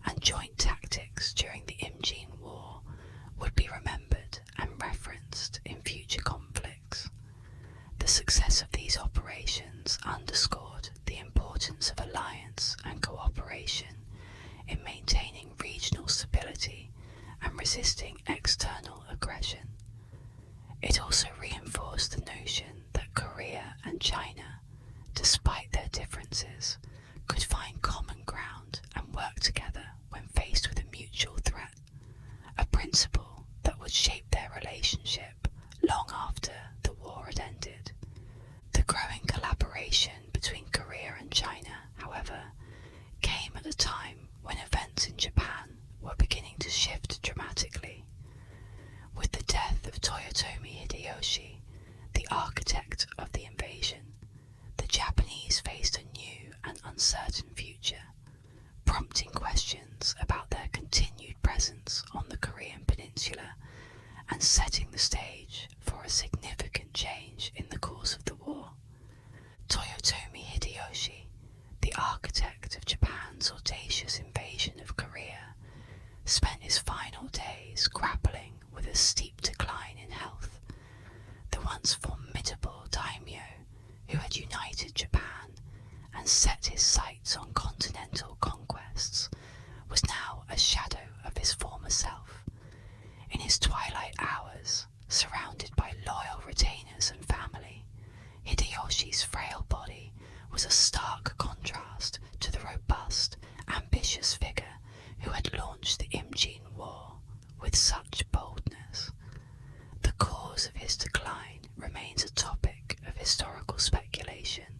and joint tactics during the Imjin War would be remembered and referenced in future conflicts. The success of these operations underscored the importance of alliance and cooperation in maintaining regional stability and resisting external aggression. It also reinforced the notion that Korea and China, despite their differences, could find common ground and work together when faced with a mutual threat, a principle that would shape their relationship long after the war had ended. The growing collaboration between Korea and China, however, came at a time when events in Japan were beginning to shift dramatically. With the death of Toyotomi Hideyoshi, the architect of the invasion, the Japanese faced a new and uncertain future, prompting questions about their continued presence on the Korean peninsula and setting the stage for a significant change in the course of the war. Toyotomi Hideyoshi, the architect of Japan's audacious invasion of Korea, spent his final days grappling with a steep decline in health. The once formidable daimyo, who had united Japan and set his sights on continental conquests, was now a shadow of his former self. In his twilight hours, surrounded by loyal retainers and family, Hideyoshi's frail body was a stark contrast to the robust, ambitious figure who had launched the Imjin War with such boldness. The cause of his decline remains a topic of historical speculation,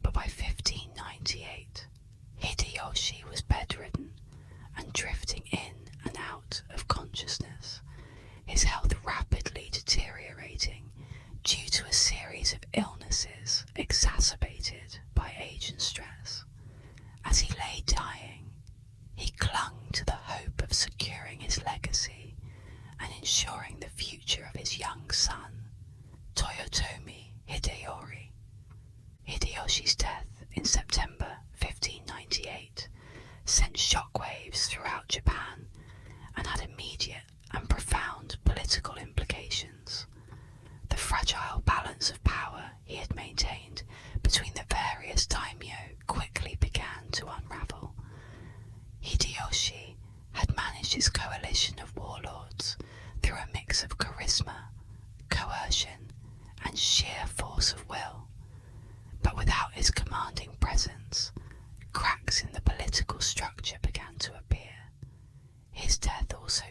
but by 1598, Hideyoshi was bedridden and drifting in and out of consciousness, his health rapidly deteriorating due to a series of illnesses exacerbated by age and stress. As he lay dying, he clung to the hope of securing his legacy and ensuring the future of his young son, Toyotomi Hideyoshi. Hideyoshi's death in September 1598 sent shockwaves throughout Japan and had immediate and profound political implications. The fragile balance of power he had maintained between the various daimyo quickly began to unravel. Hideyoshi had managed his coalition of warlords through a mix of charisma, coercion, and sheer force of will. But without his commanding presence, cracks in the political structure began to appear. His death also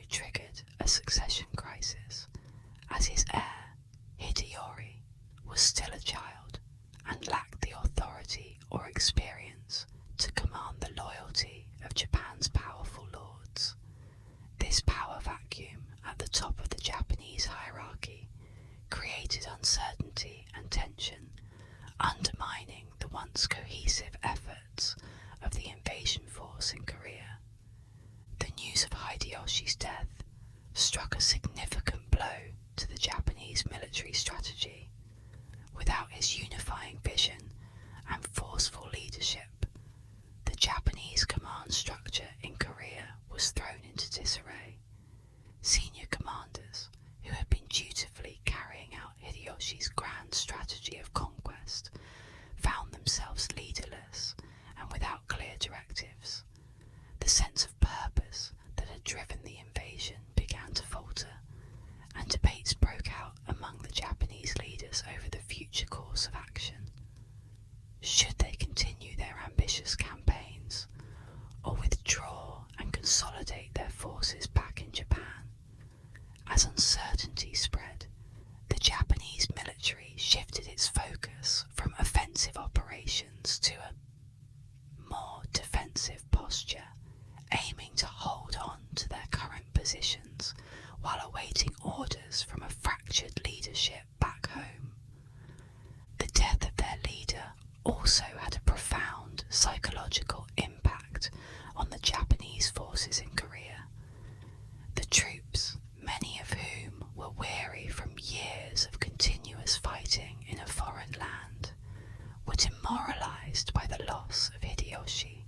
created uncertainty and tension, undermining the once cohesive efforts of the invasion force in Korea. The news of Hideyoshi's death struck a significant blow to the Japanese military strategy. Without his unifying vision and forceful leadership, the Japanese command structure in Korea was thrown into disarray. Senior commanders who had been dutifully carrying out Hideyoshi's grand strategy of conquest found themselves leaderless and without clear directives. The sense of purpose that had driven the invasion began to falter, and debates broke out among the Japanese leaders over the future course of action. Should they continue their ambitious campaigns, or withdraw and consolidate their forces back in Japan? As uncertainty spread, the Japanese military shifted its focus from offensive operations to a more defensive posture, aiming to hold on to their current positions while awaiting orders from a fractured leadership back home. The death of their leader also had a profound psychological impact on the Japanese forces in Korea. The troops, many of whom were weary from years of continuous fighting in a foreign land, were demoralized by the loss of Hideyoshi,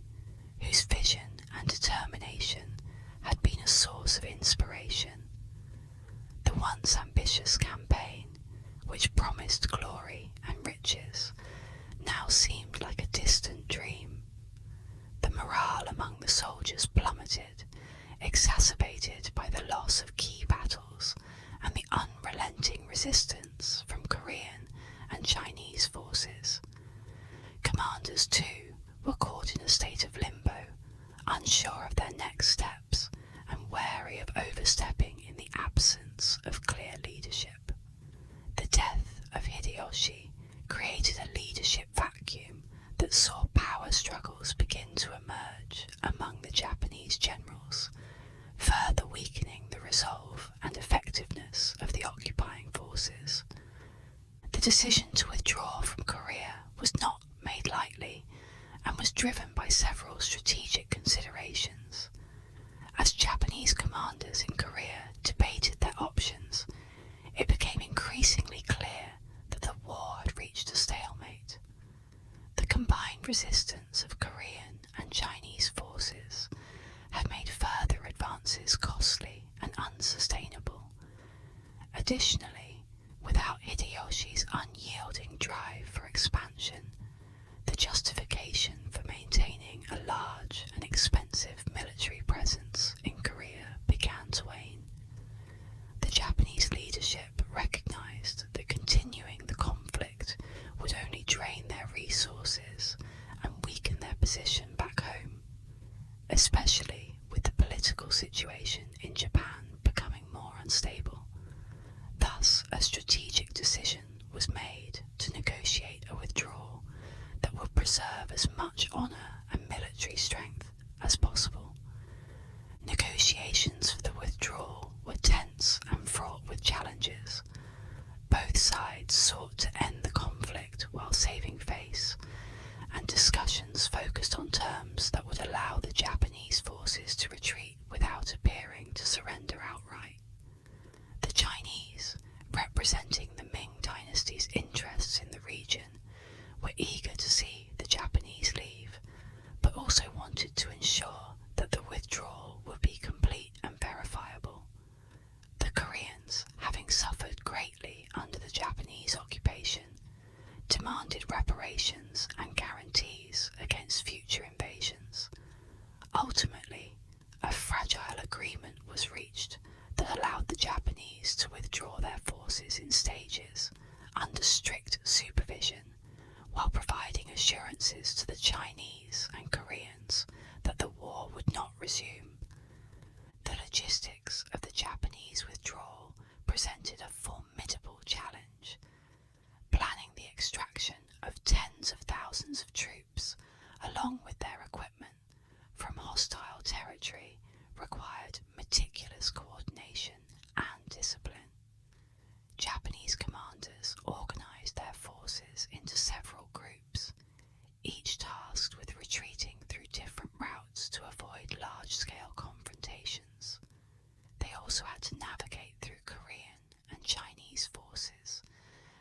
whose vision and determination had been a source of inspiration. The once ambitious campaign, which promised glory and riches, now seemed like a distant dream. The morale among the soldiers plummeted, exacerbated by the loss of key battles and the unrelenting resistance from Korean and Chinese forces. Commanders, too, were caught in a state of limbo, unsure of their next steps and wary of overstepping in the absence of clear leadership. The death of Hideyoshi created a leadership vacuum that saw power struggles begin to emerge among the Japanese generals, further weakening the resolve and effectiveness of the occupying forces. The decision to withdraw from Korea was not made lightly and was driven by several strategic considerations. As Japanese commanders in Korea debated their options, it became increasingly clear that the war had reached a stalemate. The combined resistance of Korean and Chinese forces had made further advances costly and unsustainable. Additionally, without Hideyoshi's unyielding drive for expansion, the justification for maintaining a large and expensive military presence in Korea began to wane. The Japanese leadership recognized that continuing the conflict would only drain their resources and weaken their position back home, especially with the political situation in Japan becoming more unstable. Thus, a strategic decision was made to negotiate a withdrawal that would preserve as much honour and military strength as possible. Negotiations for the withdrawal were tense and fraught with challenges. Both sides sought to end the conflict while saving face, and discussions focused on terms that would allow the Japanese forces to retreat without appearing to surrender outright. The Chinese, representing the Ming Dynasty's interests in the region, were eager to see the Japanese leave, but also wanted to ensure that the withdrawal would be complete and verifiable. The Koreans, having suffered greatly under the Japanese occupation, demanded reparations and guarantees against future invasions. Ultimately, a fragile agreement was reached that allowed the Japanese to withdraw their forces in stages under strict supervision, while providing assurances to the Chinese and Koreans that the war would not resume. The logistics of the Japanese withdrawal presented a formidable challenge. Planning the extraction of tens of thousands of troops, along with their equipment, from hostile territory required meticulous coordination and discipline. Japanese commanders forces into several groups, each tasked with retreating through different routes to avoid large-scale confrontations. They also had to navigate through Korean and Chinese forces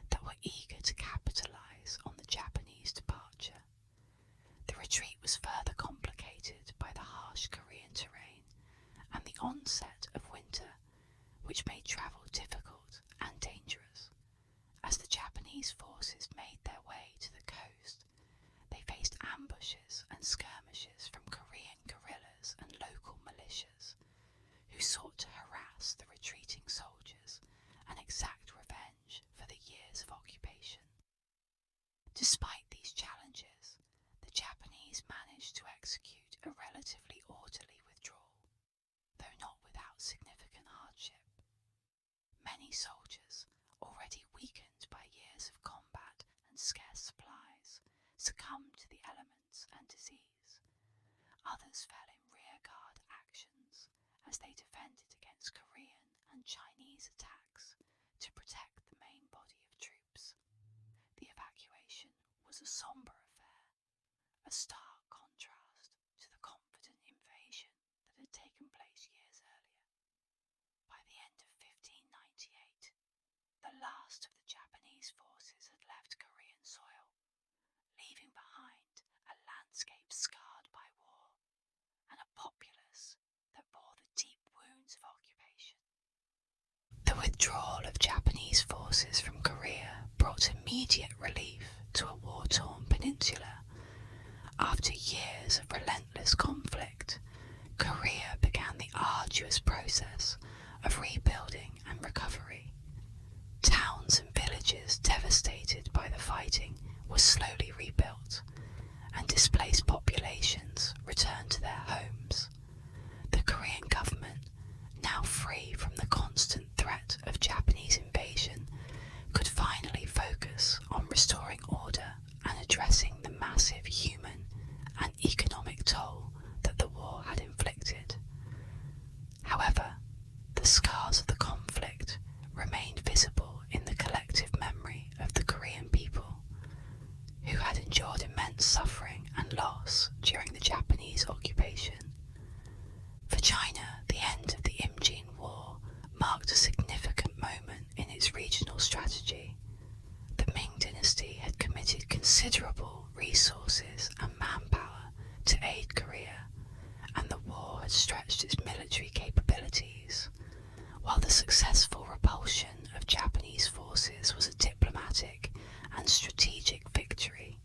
that were eager to capitalize on the Japanese departure. The retreat was further complicated by the harsh Korean terrain and the onset of winter, which made travel difficult and dangerous. As the Japanese forces made their way to the coast, they faced ambushes and skirmishes from Korean guerrillas and local militias, who sought to harass the retreating soldiers and exact revenge for the years of occupation. Despite these challenges, the Japanese managed to execute a relatively orderly withdrawal, though not without significant hardship. Many soldiers, already weakened by years of combat and scarce supplies, succumbed to the elements and disease. Others fell in rearguard actions as they defended against Korean and Chinese attacks to protect the main body of troops. The evacuation was a sombre affair, a stark contrast to the confident invasion that had taken place years earlier. By the end of 1598, the last of the Japanese forces had left Korean soil, leaving behind a landscape scarred by war and a populace that bore the deep wounds of occupation. The withdrawal of Japanese forces from Korea brought immediate relief to a war-torn peninsula. After years of relentless conflict, Korea began the arduous process of rebuilding and recovery. Towns and villages devastated by the fighting were slowly rebuilt, and displaced populations returned to their homes. The Korean government, now free from the constant threat of Japanese invasion, could finally focus on restoring order and addressing the massive human and economic toll that the war had inflicted. However, the scars of the conflict remained visible in the collective memory of the Korean people, who had endured immense suffering and loss during the Japanese occupation. For China, the end of the Imjin War marked a significant moment in its regional strategy. The Ming Dynasty had committed considerable resources and manpower to aid Korea, and the war had stretched its military capabilities. While the successful repulsion of Japanese forces was a diplomatic and strategic victory,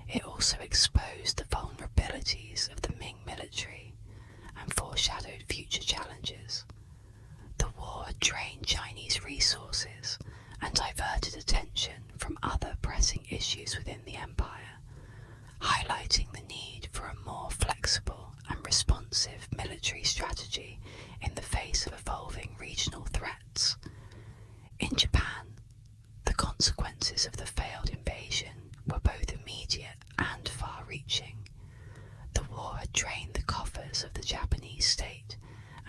it also exposed the vulnerabilities of the Ming military and foreshadowed future challenges. The war had drained Chinese resources and diverted attention from other pressing issues within the empire, highlighting the need for a more flexible and responsive military strategy in the face of evolving regional threats. In Japan, the consequences of the failed invasion were both immediate and far-reaching. The war had drained the coffers of the Japanese state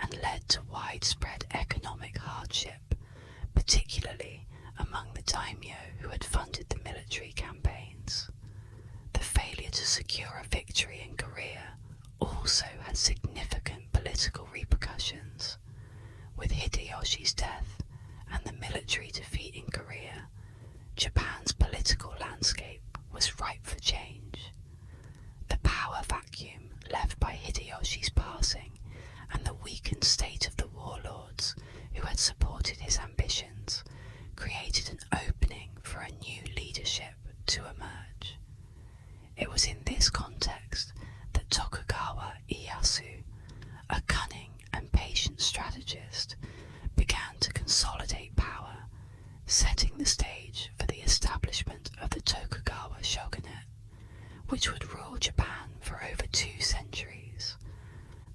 and led to widespread economic hardship, particularly among the daimyo who had funded the military campaigns. The failure to secure a victory in Korea also had significant political repercussions. With Hideyoshi's death and the military defeat in Korea, Japan's political landscape was ripe for change. The power vacuum left by Hideyoshi's passing and the weakened state of the warlords who had supported his ambitions created an opening for a new leadership to emerge. It was in this context that Tokugawa Ieyasu, a cunning and patient strategist, began to consolidate power, setting the stage for the establishment of the Tokugawa shogunate, which would rule Japan for over 2 centuries.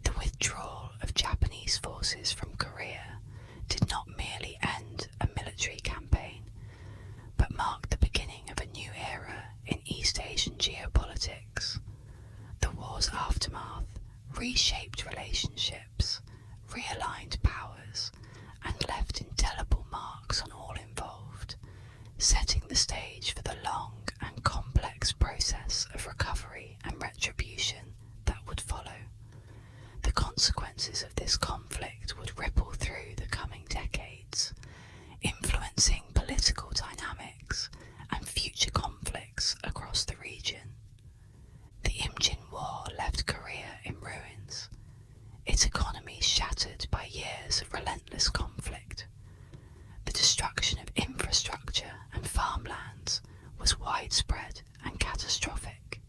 The withdrawal of Japanese forces from Korea did not merely end a military campaign, but marked the beginning of a new era in East Asian geopolitics. The war's aftermath reshaped relationships, realigned powers, and left indelible marks on all involved, setting the stage for the long this conflict would ripple through the coming decades, influencing political dynamics and future conflicts across the region. The Imjin War left Korea in ruins, its economy shattered by years of relentless conflict. The destruction of infrastructure and farmlands was widespread and catastrophic.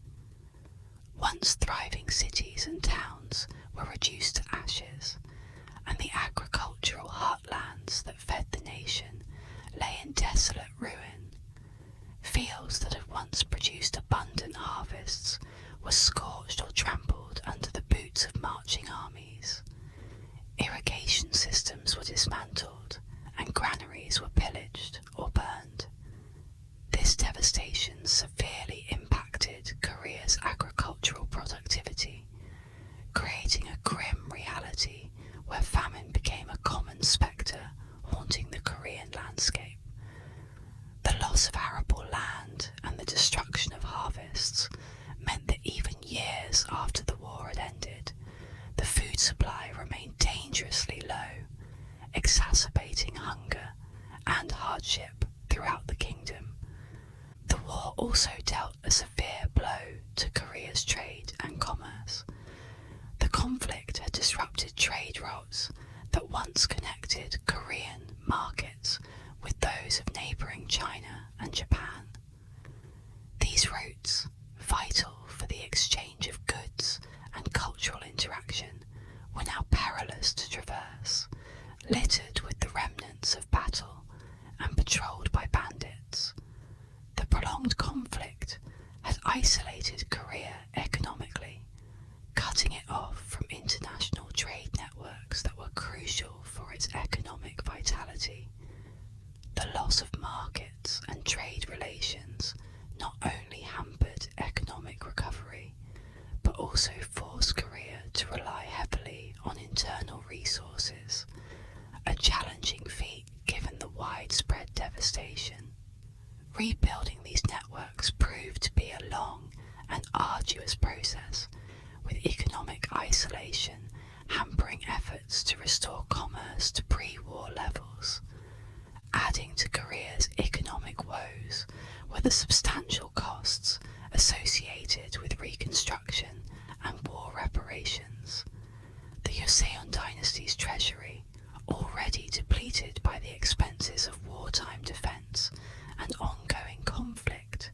Once thriving cities and towns were reduced to ashes, and the agricultural heartlands that fed the nation lay in desolate ruin. Fields that had once produced abundant harvests were scorched or trampled under the boots of marching armies. Irrigation systems were dismantled, and granaries were pillaged or burned. This devastation severely impacted Korea's agricultural productivity, creating a grim reality where famine became a common spectre haunting the Korean landscape. The loss of arable land and the destruction of harvests meant that even years after the war had ended, the food supply remained dangerously low, exacerbating hunger and hardship throughout the kingdom. The war also dealt a severe blow to Korea's trade and commerce. The conflict had disrupted trade routes that once connected Korean markets with those of neighbouring China and Japan. These routes, vital for the exchange of goods and cultural interaction, were now perilous to traverse, littered with the remnants of battle and patrolled by bandits. The prolonged conflict had isolated Korea economically, cutting it off from international trade networks that were crucial for its economic vitality. The loss of markets and trade relations not only hampered economic recovery, but also forced Korea to rely heavily on internal resources, a challenging feat given the widespread devastation. Rebuilding these networks proved to be a long and arduous process, with economic isolation hampering efforts to restore commerce to pre-war levels. Adding to Korea's economic woes were the substantial costs associated with reconstruction and war reparations. The Joseon dynasty's treasury, already depleted by the expenses of wartime defence and ongoing conflict,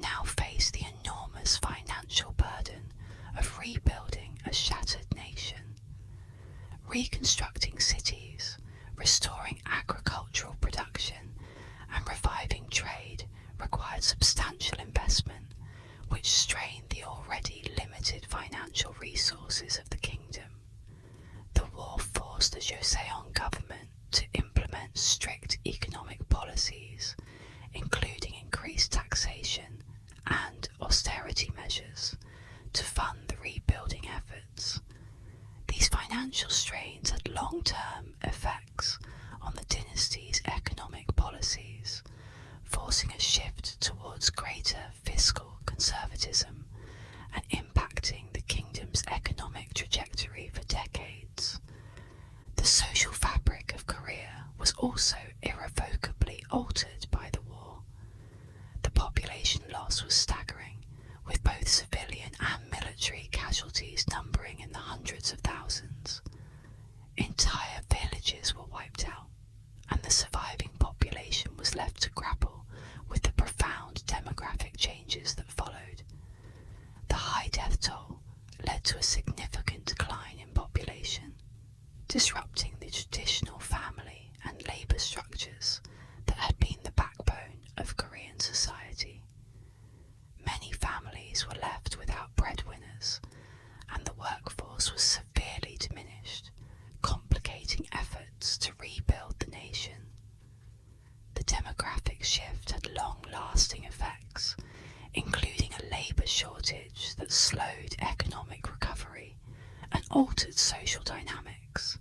now faced the enormous financial burden of rebuilding a shattered nation. Reconstructing cities, restoring agricultural production, and reviving trade required substantial investment, which strained the already limited financial resources of the kingdom. The war forced the Joseon government to implement strict economic policies, including increased taxation and austerity measures, to fund the rebuilding efforts. These financial strains had long-term effects on the dynasty's economic policies, forcing a shift towards greater fiscal conservatism and impacting the kingdom's economic trajectory for decades. The social fabric of Korea was also irrevocably altered by the war. The population loss was staggering, with both civilian and military casualties numbering in the hundreds of thousands. Entire villages were wiped out, and the surviving population was left to grapple with the profound demographic changes that followed. The high death toll led to a significant decline in population, disrupting the traditional family and labour structures that had been the backbone of Korean society. Many families were left without breadwinners, and the workforce was severely diminished, complicating efforts to rebuild the nation. The demographic shift had long-lasting effects, including a labour shortage that slowed economic recovery and altered social dynamics,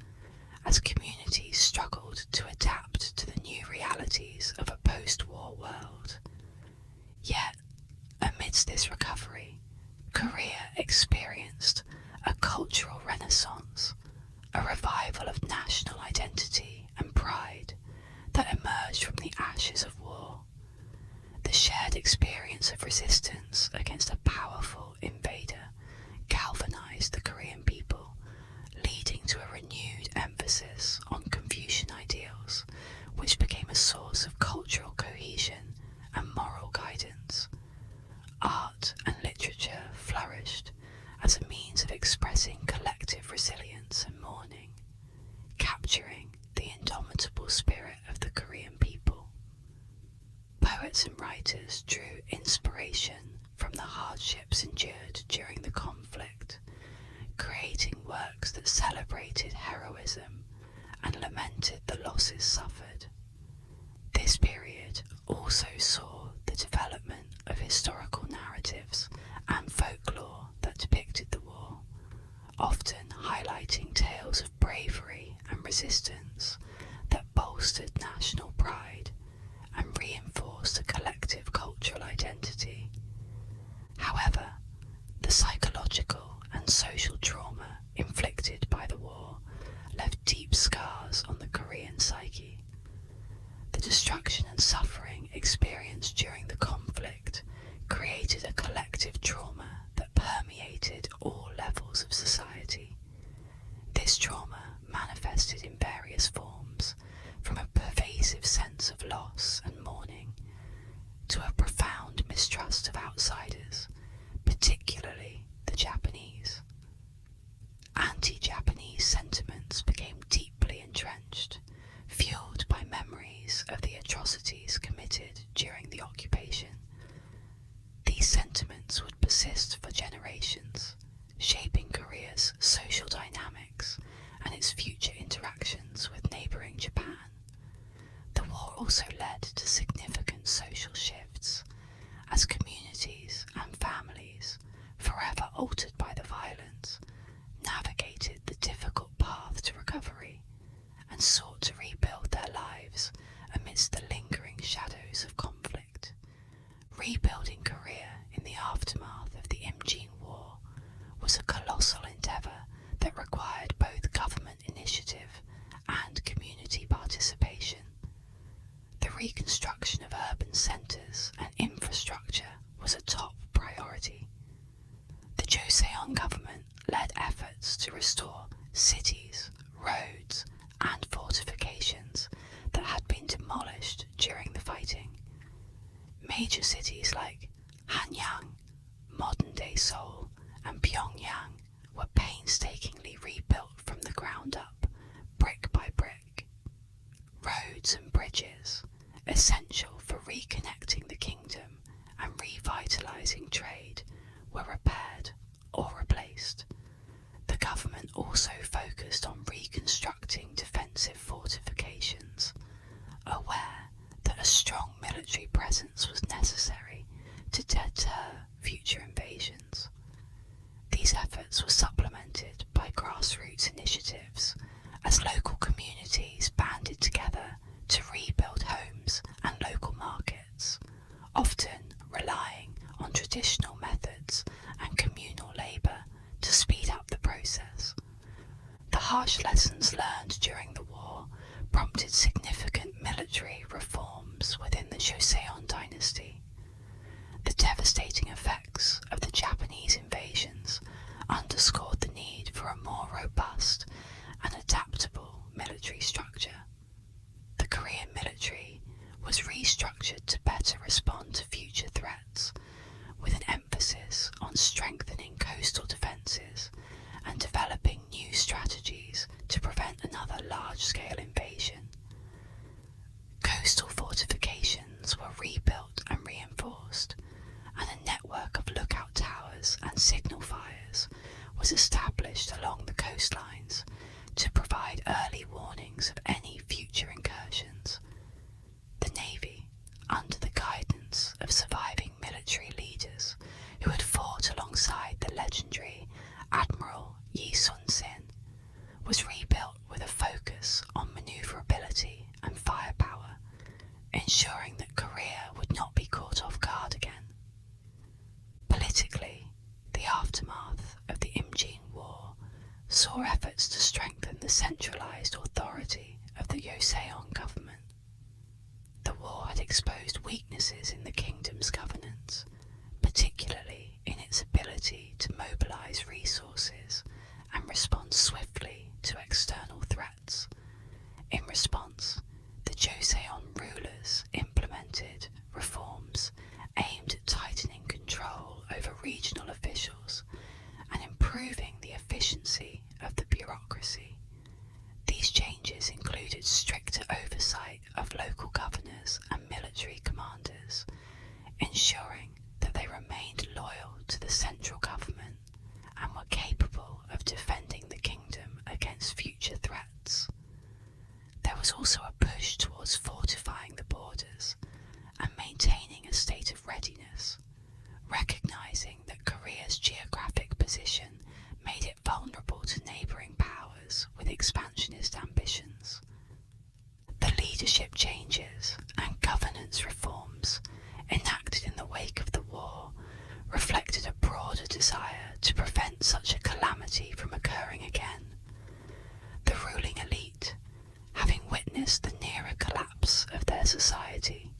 as communities struggled to adapt to the new realities of a post-war world. Yet, amidst this recovery, Korea experienced a cultural renaissance, a revival of national identity and pride that emerged from the ashes of war. The shared experience of resistance against a powerful invader galvanized the Korean people, leading to a renewed emphasis on Confucian ideals, which became a source of cultural cohesion and moral guidance. Art and literature flourished as a means of expressing collective resilience and mourning, capturing the indomitable spirit of the Korean people. Poets and writers drew inspiration from the hardships endured during the conflict, creating works that celebrated heroism and lamented the losses suffered. This period also saw the development of historical narratives and folklore that depicted the war, often highlighting tales of bravery and resistance that bolstered national pride and reinforced a collective cultural identity. However, the psychological and social trauma inflicted by the war left deep scars on the Korean psyche. The destruction and suffering experienced during the conflict created a collective trauma that permeated all levels of society. This trauma manifested in various forms, from a pervasive sense of loss and mourning to a profound mistrust of outsiders, particularly the Japanese. Anti-Japanese sentiments became deeply entrenched, fueled by memories of the atrocities committed during the occupation. These sentiments would persist for generations, shaping Korea's social dynamics and its future interactions with neighbouring Japan. The war also led to significant social shifts, as communities and families, forever altered by the violence, navigated the difficult path to recovery and sought to rebuild their lives amidst the lingering shadows of conflict. Rebuilding Korea in the aftermath of the Imjin War was a colossal endeavour that required both government initiative and community participation. The reconstruction of urban centres and infrastructure was a top priority. The Joseon government led efforts to restore cities, roads, and fortifications that had been demolished during the fighting. Major cities like Hanyang, modern-day Seoul, and Pyongyang were painstakingly rebuilt from the ground up, brick by brick. Roads and bridges, essential for reconnecting the kingdom and revitalising trade, were repaired or replaced. The government also focused on reconstructing defensive fortifications, aware that a strong military presence was necessary to deter future invasions. These efforts were supplemented by grassroots initiatives as local communities banded together to rebuild homes and local markets, often relying on traditional methods and communal labour to speed up the process. The harsh lessons learned during the war prompted significant military reforms within the Joseon dynasty. The devastating effects of the Japanese invasions underscored the need for a more robust and adaptable military structure. The Korean military was restructured to better respond to future threats, with an emphasis on strengthening coastal defences and developing new strategies to prevent another large-scale invasion. Coastal fortifications were rebuilt and reinforced, and a network of lookout towers and signal fires was established along the coastlines to provide early warnings of any future incursions. The Navy, under the guidance of surviving military leaders who had fought alongside the legendary Admiral Yi Sun-sin, was rebuilt with a focus on manoeuvrability and firepower, ensuring that Korea would not be caught off guard again. Politically, the aftermath of the Imjin War saw efforts to strengthen the centralized authority of the Joseon government. The war had exposed weaknesses in the kingdom's governance, particularly in its ability to mobilize resources and respond swiftly to external threats. In response, the Joseon rulers implemented reforms aimed at tightening control over regional officials and improving the efficiency of the bureaucracy. These changes included stricter oversight of local governors and military commanders, ensuring that they remained loyal to the central government and were capable of defending the kingdom against future threats. There was also a push towards fortifying the borders and maintaining a state of readiness, recognizing that Korea's geographic position made it vulnerable to neighbouring powers with expansionist ambitions. The leadership changes and governance reforms enacted in the wake of the war reflected a broader desire to prevent such a calamity from occurring again. The ruling elite, having witnessed the nearer collapse of their society,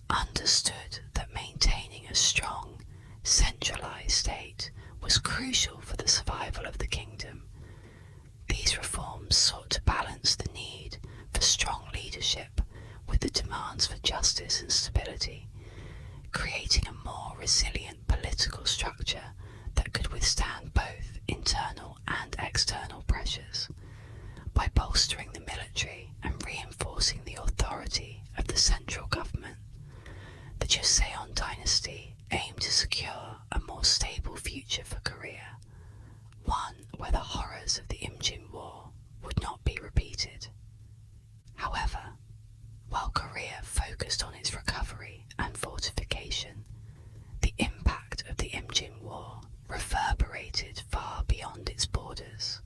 understood that maintaining a strong, centralized state was crucial for the survival of the kingdom. These reforms sought to balance the need for strong leadership with the demands for justice and stability, creating a more resilient political structure that could withstand both internal and external pressures. By bolstering the military and reinforcing the authority of the central government, the Joseon dynasty aimed to secure a more stable future for Korea, one where the horrors of the Imjin War would not be repeated. However, while Korea focused on its recovery and fortification, the impact of the Imjin War reverberated far beyond its borders.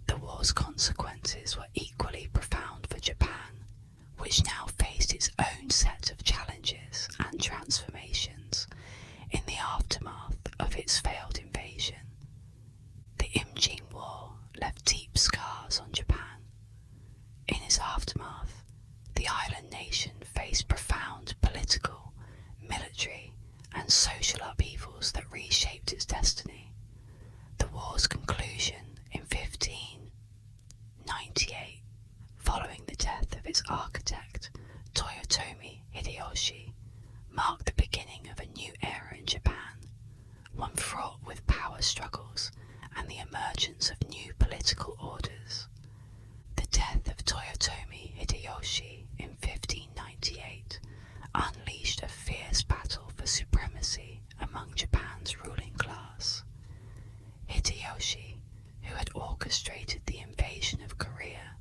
The war's consequences were equally profound for Japan, which now faced its own set of challenges and transformations in the aftermath of its failed invasion. The Imjin War left deep scars on Japan. In its aftermath, the island nation faced profound political, military, and social upheavals that reshaped its destiny. The war's conclusion in 1598, following the death of its architect, Toyotomi Hideyoshi, marked the beginning of a new era in Japan, one fraught with power struggles and the emergence of new political orders. The death of Toyotomi Hideyoshi in 1598 unleashed a fierce battle for supremacy among Japan's ruling class. Hideyoshi, who had orchestrated the invasion of Korea,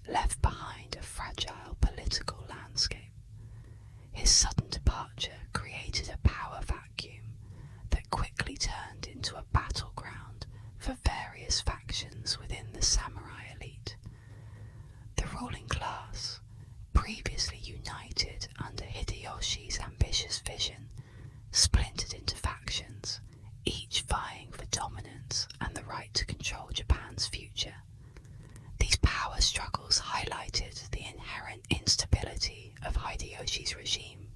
left behind a fragile political landscape. His sudden departure created a power vacuum that quickly turned into a battleground for various factions within the samurai elite. The ruling class, previously united under Hideyoshi's ambitious vision, splintered into factions, each vying for dominance and the right to control Japan's future. These power struggles highlighted the inherent instability of Hideyoshi's regime,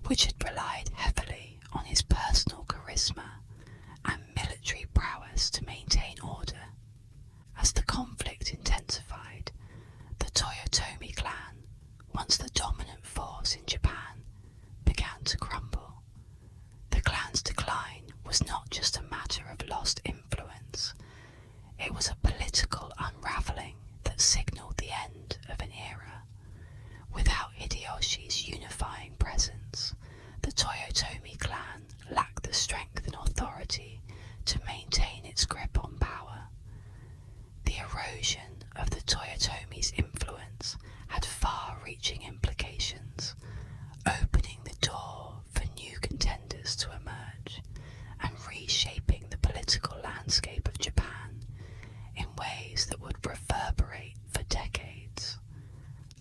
which had relied heavily on his personal charisma and military prowess to maintain order. As the conflict intensified, the Toyotomi clan, once the dominant force in Japan, began to crumble. The clan's decline was not just a matter of lost influence, it was a political unravelling that signalled the end of an era. Without Hideyoshi's unifying presence, the Toyotomi clan lacked the strength and authority to maintain its grip on power. The erosion of the Toyotomi's influence had far-reaching implications, opening the door for new contenders to emerge and reshaping the political landscape of Japan in ways that would reverberate for decades.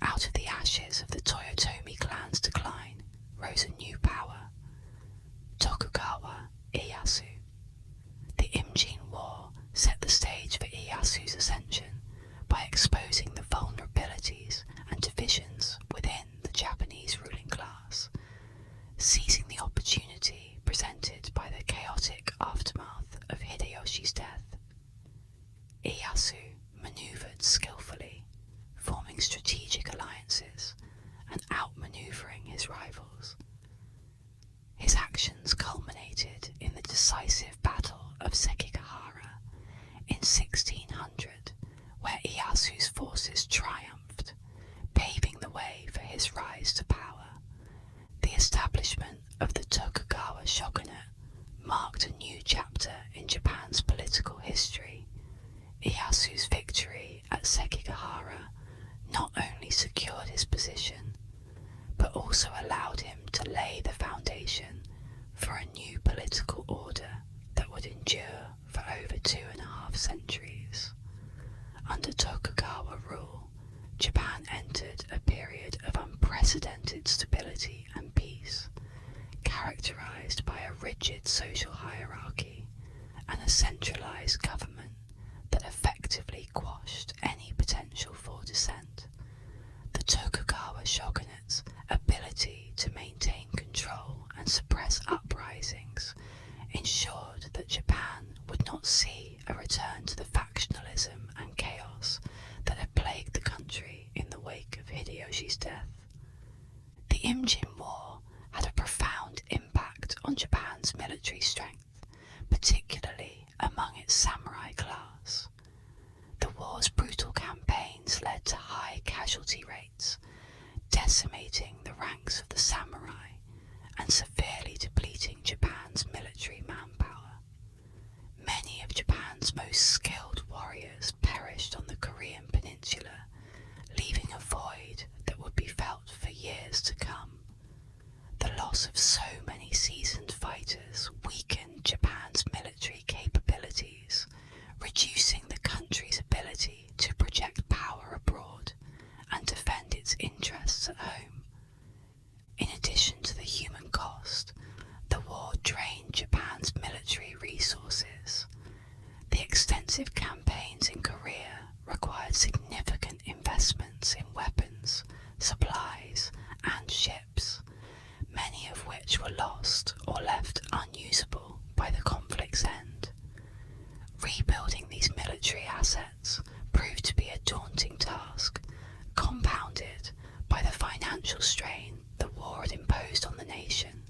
Out of the ashes of the Toyotomi clan's decline rose a new power, Tokugawa Ieyasu. The Imjin War set the stage for Ieyasu's ascension, Japan entered a period of unprecedented stability and peace, characterized by a rigid social hierarchy and a centralized government that effectively quashed any potential for dissent. The Tokugawa shogunate's ability to maintain control and suppress uprisings ensured that Japan would not see a return to the factionalism and chaos that had plagued the country in the wake of Hideyoshi's death. The Imjin War had a profound impact on Japan's military strength, particularly among its samurai class. The war's brutal campaigns led to high casualty rates, decimating the ranks of the samurai and severely depleting Japan's military manpower. Many of Japan's most skilled warriors perished on the Korean peninsula, leaving a void that would be felt for years to come. The loss of so many seasoned fighters weakened Japan's military capabilities, reducing the country's ability to project power abroad and defend its interests at home. In addition to the human cost, the war drained Japan's military resources. The extensive campaigns in Korea required significant investments in weapons, supplies, and ships, many of which were lost or left unusable by the conflict's end. Rebuilding these military assets proved to be a daunting task, compounded by the financial strain the war had imposed on the nation.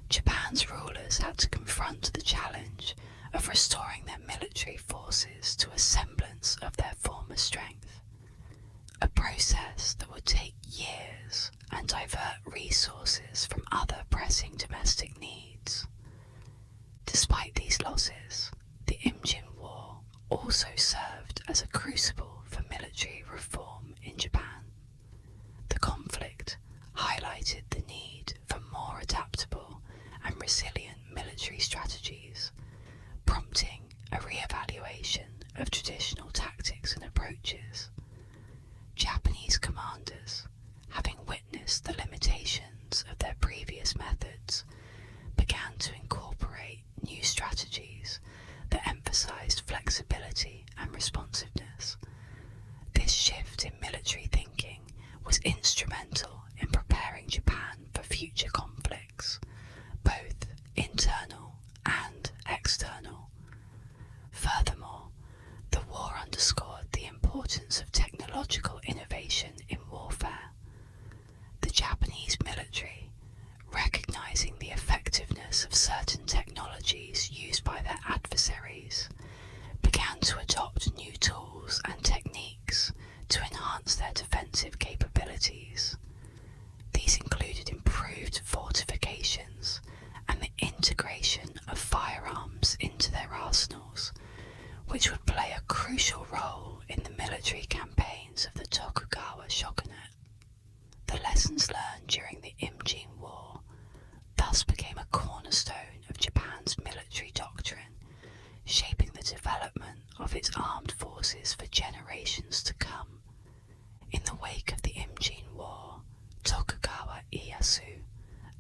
Japan's rulers had to confront the challenge of restoring their military forces to a semblance of their former strength, a process that would take years and divert resources from other pressing domestic needs. Despite these losses, the Imjin War also served as a crucible for military reform in Japan. The conflict highlighted the need for more adaptable and resilient military strategies, prompting a re-evaluation of traditional tactics and approaches. Japanese commanders, having witnessed the limitations of their previous methods, began to incorporate new strategies that emphasized flexibility and responsiveness. This shift in military thinking was instrumental in preparing Japan for future conflicts, both internal and external. Furthermore, the war underscored the importance of technological innovation in warfare. The Japanese military, recognizing the effectiveness of certain technologies used by their adversaries, began to adopt new tools and techniques to enhance their defensive capabilities. These included improved fortifications and the integration of firearms into their arsenals, which would play a crucial role in the military campaigns of the Tokugawa shogunate. The lessons learned during the Imjin War thus became a cornerstone of Japan's military doctrine, shaping the development of its armed forces for generations to come. In the wake of the Imjin War, Tokugawa Ieyasu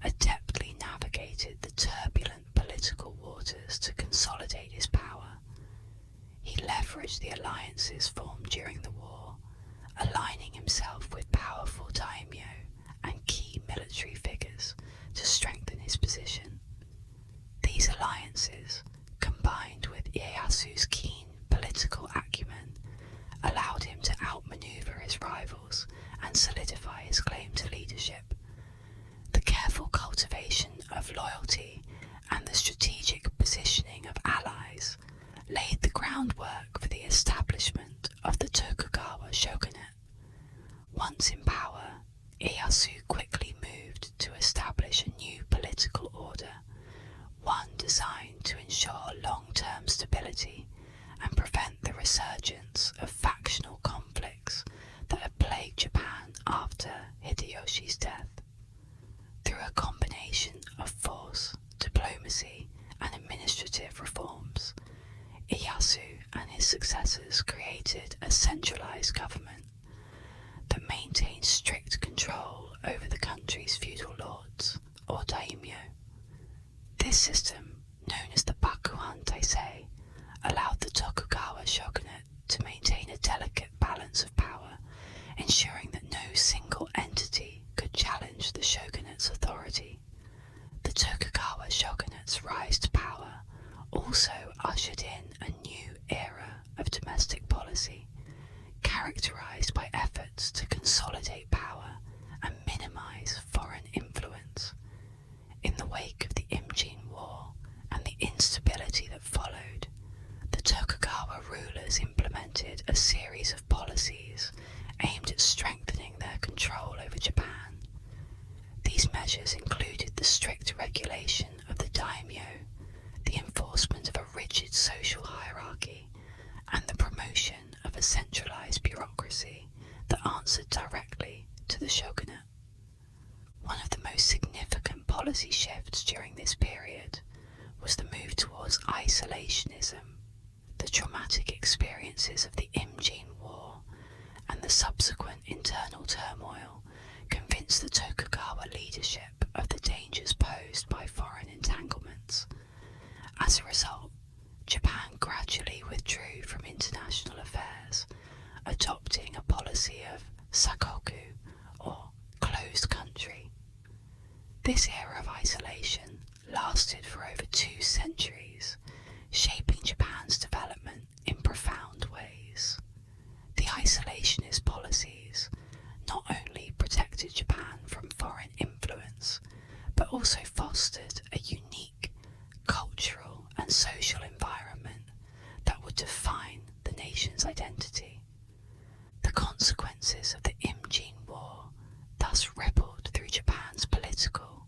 adeptly navigated the turbulent political waters to consolidate his power. He leveraged the alliances formed during the war, aligning himself with powerful daimyo and key military figures to strengthen his position. These alliances, combined with Ieyasu's keen political acumen, allowed him to outmaneuver his rivals and solidify his claim to leadership. The careful cultivation of loyalty and the strategic positioning of allies laid the groundwork for the establishment of the Tokugawa shogunate. Once in power, Ieyasu quickly moved to establish a new political order, one designed to ensure long-term stability and prevent the resurgence of factional conflicts that had plagued Japan after Hideyoshi's death. Through a combination of force, diplomacy, and administrative reforms, Ieyasu and his successors created a centralized government, daimyo. This system, known as the Bakuhan Taisei, allowed the Tokugawa shogunate to maintain a delicate balance of power, ensuring that no single entity could challenge the shogunate's authority. The Tokugawa shogunate's rise to power also ushered in a new era of domestic policy, characterized by efforts to consolidate power and minimize foreign influence. In the wake of the Imjin War and the instability that followed, the Tokugawa rulers implemented a series of policies aimed at strengthening their control over Japan. These measures included the strict regulation of the daimyo, the enforcement of a rigid social hierarchy, and the promotion of a centralized bureaucracy that answered directly to the shogunate. One of the most significant policy shifts during this period was the move towards isolationism. The traumatic experiences of the Imjin War and the subsequent internal turmoil convinced the Tokugawa leadership of the dangers posed by foreign entanglements. As a result, Japan gradually withdrew from international affairs, adopting a policy of sakoku, or closed country. This era of isolation lasted for over 2 centuries, shaping Japan's development in profound ways. The isolationist policies not only protected Japan from foreign influence, but also fostered a unique cultural and social environment that would define the nation's identity. The consequences of the Imjin War thus rippled through Japan's political,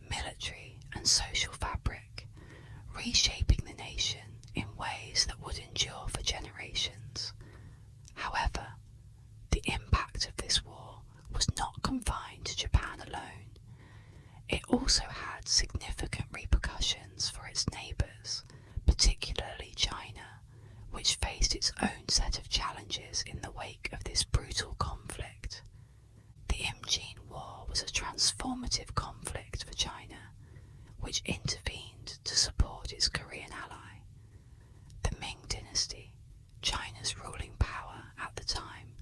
military, and social fabric, reshaping the nation in ways that would endure for generations. However, the impact of this war was not confined to Japan alone. It also had significant repercussions for its neighbours, particularly China, which faced its own set of challenges in the wake of this brutal conflict. The Imjin War was a transformative conflict for China, which intervened to support its Korean ally. The Ming Dynasty, China's ruling power at the time,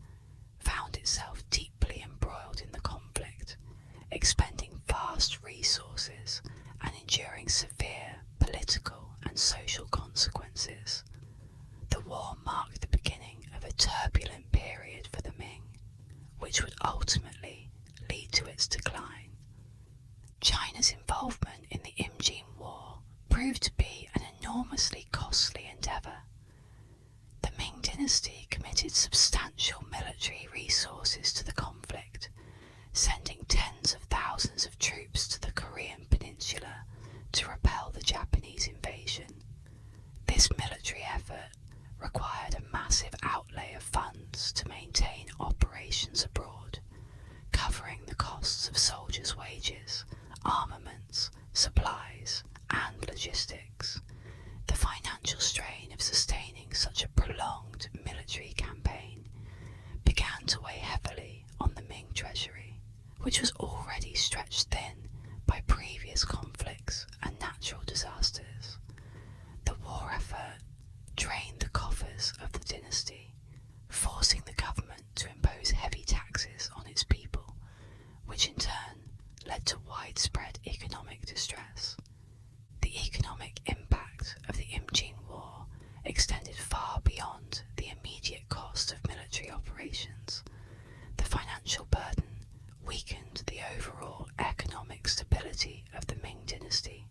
found itself deeply embroiled in the conflict, expending vast resources and enduring severe political and social consequences. The war marked the beginning of a turbulent period for the Ming, which would ultimately lead to its decline. China's involvement in the Imjin War proved to be an enormously costly endeavour. The Ming Dynasty committed substantial military resources to the conflict, sending tens of thousands of troops to the Korean peninsula to repel the Japanese invasion. This military effort required a massive outlay of funds to maintain operations abroad, covering the costs of soldiers' wages, armaments, supplies, and logistics. The financial strain of sustaining such a prolonged military campaign began to weigh heavily on the Ming treasury, which was already stretched thin by previous conflicts and natural disasters. The war effort drained the coffers of the dynasty, forcing the government to impose heavy taxes on its people, which in turn led to widespread economic distress. The economic impact of the Imjin War extended far beyond the immediate cost of military operations. The financial burden weakened the overall economic stability of the Ming Dynasty,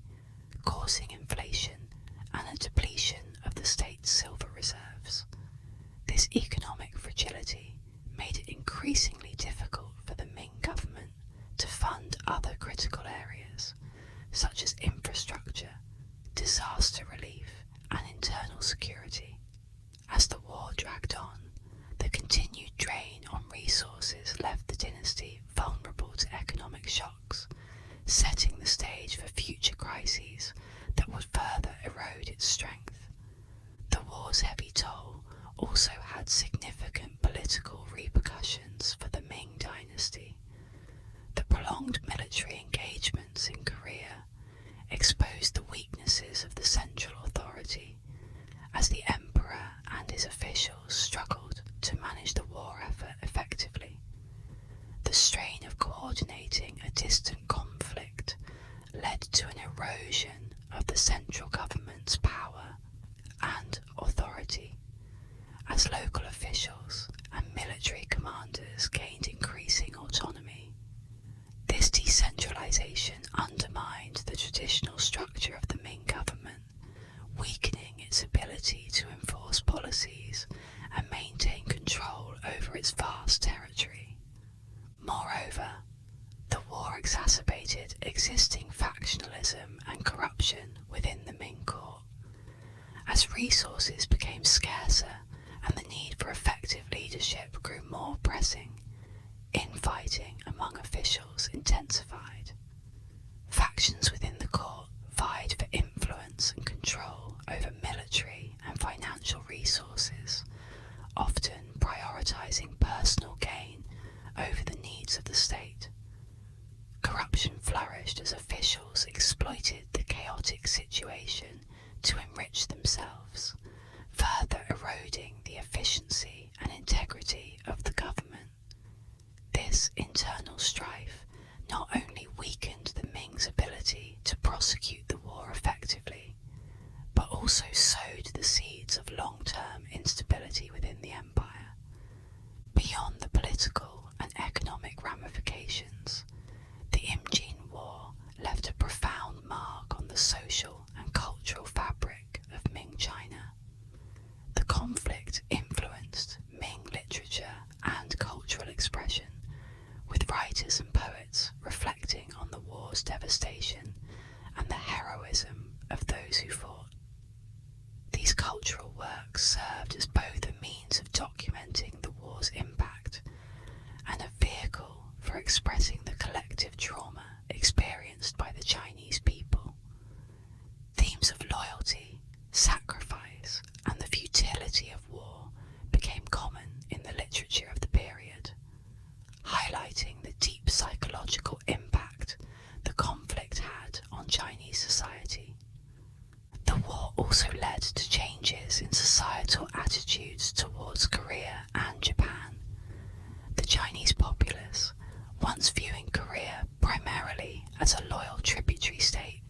causing inflation and a depletion of the state's silver reserves. This economic fragility made it increasingly difficult for the Ming government to fund other critical areas, such as infrastructure, disaster relief, and internal security. As the war dragged on, the continued drain on resources left the dynasty vulnerable to economic shocks, setting the stage for future crises that would further erode its strength. The war's heavy toll also had significant political repercussions for the Ming Dynasty. The prolonged military engagements in Korea its vast territory. Moreover, the war exacerbated existing factionalism and corruption within the Ming court. As resources became scarcer and the need for effective leadership grew more pressing, infighting among officials intensified. Factions within the court vied for influence and control over military and financial resources, often prioritizing personal gain over the needs of the state. Corruption flourished as officials exploited the chaotic situation to enrich themselves, further eroding the efficiency and integrity of the government. This internal strife not only weakened the Ming's ability to prosecute the war effectively, but also sowed the seeds of long-term instability within the empire. Beyond the political and economic ramifications, the Imjin War left a profound mark on the social and cultural fabric of Ming China. The conflict influenced Ming literature and cultural expression, with writers and poets reflecting on the war's devastation and the heroism of those who fought. These cultural works served as both a means of documenting the war's impact and a vehicle for expressing the collective trauma experienced by the Chinese people. Themes of loyalty, sacrifice, and the futility of war became common in the literature of the period, highlighting the deep psychological impact the conflict had on Chinese society. The war also led to changes in societal attitudes towards Korea and Japan. The Chinese populace, once viewing Korea primarily as a loyal tributary state,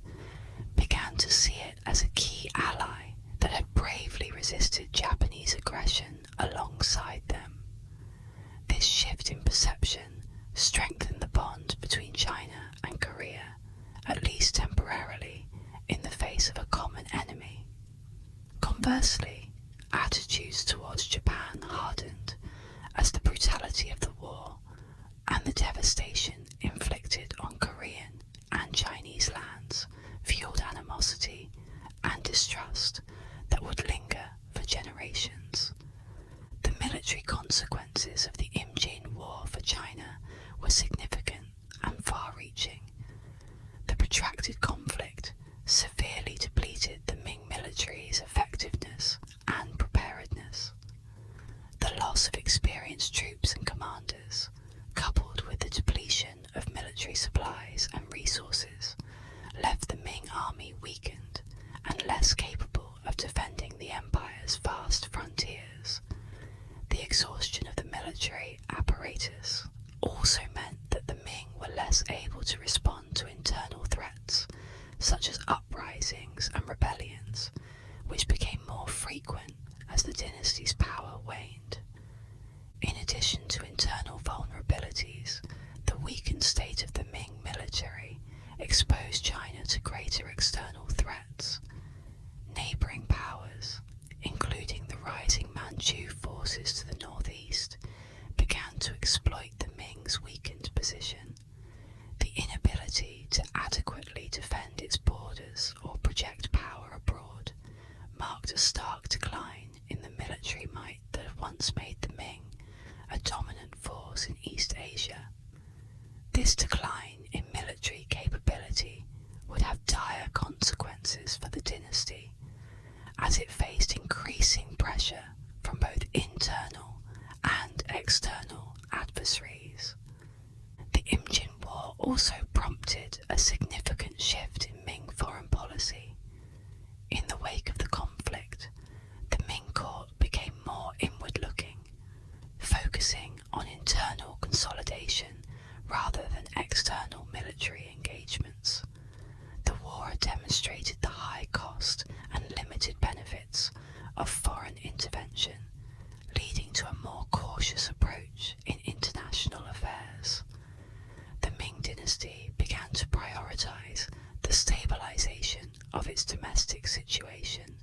began to see it as a key ally that had bravely resisted Japanese aggression alongside them. This shift in perception strengthened the bond between China and Korea, at least temporarily, in the face of a common enemy. Conversely, attitudes towards Japan hardened as the brutality of the war and the devastation inflicted on Korean and Chinese lands fueled animosity and distrust that would linger for generations. The military consequences of the Imjin War for China were significant and far-reaching. The protracted conflict severely depleted the Ming military's effectiveness and preparedness. The loss of experienced troops and commanders, coupled with the depletion of military supplies and resources, left the Ming army weakened and less capable of defending the empire's vast frontiers. The exhaustion of the military apparatus also meant that the Ming were less able to respond to internal threats, such as uprisings and rebellions, which became more frequent as the dynasty's power waned. In addition to internal vulnerabilities, the weakened state of the Ming military exposed China to greater external threats. Neighbouring powers, including the rising Manchu forces to the northeast, began to exploit the Ming's weakened position. The inability to adequately defend its borders or project power abroad marked a stark decline in the military might that had once made the Ming a dominant force in East Asia. This decline in military capability would have dire consequences for the dynasty, as it faced increasing pressure from both internal and external adversaries. The Imjin War also prompted a significant shift in Ming foreign policy. In the wake of the conflict, the Ming court became more inward-looking, focusing on internal consolidation rather than external military engagements. The war demonstrated the high cost and limited benefits of foreign intervention, leading to a more cautious approach in international affairs. The Ming dynasty began to prioritize the stabilization of its domestic situation,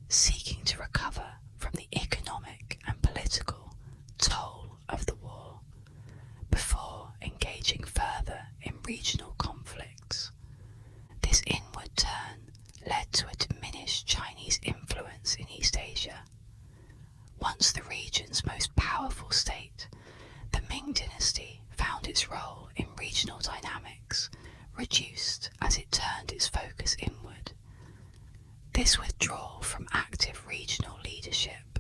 seeking to recover from the economic and political toll regional conflicts. This inward turn led to a diminished Chinese influence in East Asia. Once the region's most powerful state, the Ming Dynasty found its role in regional dynamics reduced as it turned its focus inward. This withdrawal from active regional leadership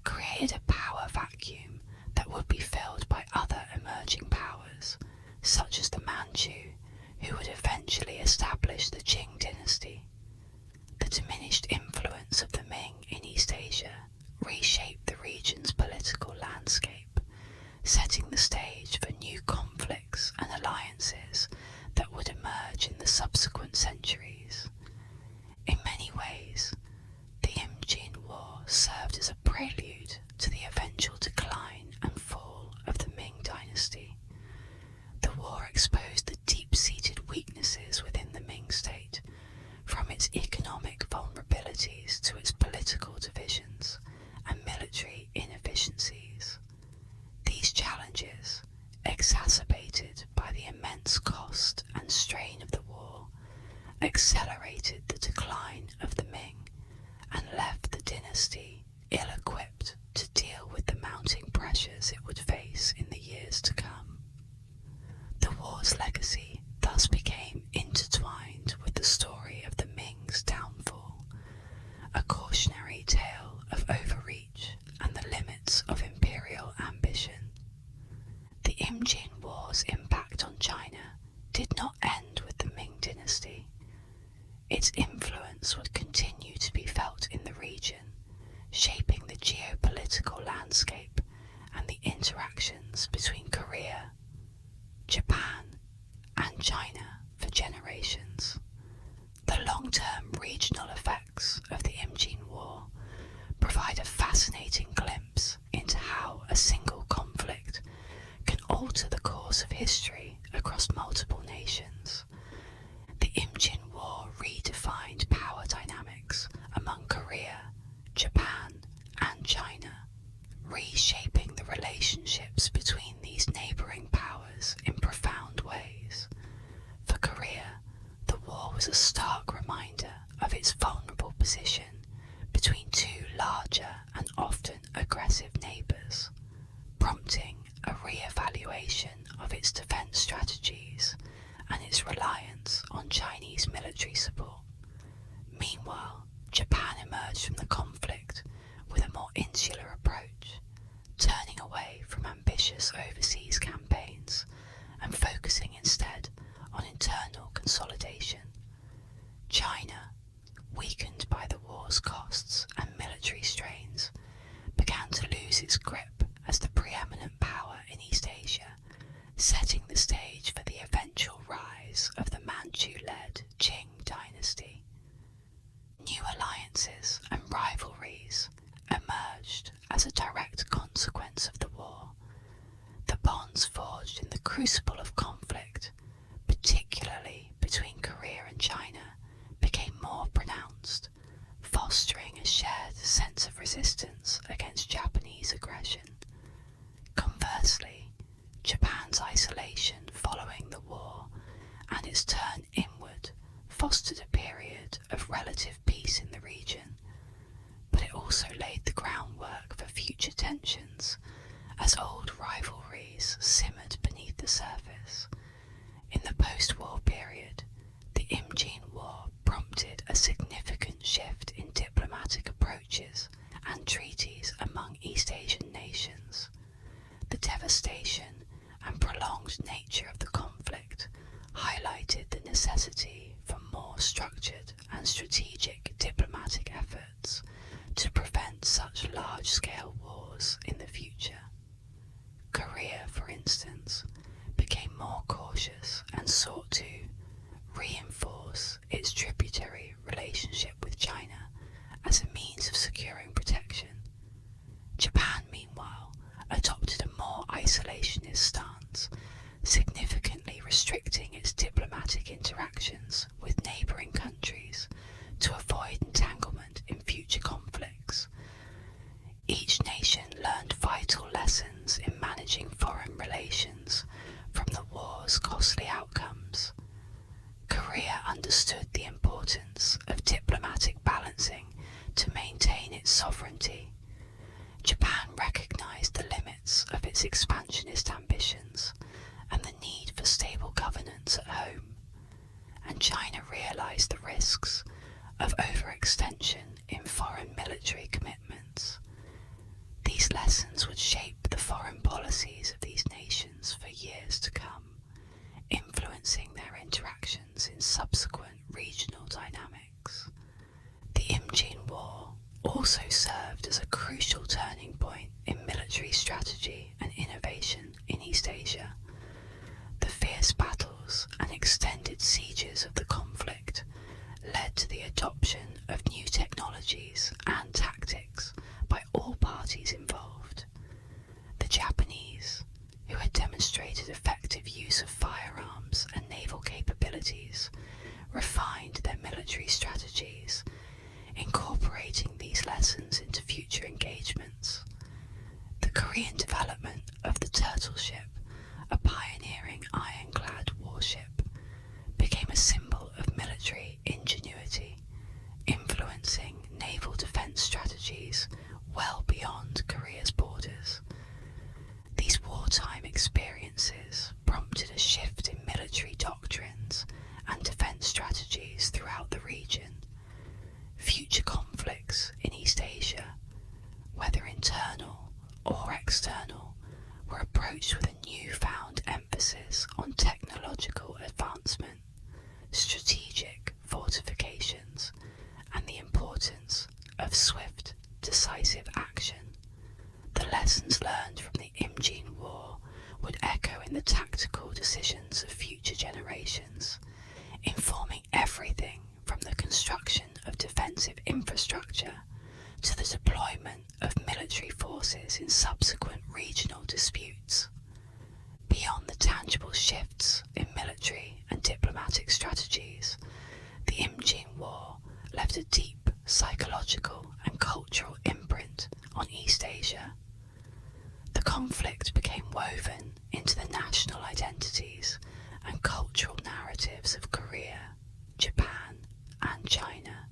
created a power vacuum that would be filled by other emerging powers, such as the Manchu, who would eventually establish the Qing dynasty. The diminished influence of the Ming in East Asia reshaped the region's political landscape, setting the stage for new conflicts and alliances that would emerge in the subsequent centuries. In many ways, the Imjin War served as a prelude to the eventual decline and fall of the Ming Dynasty. The war exposed the deep-seated weaknesses within the Ming state, from its economic vulnerabilities to its political divisions and military inefficiencies. These challenges, exacerbated by the immense cost and strain of the war, accelerated the decline of the Ming and left the dynasty ill-equipped to deal with the mounting pressures it would face in the years to come. The war's legacy thus became intertwined with the story of the Ming's downfall, a cautionary tale of overreach and the limits of imperial ambition. The Imjin War's impact on China did not end with the Ming dynasty. Its influence would continue to be felt in the region, shaping the geopolitical landscape and the interactions between Korea, Japan, and China for generations. The long-term regional effects of the Imjin War provide a fascinating glimpse into how a single conflict can alter the course of history across multiple nations. The Imjin War redefined power dynamics among Korea, Japan, and China, reshaping the relationships between these neighbouring powers in profound ways. For Korea, the war was a stark reminder of its vulnerable position between two larger and often aggressive neighbours, prompting a re-evaluation of its defence strategies and its reliance on Chinese military support. Meanwhile, Japan emerged from the conflict with a more insular approach, turning away from ambitious overseas campaigns and focusing instead on internal consolidation. China, weakened by the war's costs and military strains, began to lose its grip as the preeminent power in East Asia, setting the stage for the eventual rise of the Manchu-led Qing dynasty. New alliances and rivalries emerged as a direct consequence of the war. The bonds forged in the crucible of conflict, particularly between Korea and China, became more pronounced, fostering a shared sense of resistance against Japanese aggression. Conversely, Japan's isolation following the war and its turn inward fostered a period of relative peace in the region, but it also laid the groundwork for future tensions as old rivalries simmered beneath the surface. In the post-war period, the Imjin War prompted a significant shift in diplomatic approaches and treaties among East Asian nations. The devastation and prolonged nature of the conflict highlighted the necessity for more structured and strategic diplomatic efforts to prevent such large-scale wars in the future. Korea, for instance, became more cautious and sought to reinforce its tributary relationship with China as a means of securing protection. Japan, meanwhile, adopted a more isolationist stance, significantly restricting its diplomatic interactions with neighbouring countries to avoid entanglement in future conflicts. Each nation learned vital lessons in managing foreign relations from the war's costly outcomes expansionist ambitions and the need for stable governance at home, and China realised the risks of overextension in foreign military commitments. These lessons would shape the foreign policies of these nations for years to come, influencing their interactions in subsequent regional dynamics. The Imjin War also served as a crucial turning point in military strategy and innovation in East Asia. The fierce battles and extended sieges of the conflict led to the adoption of new technologies and tactics by all parties involved. The Japanese, who had demonstrated effective use of firearms and naval capabilities, refined their military strategies, incorporating these lessons into future engagements. The Korean development of the turtle ship, a pioneering ironclad warship, became a symbol of military ingenuity, influencing naval defense strategies well beyond Korea's borders. These wartime experiences prompted a shift in military doctrines and defense strategies throughout the region. Future conflicts in East Asia, whether internal or external, were approached with a newfound emphasis on technological advancement, strategic fortifications, and the importance of swift, decisive action. The lessons learned from the Imjin War would echo in the tactical decisions of future generations, informing everything from the construction of defensive infrastructure to the deployment of military forces in subsequent regional disputes. Beyond the tangible shifts in military and diplomatic strategies, the Imjin War left a deep psychological and cultural imprint on East Asia. The conflict became woven into the national identities and cultural narratives of Korea, Japan, and China,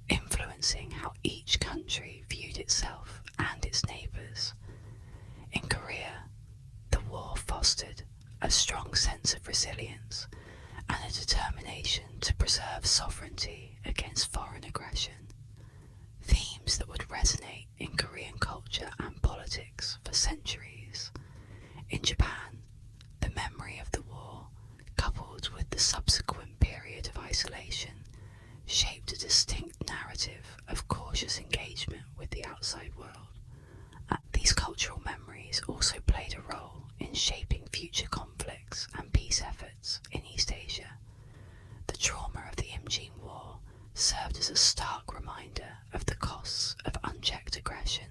influencing how each country viewed itself and its neighbours. In Korea, the war fostered a strong sense of resilience and a determination to preserve sovereignty against foreign aggression, themes that would resonate in Korean culture and politics for centuries. In Japan, the memory of the war, coupled with the subsequent period of isolation, shaped a distinct narrative of cautious engagement with the outside world. These cultural memories also played a role in shaping future conflicts and peace efforts in East Asia. The trauma of the Imjin War served as a stark reminder of the costs of unchecked aggression,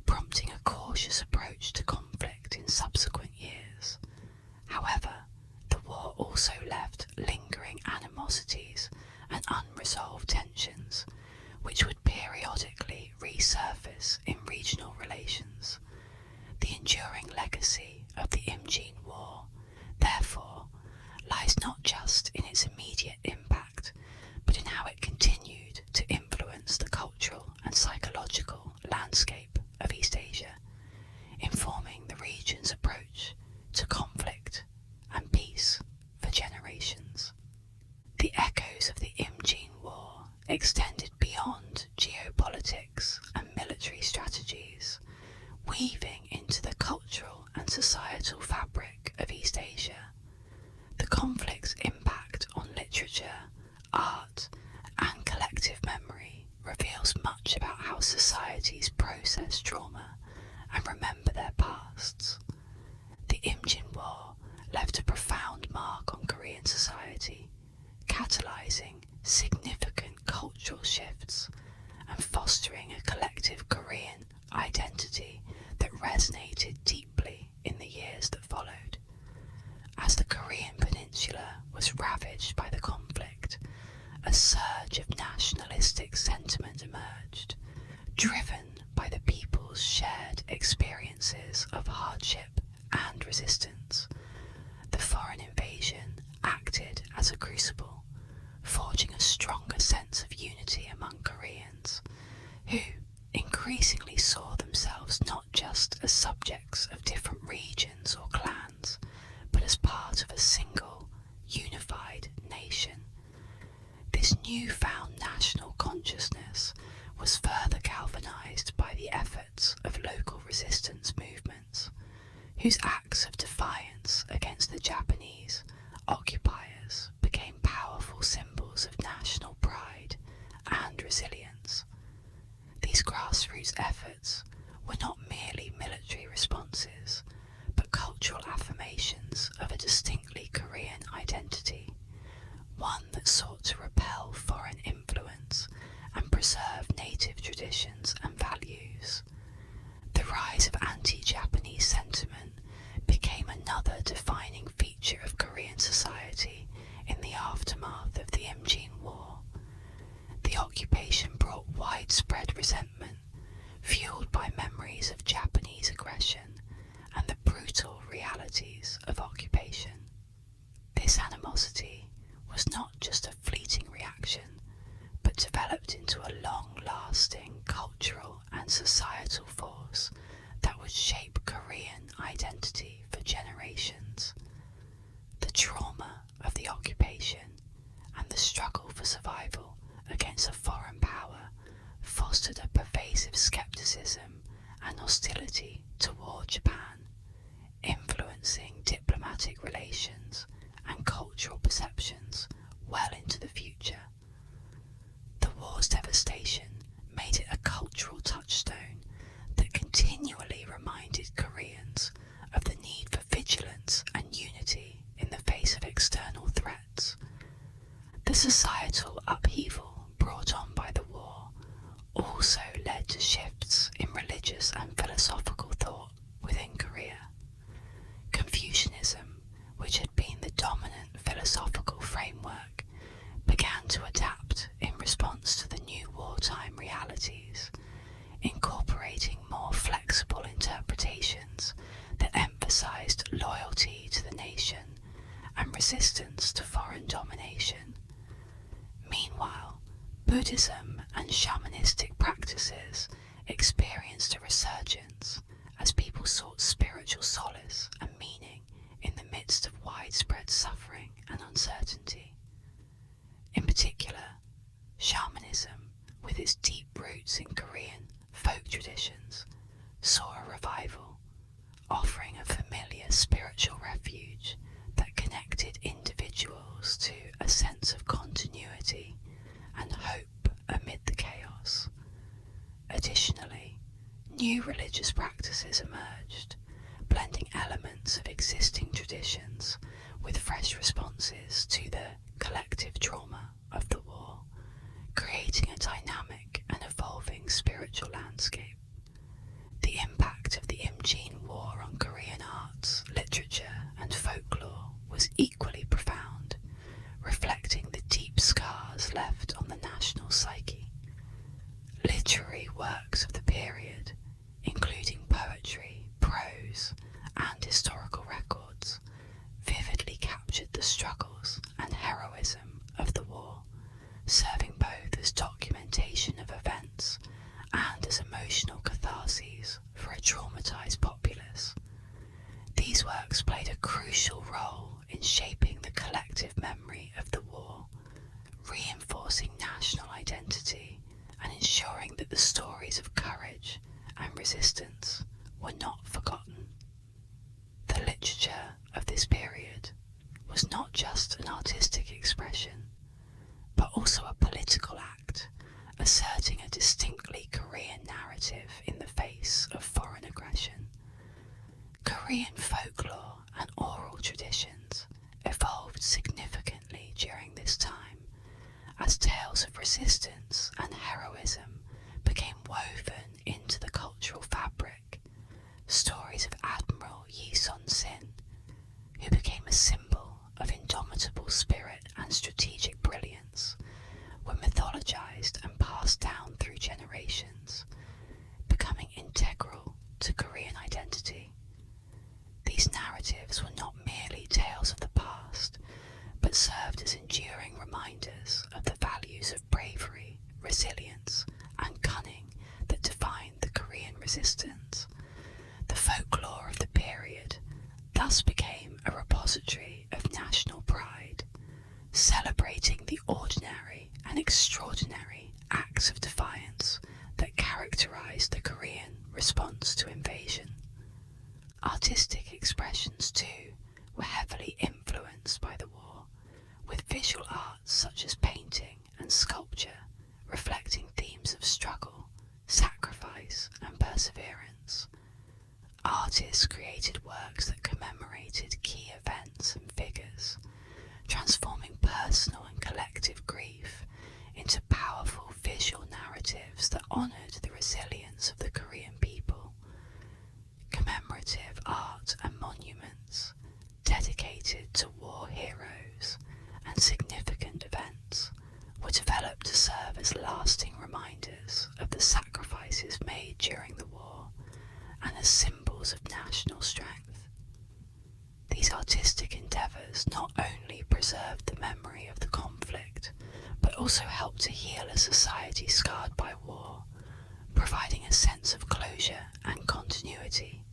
prompting a cautious approach to conflict in subsequent years. However, the war also left lingering animosities and unresolved tensions, which would periodically resurface in regional relations. The enduring legacy of the Imjin War, therefore, lies not just in its immediate impact, but in how it continued to influence the cultural and psychological landscape of East Asia, informing the region's approach to conflict and peace for generations. The echoes of the Imjin War extended beyond geopolitics and military strategies, weaving into the cultural and societal fabric of East Asia. The conflict's impact on literature, art, and collective memory reveals much about how societies process trauma and remember their pasts. The Imjin War left a profound mark on Korean society, catalysing significant cultural shifts and fostering a collective Korean identity that resonated deeply in the years that followed. As the Korean peninsula was ravaged by the conflict, a surge of nationalistic sentiment emerged, driven by the people's shared experience whose acts of defiance against the Japanese occupiers became powerful symbols of national pride and resilience. These grassroots efforts were not merely military responses, but cultural affirmations of a distinctly Korean identity, one that sought to repel foreign influence and preserve native traditions and values. The rise of anti-Japanese sentiment became another defining feature of Korean society in the aftermath of the Imjin War. The occupation brought widespread resentment, fueled by memories of Japanese aggression and the brutal realities of occupation. This animosity was not just a fleeting reaction, but developed into a long-lasting cultural and societal force that would shape Korean identity for generations. The trauma of the occupation and the struggle for survival against a foreign power fostered a pervasive skepticism and hostility toward Japan, influencing diplomatic relations and cultural perceptions well into the future. The war's devastation made it a cultural touchstone that continually reminded Koreans of the need for vigilance and unity in the face of external threats. The societal upheaval brought on by the war also led to shifts in religious and philosophical thought within Korea. Confucianism, which had been the dominant philosophical framework, began to adapt in response to the new wartime realities, incorporating more flexible interpretations that emphasized loyalty to the nation and resistance to foreign domination. Meanwhile, Buddhism and shamanistic practices experienced a resurgence as people sought spiritual solace and meaning in the midst of widespread suffering and uncertainty. In particular, shamanism, with its deep roots in Korean folk traditions, saw a revival, offering a familiar spiritual refuge that connected individuals to a sense of continuity and hope amid the chaos. Additionally, new religious practices emerged, blending elements of existing traditions with fresh responses to the collective trauma of the war, creating a dynamic and evolving spiritual landscape. The impact of the Imjin War on Korean arts, literature, and folklore was equally profound, reflecting the deep scars left on the national psyche. Literary works of the period, including poetry, prose, and historical records, vividly captured the struggles and heroism of the war, serving both as documentation of events and as emotional catharses for a traumatized populace. These works played a crucial role in shaping the collective memory of the war, reinforcing national identity and ensuring that the stories of courage and resistance were not forgotten. The literature of this period was not just an artistic expression, but also a political act, asserting a distinctly Korean narrative in the face of foreign aggression. Korean folklore and oral traditions evolved significantly during this time, as tales of resistance and heroism became woven into the cultural fabric. Stories of Admiral Yi Sun-sin, who became a symbol of indomitable spirit and strategic brilliance, were mythologized and passed down through generations, becoming integral to Korean identity. These narratives were not merely tales of the past, but served as enduring reminders of the values of bravery, resilience, and cunning that defined the Korean resistance. The folklore of the period thus became a repository of national pride, celebrating the ordinary and extraordinary acts of defiance that characterized the Korean response to invasion. Artistic expressions too were heavily influenced by the war, with visual arts such as painting and sculpture reflecting themes of struggle, sacrifice and perseverance. Artists created works that commemorated key events and figures, transforming personal and collective grief into powerful visual narratives that honoured the resilience of the Korean people. Commemorative art and monuments dedicated to war heroes and significant events were developed to serve as lasting reminders of the sacrifices made during the war and as symbols of national strength. These artistic endeavours not only preserved the memory of the conflict, but also helped to heal a society scarred by war, providing a sense of closure and continuity.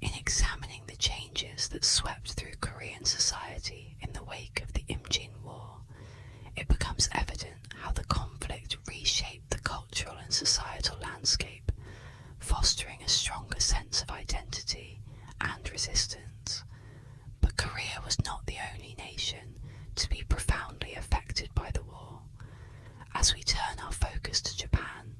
In examining the changes that swept through Korean society in the wake of the Imjin War, it becomes evident how the conflict reshaped the cultural and societal landscape, fostering a stronger sense of identity and resistance. But Korea was not the only nation to be profoundly affected by the war. As we turn our focus to Japan,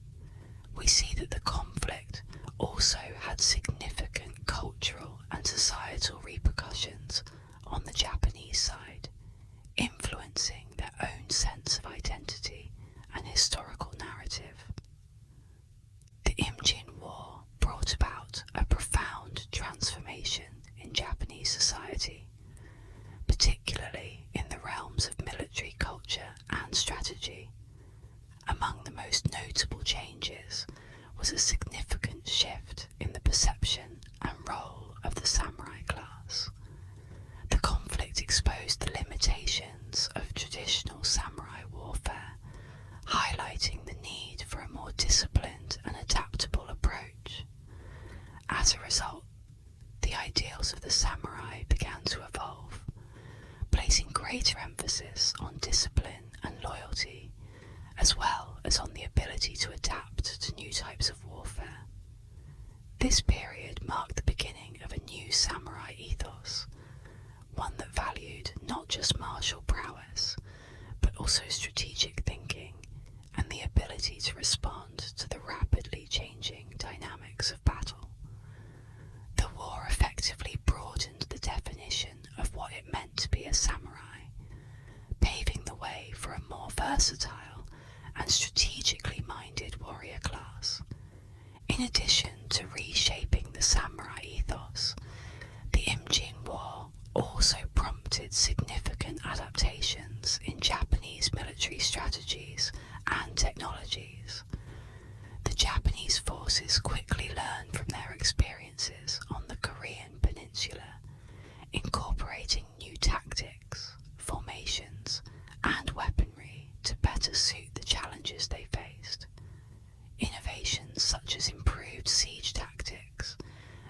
we see that the conflict also had significant cultural and societal repercussions on the Japanese side, influencing their own sense of identity and historical narrative. The Imjin War brought about a profound transformation in Japanese society, particularly in the realms of military culture and strategy. Among the most notable changes was a significant shift in the perception and role of the samurai class. The conflict exposed the limitations of traditional samurai warfare, highlighting the need for a more disciplined and adaptable approach. As a result, the ideals of the samurai began to evolve, placing greater emphasis on discipline and loyalty, as well as on the ability to adapt to new types of warfare. This period marked the beginning of a new samurai ethos, one that valued not just martial prowess, but also strategic thinking and the ability to respond to the rapidly changing dynamics of battle. The war effectively broadened the definition of what it meant to be a samurai, paving the way for a more versatile and strategically minded warrior class. In addition to reshaping the samurai ethos, the Imjin War also prompted significant adaptations in Japanese military strategies and technologies. The Japanese forces quickly learned from their experiences on the Korean peninsula, incorporating new tactics, formations, and weaponry to better suit the challenges they faced. Innovations such as improved siege tactics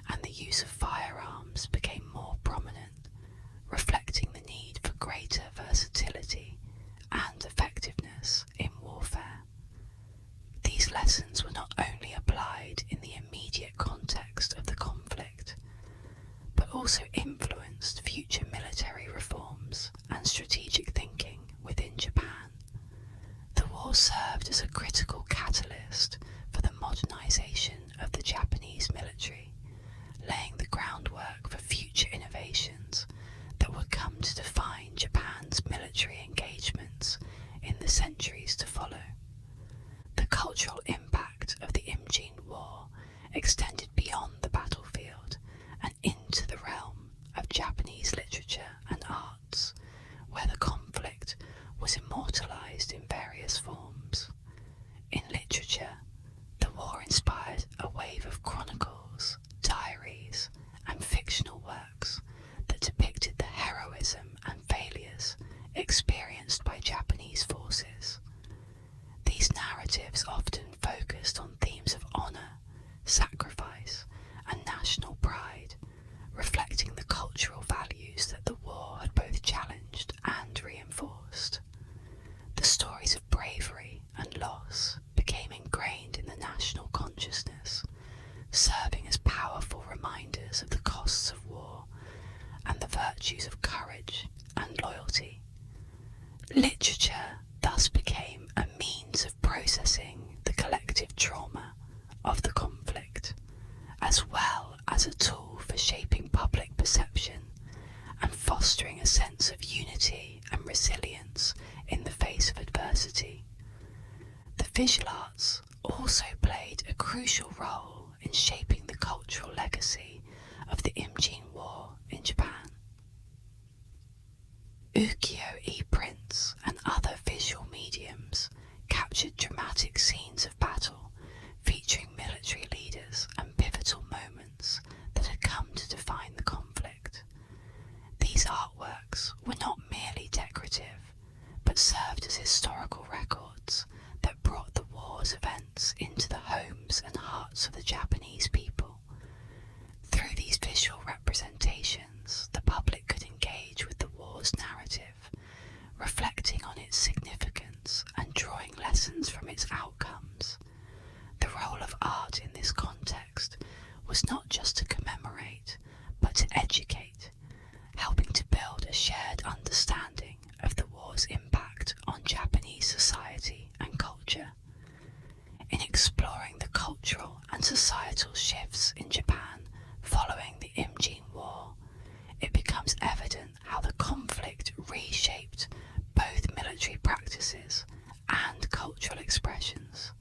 and the use of firearms became more prominent, reflecting the need for greater versatility and effectiveness in warfare. These lessons were not only applied in the immediate context of the conflict, but also influenced future military reforms and strategic thinking within Japan. The war served as a critical catalyst for the modernization of the Japanese military, laying the groundwork for future innovations that would come to define Japan's military engagements in the centuries to follow. The cultural impact of the Imjin War extended beyond the battlefield and into the realm of Japanese literature and arts, where the conflict was immortalized in various forms. In literature, the war inspired a wave of chronicles, diaries, and fictional works that depicted the heroism and failures experienced by Japanese forces. These narratives often focused on themes of honor, sacrifice, and national pride, reflecting the cultural values that the war had both challenged and reinforced. The stories of bravery and loss became ingrained in the national consciousness, serving as powerful reminders of the cost virtues of courage and loyalty. Literature thus became a means of processing the collective trauma of the conflict, as well as a tool for shaping public perception and fostering a sense of unity and resilience in the face of adversity. The visual arts also played a crucial role in shaping the cultural legacy of the Imjin War in Japan. Ukiyo-e prints and other visual mediums captured dramatic scenes of battle featuring military leaders and pivotal moments that had come to define the conflict. These artworks were not merely decorative, but served as historical records that brought the war's events into the homes and hearts of the Japanese people. Through these visual representations, the public could engage with the war's narrative, reflecting on its significance and drawing lessons from its outcomes. The role of art in this context was not just to commemorate, but to educate, helping to build a shared understanding of the war's impact on Japanese society and culture. In exploring the cultural and societal shifts in Japan following the Imjin War, it becomes evident how the conflict reshaped both military practices and cultural expressions.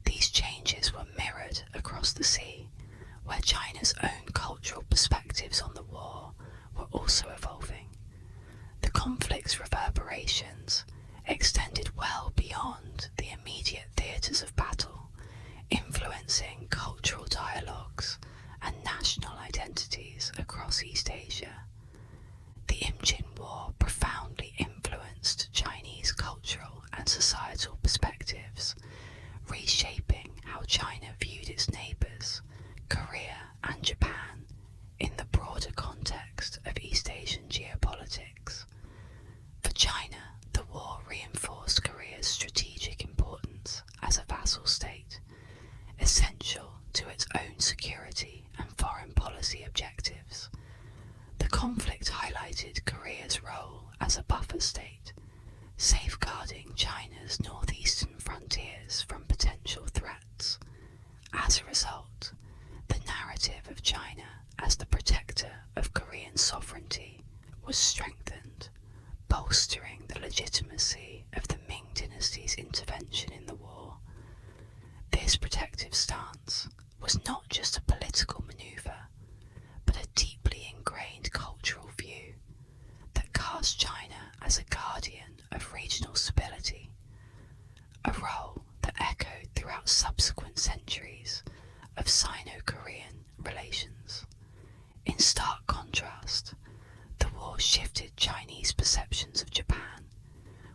These changes were mirrored across the sea, where China's own cultural perspectives on the war were also evolving. The conflict's reverberations extended well beyond the immediate theatres of battle, influencing cultural dialogues and national identities across East Asia. The Imjin War profoundly influenced Chinese cultural and societal perspectives, reshaping how China viewed its neighbours, Korea and Japan, in the broader context of East Asian geopolitics. For China, the war reinforced Korea's strategic importance as a vassal state, essential to its own security and foreign policy objectives. The conflict highlighted Korea's role as a buffer state, safeguarding China's northeastern frontiers from potential threats. As a result, the narrative of China as the protector of Korean sovereignty was strengthened, bolstering the legitimacy of the Ming Dynasty's intervention in the war. This protective stance was not just a political maneuver, but a deeply ingrained cultural view that cast China as a guardian of regional stability, a role that echoed throughout subsequent centuries of Sino-Korean relations. In stark contrast, the war shifted Chinese perceptions of Japan,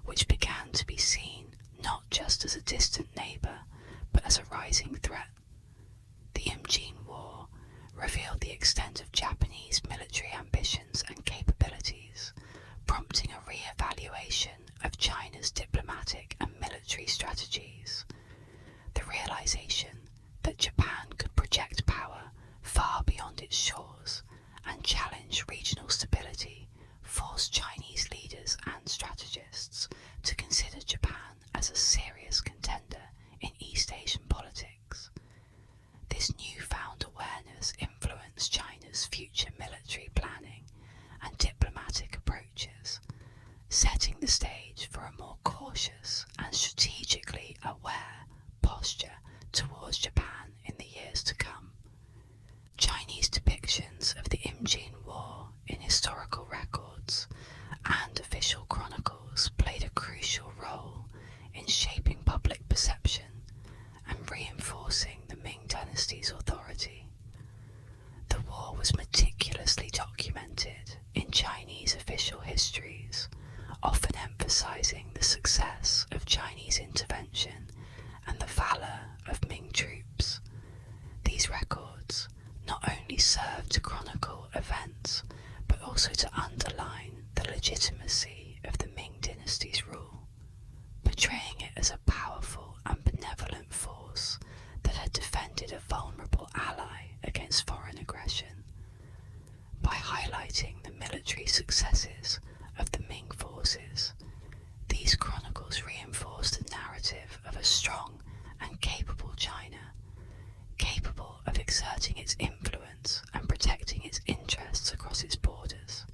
which began to be seen not just as a distant neighbour, but as a rising threat. The Imjin War revealed the extent of Japanese military ambitions and capabilities, prompting a re-evaluation of China's diplomatic and military strategies. The realization that Japan could project power far beyond its shores and challenge regional stability forced Chinese leaders and strategists to consider Japan as a serious contender in East Asian politics. This newfound awareness influenced China's future military planning and diplomatic approaches, setting the stage for a more cautious and strategically aware posture towards Japan in the years to come. Chinese depictions of the Imjin War in historical records and official chronicles played a crucial role in shaping public perception and reinforcing the Ming Dynasty's authority. The war was meticulously documented in Chinese official histories, often emphasizing the success of Chinese intervention and the valor of Ming troops. These records not only served to chronicle events, but also to underline the legitimacy of the Ming Dynasty's rule, portraying it as a powerful and benevolent force that had defended a vulnerable ally against foreign aggression. By highlighting the military successes of the Ming forces, these chronicles reinforce the narrative of a strong and capable China, capable of exerting its influence and protecting its interests across its borders.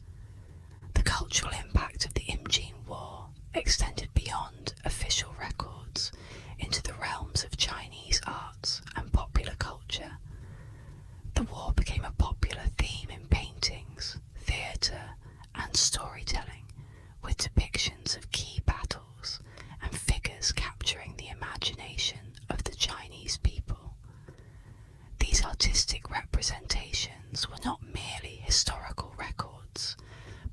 The cultural impact of the Imjin War extended beyond official records into the realms of Chinese arts and popular culture. The war became a popular theme in paintings, theatre, and storytelling, with depictions of key battles and figures capturing the imagination of the Chinese people. These artistic representations were not merely historical records,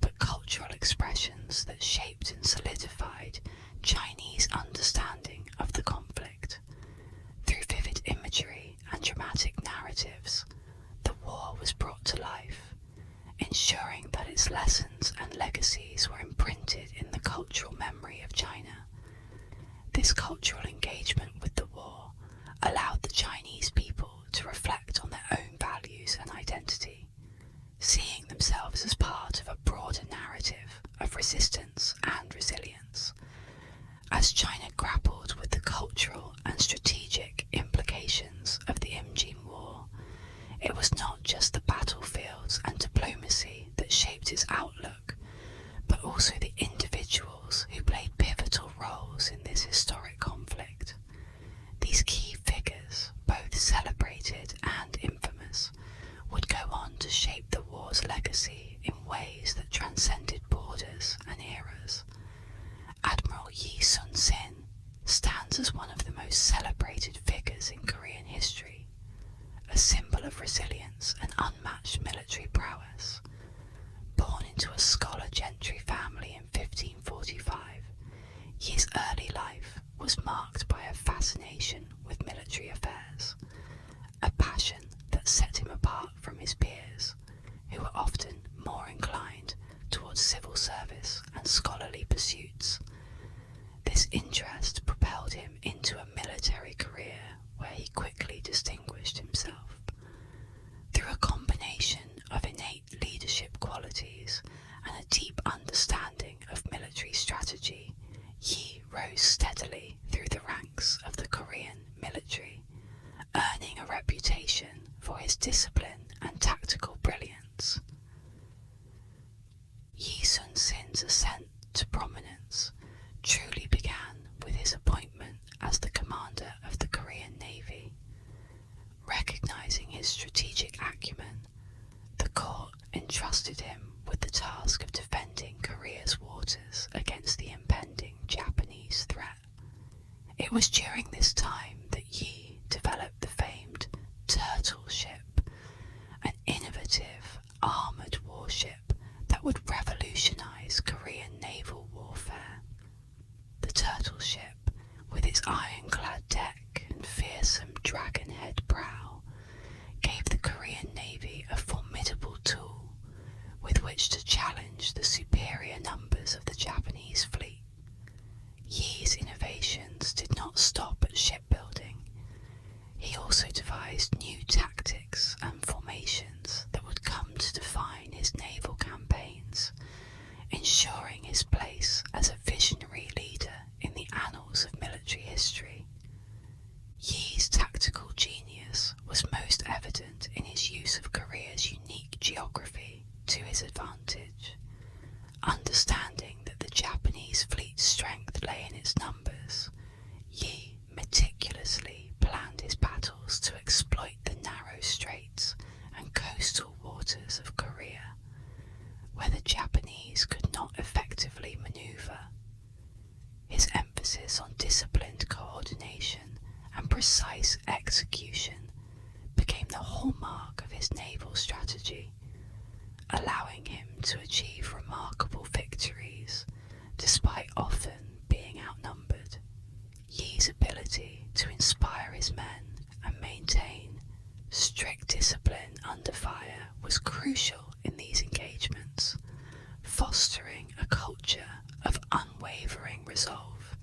but cultural expressions that shaped and solidified Chinese understanding of the conflict. Through vivid imagery and dramatic narratives, the war was brought to life, ensuring that its lessons and legacies were imprinted in the cultural memory of China. This cultural engagement with the war allowed the Chinese people to reflect on their own values and identity, seeing themselves as part of a broader narrative of resistance and resilience. As China grappled with the cultural and strategic implications of the Imjin War, it was not just the battlefields and diplomacy that shaped its outlook, but also the individuals who played pivotal roles in this historic conflict. These key figures, both celebrated and infamous, would go on to shape the war's legacy in ways that transcended borders and eras. Admiral Yi Sun-sin stands as one of the most celebrated figures in Korean history, a symbol of resilience and unmatched military prowess. Born into a scholar gentry family in 1545, Yi's early life was marked by a fascination with military affairs, a passion that set him apart from his peers, who were often more inclined towards civil service and scholarly pursuits. This interest propelled him into a military career where he quickly distinguished himself. Through a combination of innate leadership qualities and a deep understanding of military strategy, Yi rose steadily through the ranks of the Korean military, earning a reputation for his discipline and tactical brilliance. Yi Sun-sin's ascent to prominence truly began with his appointment as the commander of the Korean Navy. Recognizing his strategic acumen, the court entrusted him with the task of defending Korea's waters against the impending Japanese threat. It was during this time that Yi developed the famed Turtle ship, an innovative armoured warship that would revolutionize Korean naval warfare. The Turtle ship, with its ironclad deck and fearsome dragon-head prow, gave the Korean Navy a formidable tool with which to challenge the superior numbers of the Japanese fleet. Yi's innovations did not stop at shipbuilding. He also devised new tactics and formations that would come to define his naval campaigns, ensuring his place as a visionary leader in the annals of military history. Yi's tactical genius was most evident in his use of Korea's unique geography to his advantage. Understanding that the Japanese fleet's strength lay in its numbers, Yi meticulously planned his battles to exploit the narrow straits and coastal waters of Korea, where the Japanese could not effectively maneuver. His emphasis on disciplined coordination and precise execution became the hallmark of his naval strategy, allowing him to achieve remarkable victories despite often being outnumbered. Yi's ability to inspire his men and maintain strict discipline under fire was crucial in these engagements, fostering a culture of unwavering resolve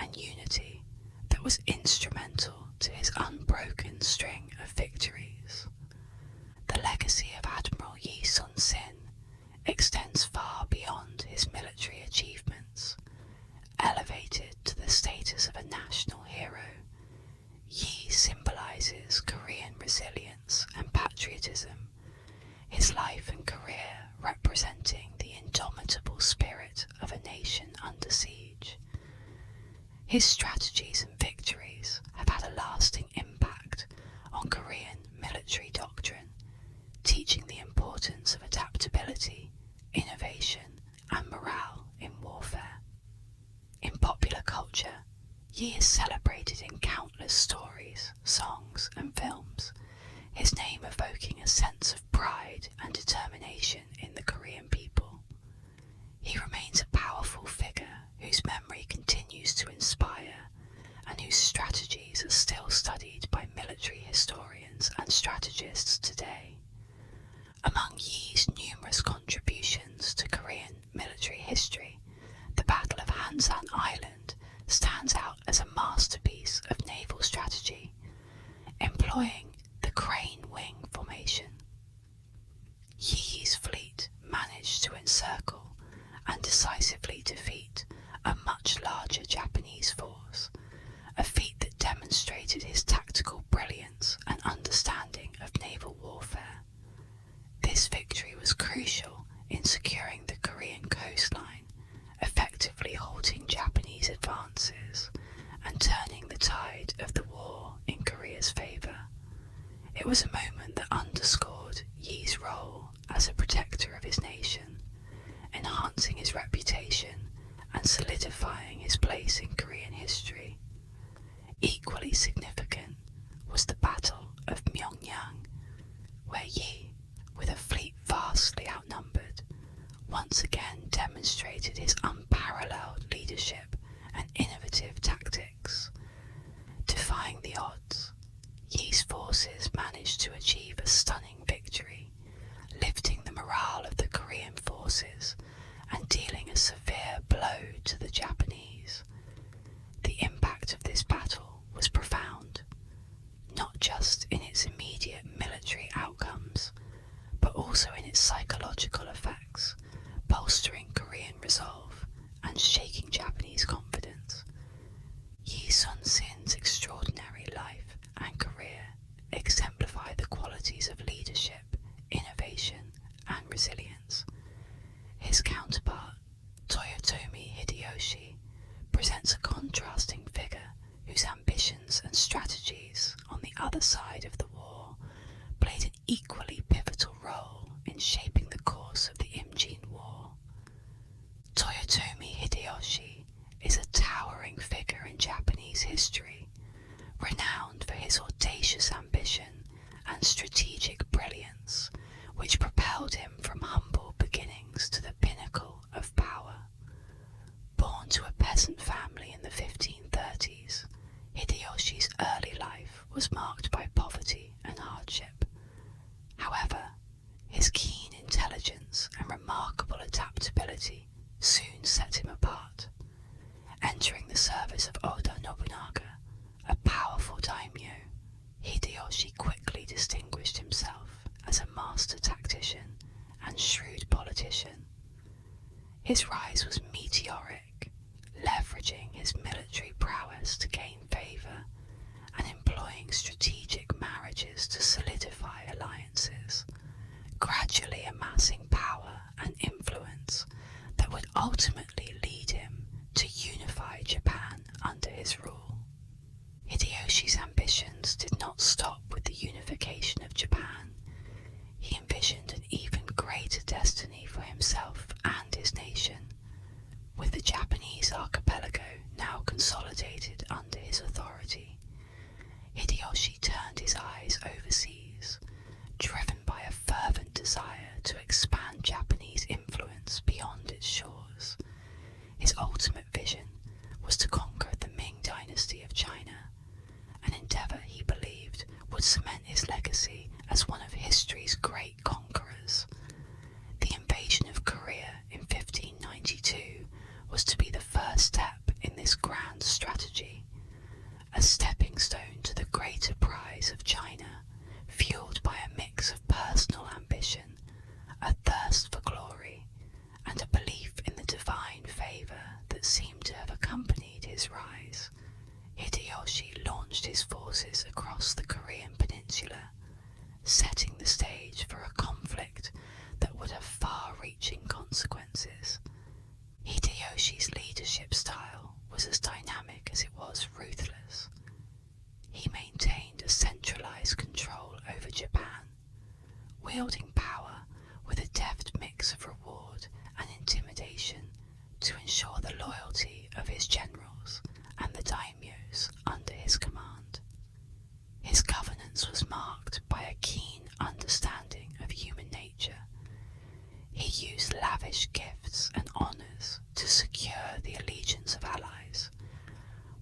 and unity that was instrumental to his unbroken string of victories. The legacy of Admiral Yi Sun-sin extends representing the indomitable spirit of a nation under siege. His strategies and victories have had a lasting impact on Korean military doctrine, teaching the importance of adaptability, innovation, and morale in warfare. In popular culture, Yi is celebrated in countless stories, songs, and films, his name evoking a sense of pride and determination in the Korean people. He remains a powerful figure whose memory continues to inspire and whose strategies are still studied by military historians and strategists today. Among Yi's numerous contributions to Korean military history, the Battle of Hansan Island stands out as a masterpiece of naval strategy, employing the crane wing formation. Yi's fleet managed to encircle and decisively defeat a much larger Japanese force, a feat that demonstrated his tactical brilliance and understanding of naval warfare. This victory was crucial in securing the Korean coastline, effectively halting Japanese advances and turning the tide of the war in Korea's favour. It was a moment that underscored Yi's role as a protector of his nation, enhancing his reputation and solidifying his place in Korean history. Equally significant was the Battle of Myeongnyang, where Yi, with a fleet vastly outnumbered, once again demonstrated his unparalleled leadership and innovative tactics. Defying the odds, Yi's forces managed to achieve a stunning victory, lifting the morale of the Korean forces and dealing a severe blow to the Japanese. The impact of this battle was profound, not just in its immediate military outcomes, but also in its psychological effects, bolstering Korean resolve and shaking Japanese confidence. Yi Sun-sin's extraordinary life and career exemplify the qualities of leadership, innovation, and resilience. His counterpart, Toyotomi Hideyoshi, presents a contrasting figure whose ambitions and strategies on the other side of the war played an equally pivotal role in shaping the course of the Imjin War. Toyotomi Hideyoshi is a towering figure in Japanese history, renowned for his audacious ambition and strategic brilliance, which propelled him from humble beginnings to the pinnacle of power. Born to a peasant family in the 1530s, Hideyoshi's early life was marked by poverty and hardship. However, his keen intelligence and remarkable adaptability soon set him apart. Entering the service of Oda Nobunaga, a powerful daimyo, Hideyoshi quickly distinguished himself as a master tactician and shrewd politician. His rise was meteoric, leveraging his military prowess to gain favour and employing strategic marriages to solidify alliances, gradually amassing power and influence that would ultimately lead him to unify Japan under his rule. Hideyoshi's ambitions did not stop with the unification of Japan. He envisioned an even greater destiny for himself and his nation, with the Japanese archipelago now consolidated under his authority. Hideyoshi turned his eyes overseas, driven by a fervent desire to expand consequences. Hideyoshi's leadership style was as dynamic as it was ruthless. He maintained a centralized control over Japan, wielding power with a deft mix of reward and intimidation to ensure the loyalty of his generals and the daimyos under his command. His governance was marked by a keen understanding of human nature. He used lavish gifts and honours to secure the allegiance of allies,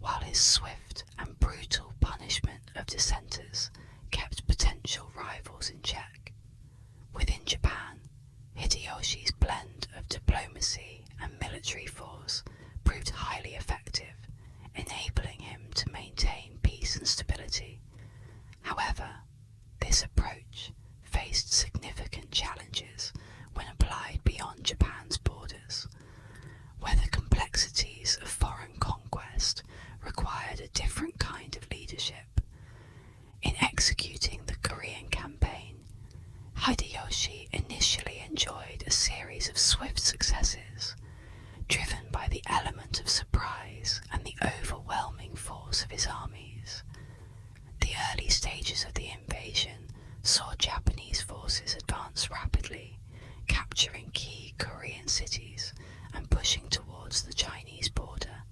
while his swift and brutal punishment of dissenters kept potential rivals in check. Within Japan, Hideyoshi's blend of diplomacy and military force proved highly effective, enabling him to maintain peace and stability. However, this approach faced significant challenges when applied beyond Japan's borders, where the complexities of foreign conquest required a different kind of leadership. In executing the Korean campaign, Hideyoshi initially enjoyed a series of swift successes, driven by the element of surprise and the overwhelming force of his armies. The early stages of the invasion saw Japanese forces advance rapidly, capturing key Korean cities and pushing towards the Chinese border.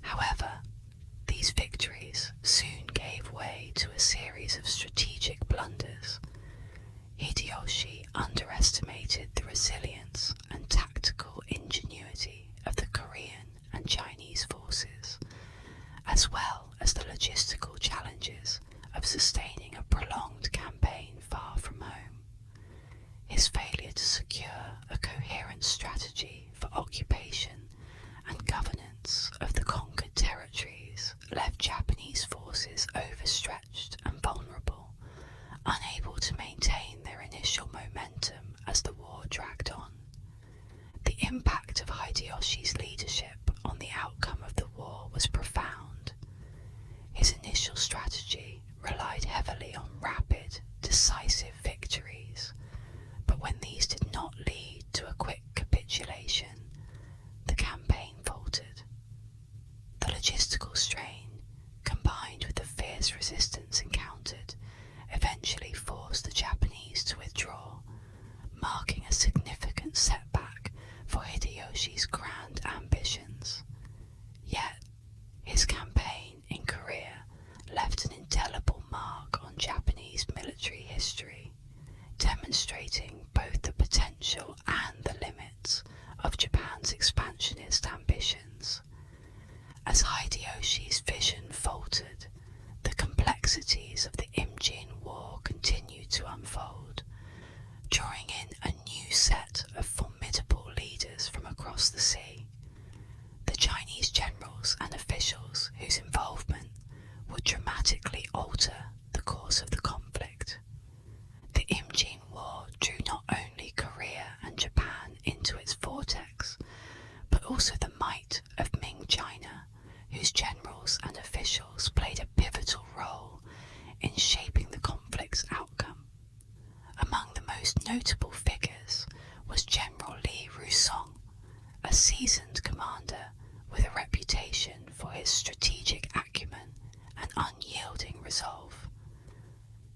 However, these victories soon gave way to a series of strategic blunders. Hideyoshi underestimated the resilience and tactical ingenuity of the Korean and Chinese forces, as well as the logistical challenges of sustaining a prolonged campaign far from home. His failure to secure a coherent strategy for occupation and governance of the conquered territories left Japanese forces overstretched and vulnerable, unable to maintain their initial momentum as the war dragged on. The impact of Hideyoshi's leadership on the outcome of the war was profound. His initial strategy relied heavily on rapid, decisive victories, but when these did not lead to a quick capitulation, the campaign faltered. The logistical strain, combined with the fierce resistance encountered, eventually forced the Japanese to withdraw, marking a significant setback for Hideyoshi's grand ambitions. Yet, his campaign in Korea left an indelible mark on Japanese military history, demonstrating both the potential and the limits of Japan's expansionist ambitions. As Hideyoshi's vision faltered, the complexities of the Imjin War continued to unfold, drawing in a new set of formidable leaders from across the sea. The Chinese generals and officials whose involvement would dramatically alter the course of the conflict. The Imjin War drew not only Korea and Japan into its vortex, but also the might of Ming China, whose generals and officials played a pivotal role in shaping the conflict's outcome. Among the most notable figures was General Li Rusong, a seasoned commander with a reputation for his strategic acumen and unyielding resolve.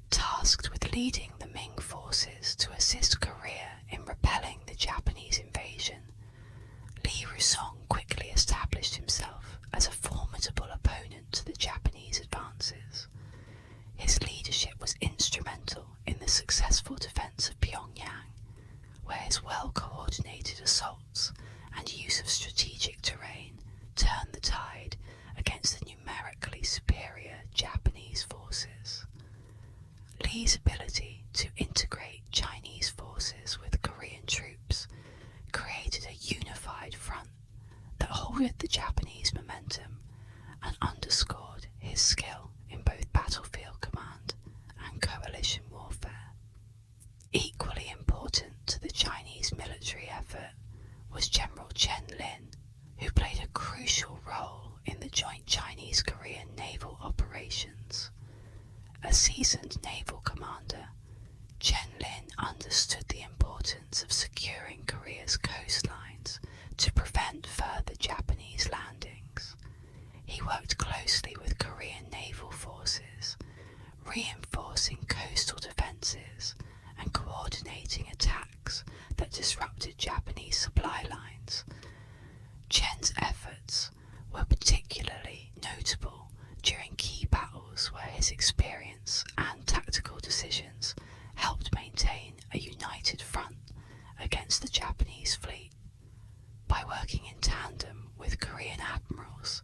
Tasked with leading the Ming forces to assist Korea in repelling the Japanese invasion, Li Rusong quickly established himself as a formidable opponent to the Japanese advances. His leadership was instrumental in the successful defense of Pyongyang, where his well-coordinated assaults and use of strategic terrain turned the tide against the numerically superior Japanese forces. Li's ability to integrate Chinese forces with Korean troops created a unified front that halted the Japanese momentum and underscored his skill in both battlefield command and coalition warfare. Equally important to the Chinese military effort was General Chen Lin, who played a crucial role in the joint Chinese-Korean naval operations. A seasoned naval commander, Chen Lin understood the importance of securing Korea's coast disrupted Japanese supply lines. Chen's efforts were particularly notable during key battles where his experience and tactical decisions helped maintain a united front against the Japanese fleet. By working in tandem with Korean admirals,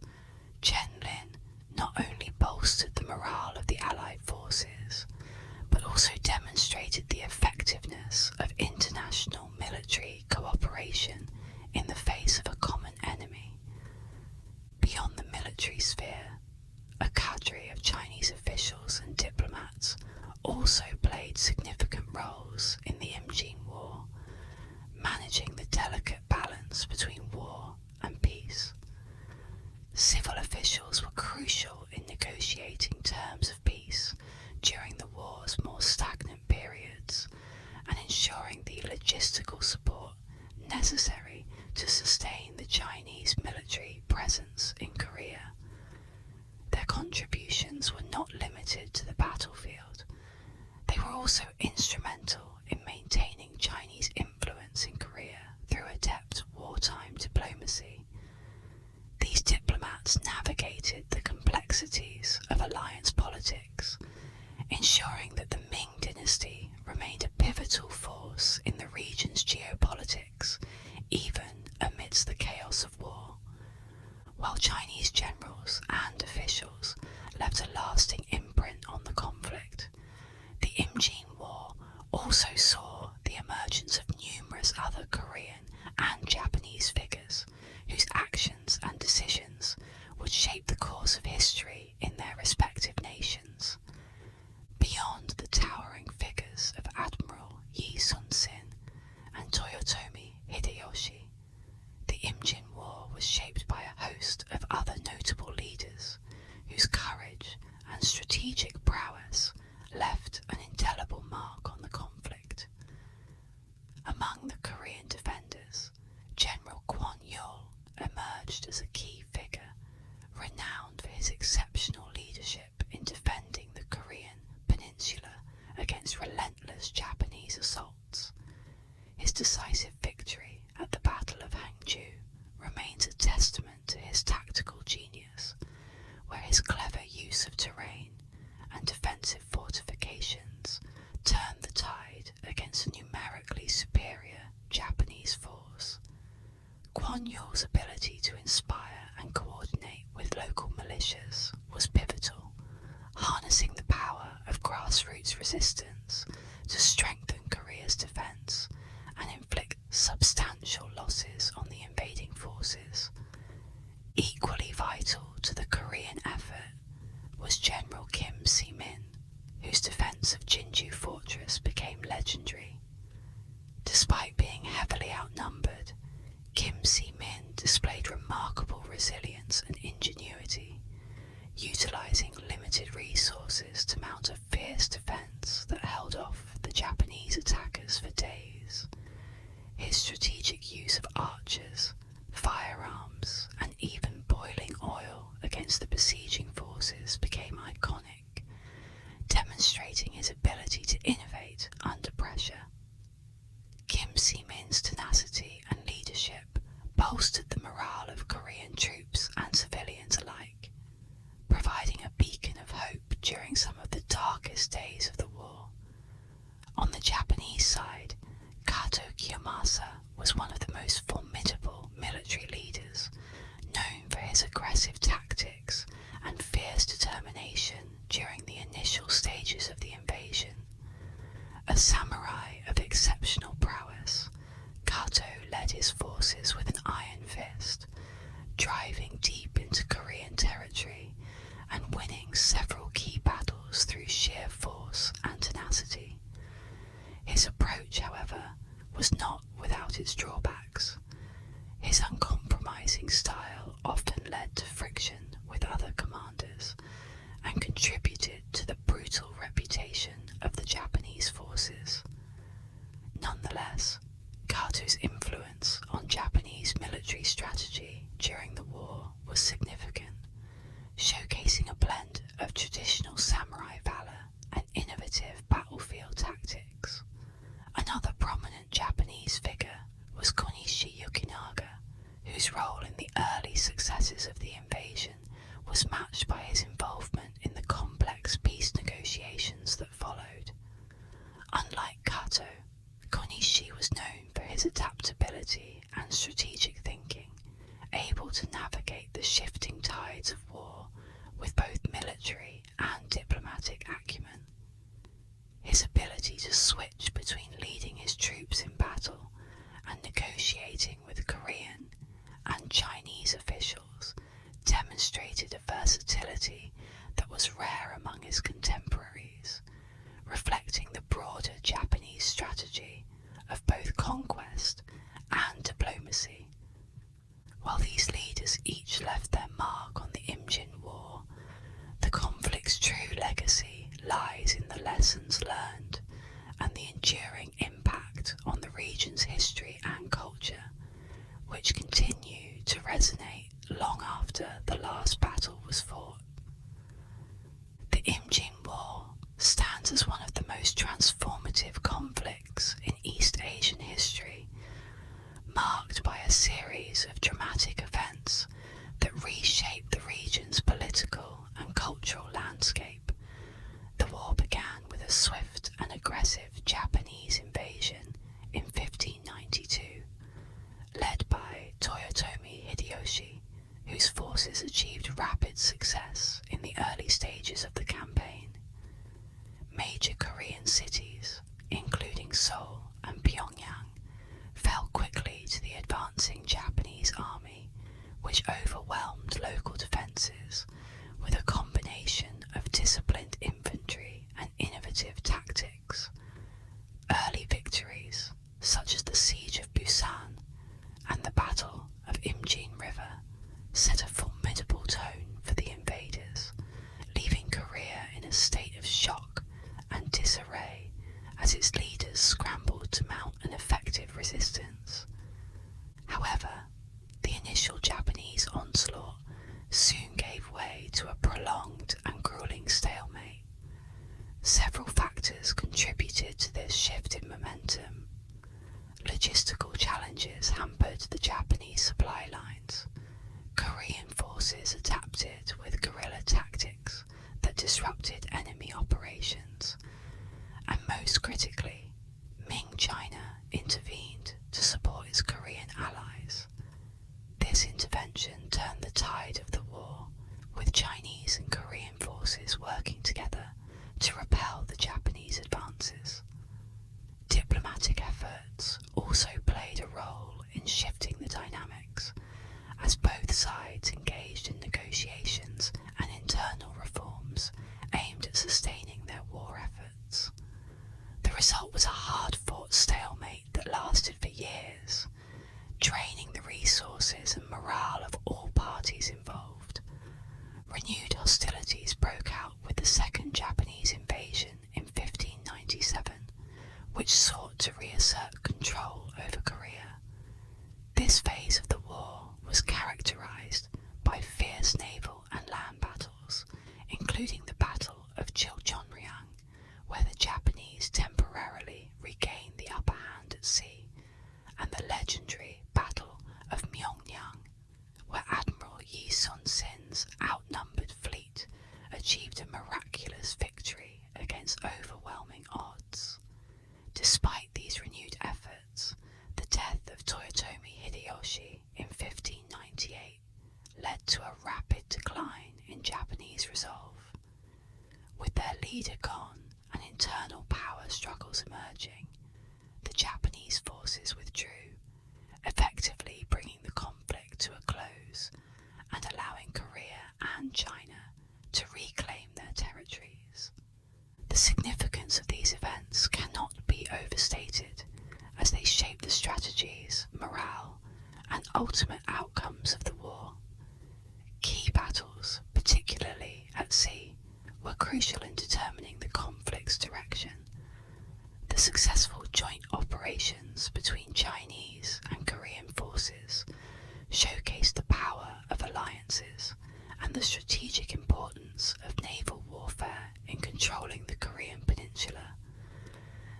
Chen Lin not only bolstered the morale of the Allied forces, but also demonstrated the effectiveness of international military cooperation in the face of a common enemy. Beyond the military sphere, a cadre of Chinese officials and diplomats also played significant roles in the Imjin War, managing the delicate balance between war and peace. Civil officials were crucial in negotiating terms of peace during the war's more stagnant periods and ensuring the logistical support necessary to sustain the Chinese military presence in Korea. Their contributions were not limited to the battlefield. They were also instrumental in maintaining Chinese influence in Korea through adept wartime diplomacy. These diplomats navigated the complexities of alliance politics, ensuring that the Ming Dynasty remained a pivotal force in the region's geopolitics, even amidst the chaos of war. While Chinese generals and officials left a lasting imprint on the conflict, the Imjin War also saw the emergence of numerous other Korean and Japanese figures whose actions and decisions would shape the course of history in their respective nations. Beyond the towering figures of Admiral Yi Sun-sin and Toyotomi Hideyoshi, the Imjin War was shaped by a host of other notable leaders whose courage and strategic prowess left an indelible mark on the conflict. Among the Korean defenders, General Kwon Yul emerged as a key figure, renowned for his exceptional leadership in defending the Korean peninsula against relentless Japanese assaults. His decisive victory at the Battle of Hangzhou remains a testament to his tactical genius, where his clever use of terrain and defensive fortifications turned the tide against a numerically superior Japanese force. Kwon Yul's ability to inspire and coordinate with local militias was pivotal, harnessing the power of grassroots resistance to strengthen Korea's defense and inflict substantial losses on the invading forces. Equally vital to the Korean effort was General Kim Si-min, whose defense of Jinju Fortress became legendary. Despite being heavily outnumbered, Kim Si-min displayed remarkable resilience and ingenuity, utilizing limited resources to mount a fierce defense that held off the Japanese attackers for days. His strategic use of archers, firearms, and even boiling oil against the besieging forces became iconic, demonstrating his ability to innovate under pressure. Kim Si-min's tenacity and leadership bolstered the morale of Korean troops and civilians alike, providing a beacon of hope during some of the darkest days of the war. On the Japanese side, Kato Kiyomasa was one of the most formidable military leaders, known for his aggressive tactics and fierce determination during the initial stages of the invasion. A samurai of exceptional prowess, Kato led his forces with an iron fist, driving deep into Korean territory and winning several key battles through sheer force and tenacity. His approach, however, was not without its drawbacks. His uncompromising style often led to friction with other commanders and contributed to the brutal reputation of the Japanese forces. Nonetheless, Kato's influence on Japanese military strategy during the war was significant, showcasing a blend of traditional samurai valor and innovative battlefield tactics. Another prominent Japanese figure agility and strategic thinking, able to navigate the shifting tides of war with both military and diplomatic acumen. His ability to switch between leading his troops in battle and negotiating with Korean and Chinese officials demonstrated a versatility that was rare among his contemporaries, reflecting the broader Japanese strategy of both conquest and diplomacy. While these leaders each left their mark on the Imjin War, the conflict's true legacy lies in the lessons learned and the enduring impact on the region's history and culture, which continue to resonate long after the last battle was fought. The Imjin War stands as one of the most transformative conflicts in East Asian history, marked by a series of dramatic events that reshaped the region's political and cultural landscape. The war began with a swift and aggressive Japanese invasion in 1592, led by Toyotomi Hideyoshi, whose forces achieved rapid success in the early stages of the campaign. Major Korean cities, including Seoul and Pyongyang, fell quickly to the advancing Japanese army, which overwhelmed local defences with a combination of disciplined infantry and innovative tactics. Early victories, such as the Siege of Busan and the Battle of Imjin River, set a formidable tone for the invaders, leaving Korea in a state of shock and disarray as its leaders scrambled to mount an effective resistance. However, the initial Japanese onslaught soon gave way to a prolonged and grueling stalemate. Several factors contributed to this shift in momentum. Logistical challenges hampered the Japanese supply lines. Korean forces adapted with guerrilla tactics that disrupted enemy operations. And most critically, Ming China intervened to support its Korean allies. This intervention turned the tide of the war, with Chinese and Korean forces working together to repel the Japanese advances. Diplomatic efforts also played a role in shifting the dynamics, as both sides engaged in negotiations and internal reforms aimed at sustaining their war efforts. The result was a hard-fought stalemate that lasted for years, draining the resources and morale of all parties involved. Renewed hostilities broke out with the Second Japanese invasion in 1597, which sought to reassert control over Korea. This phase of the war was characterized by fierce naval and land battles, including the Battle of Chilchonrang, where the Japanese temporarily regained the upper hand at sea, and the legendary Battle of Myeongnyang, where Admiral Yi Sun-sin's outnumbered fleet achieved a miraculous victory against overwhelming odds. Despite these renewed efforts, the death of Toyotomi Hideyoshi in 1598 led to a rapid decline in Japanese resolve. With their leader gone and internal power struggles emerging, the Japanese forces withdrew, effectively bringing the conflict to a close and allowing Korea and China to reclaim their territories. The significance of these events cannot be overstated, as they shaped the strategies, morale, and ultimate outcomes of the war. Key battles, particularly at sea, were crucial in determining the conflict's direction. The successful joint operations between Chinese and Korean forces showcased the power of alliances and the strategic importance of naval warfare in controlling the Korean peninsula.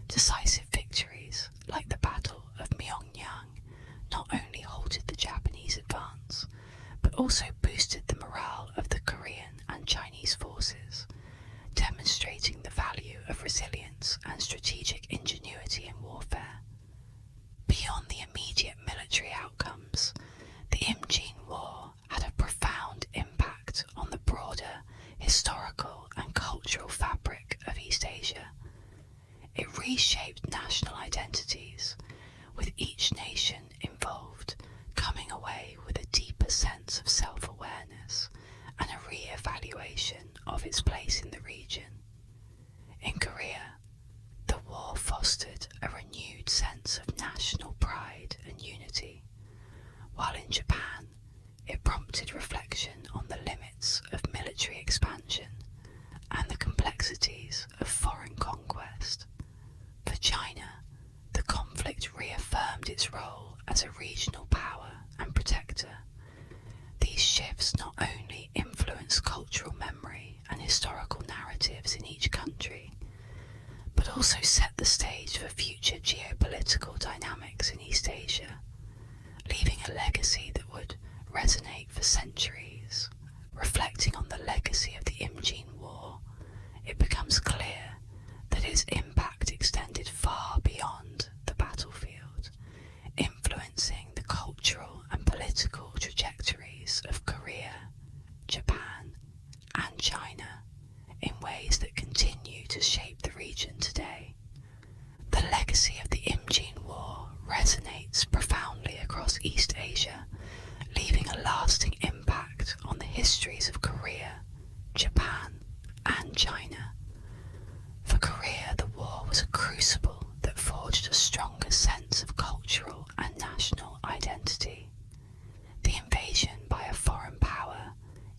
Decisive victories, like the Battle of Myeongnyang, not only halted the Japanese advance, but also boosted the morale of the Korean and Chinese forces, demonstrating the value of resilience and strategic ingenuity in warfare. Beyond the immediate nation involved coming away with a deeper sense of self-awareness and a re-evaluation of its place in the region. In Korea, the war fostered a renewed sense of national pride and unity, while in Japan it prompted reflection on the limits of military expansion and the complexities of foreign conquest. For China, the conflict reaffirmed its role as a regional power and protector. These shifts not only influenced cultural memory and historical narratives in each country, but also set the stage for future geopolitical dynamics in East Asia, leaving a legacy that would resonate for centuries. Reflecting on the legacy of the Imjin War, it becomes clear that its impact extended far beyond the battlefield, influencing the cultural and political trajectories of Korea, Japan, and China in ways that continue to shape the region today. The legacy of the Imjin War resonates profoundly across East Asia, leaving a lasting impact on the histories of Korea, Japan, and China. For Korea, the war was a crucible that forged a stronger sense of cultural and national identity. The invasion by a foreign power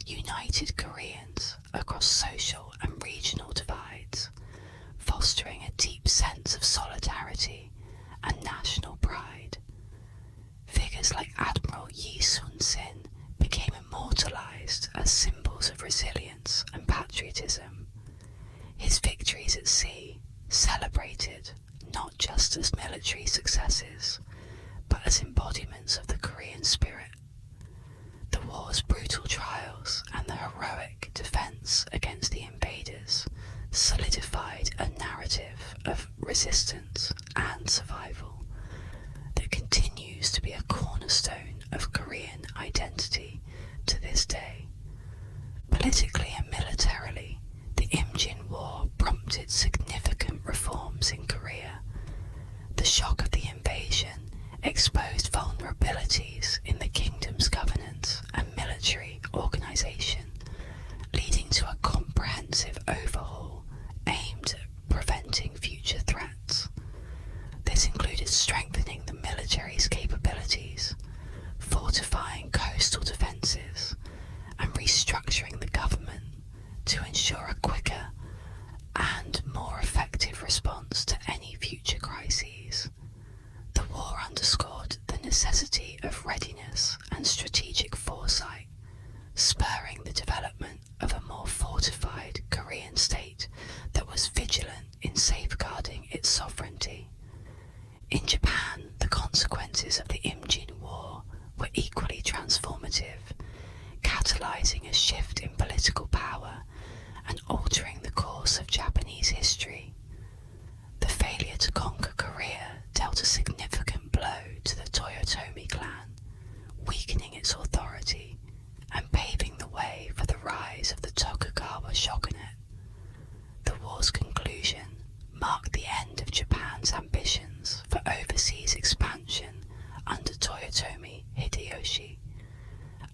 united Koreans across social and regional divides, fostering a deep sense of solidarity and national pride. Figures like Admiral Yi Sun-sin became immortalized as symbols of resilience and patriotism. His victories at sea celebrated not just as military successes, but as embodiments of the Korean spirit. The war's brutal trials and the heroic defense against the invaders solidified a narrative of resistance and survival that continues to be a cornerstone of Korean identity to this day. Politically and militarily, the Imjin War prompted significant reforms in Korea. The shock of the invasion exposed vulnerabilities in the kingdom's governance and military organization, leading to a comprehensive overhaul aimed at preventing future threats. This included strengthening the military's capabilities, fortifying coastal defences, and restructuring the government to ensure a quicker and more effective response to any future crises. The war underscored the necessity of readiness and strategic foresight, spurring the development of a more fortified Korean state that was vigilant in safeguarding its sovereignty. In Japan, the consequences of the Imjin War were equally transformative, catalyzing a shift in political power and altering the course of Japanese history. The failure to conquer Korea dealt a significant blow to the Toyotomi clan, weakening its authority and paving the way for the rise of the Tokugawa shogunate. The war's conclusion marked the end of Japan's ambitions for overseas expansion under Toyotomi Hideyoshi,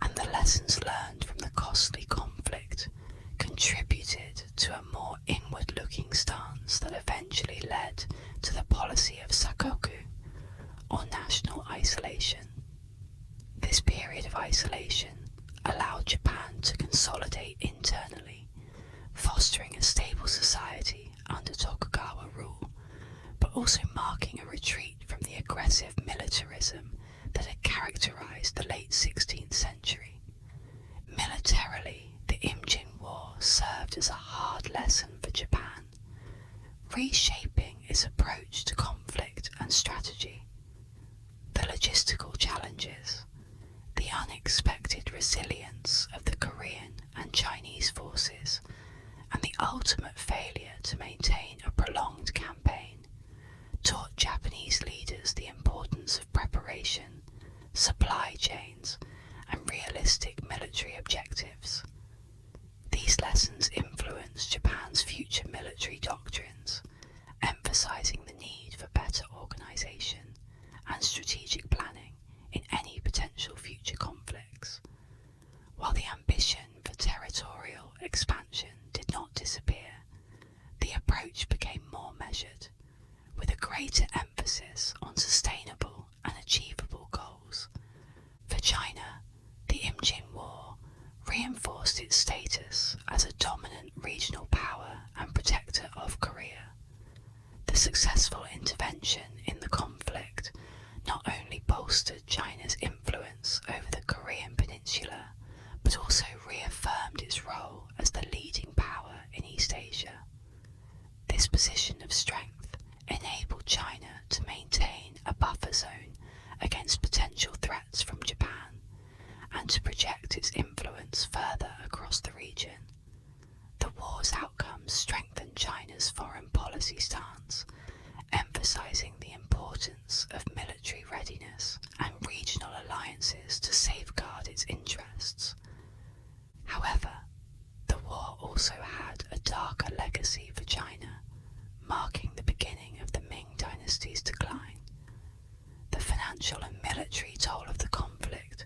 and the lessons learned from the costly conflict contributed to a more inward-looking stance that eventually led to the policy of sakoku, or national isolation. This period of isolation allowed Japan to consolidate internally, fostering a stable society under Tokugawa rule, but also marking a retreat from the aggressive militarism that had characterized the late 16th century. Militarily, the Imjin War served as a hard lesson for Japan, reshaping its approach to conflict and strategy. The logistical challenges, the unexpected resilience of the Korean and Chinese forces, and the ultimate failure to maintain a prolonged campaign taught Japanese leaders the importance of preparation, supply chains, and realistic military objectives. These lessons influenced Japan's future military doctrines, emphasizing the need for better organization and strategic planning in any potential future conflicts. While the ambition for territorial expansion did not disappear, the approach became more measured, with a greater emphasis on sustainable and achievable goals. For China, the Imjin War reinforced its status as a dominant regional power and protector of Korea. The successful intervention in the conflict not only bolstered China's influence over the Korean peninsula, but also reaffirmed its role as the leading power in East Asia. This position of strength enabled China to maintain a buffer zone against potential threats from Japan and to project its influence further across the region. The war's outcomes strengthened China's foreign policy stance, emphasizing the importance of military readiness and regional alliances to safeguard its interests. However, the war also had a darker legacy for China, marking the beginning of the Ming Dynasty's decline. The financial and military toll of the conflict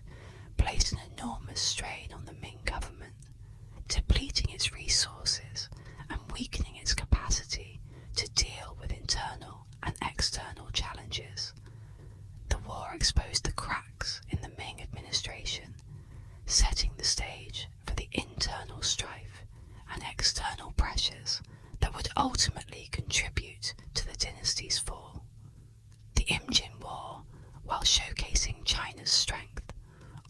placed an enormous strain on the Ming government, depleting its resources and weakening its capacity to deal with internal and external challenges. The war exposed the cracks in the Ming administration, setting the stage for the internal strife and external pressures that would ultimately contribute to the dynasty's fall. The Imjin War, while showcasing China's strength,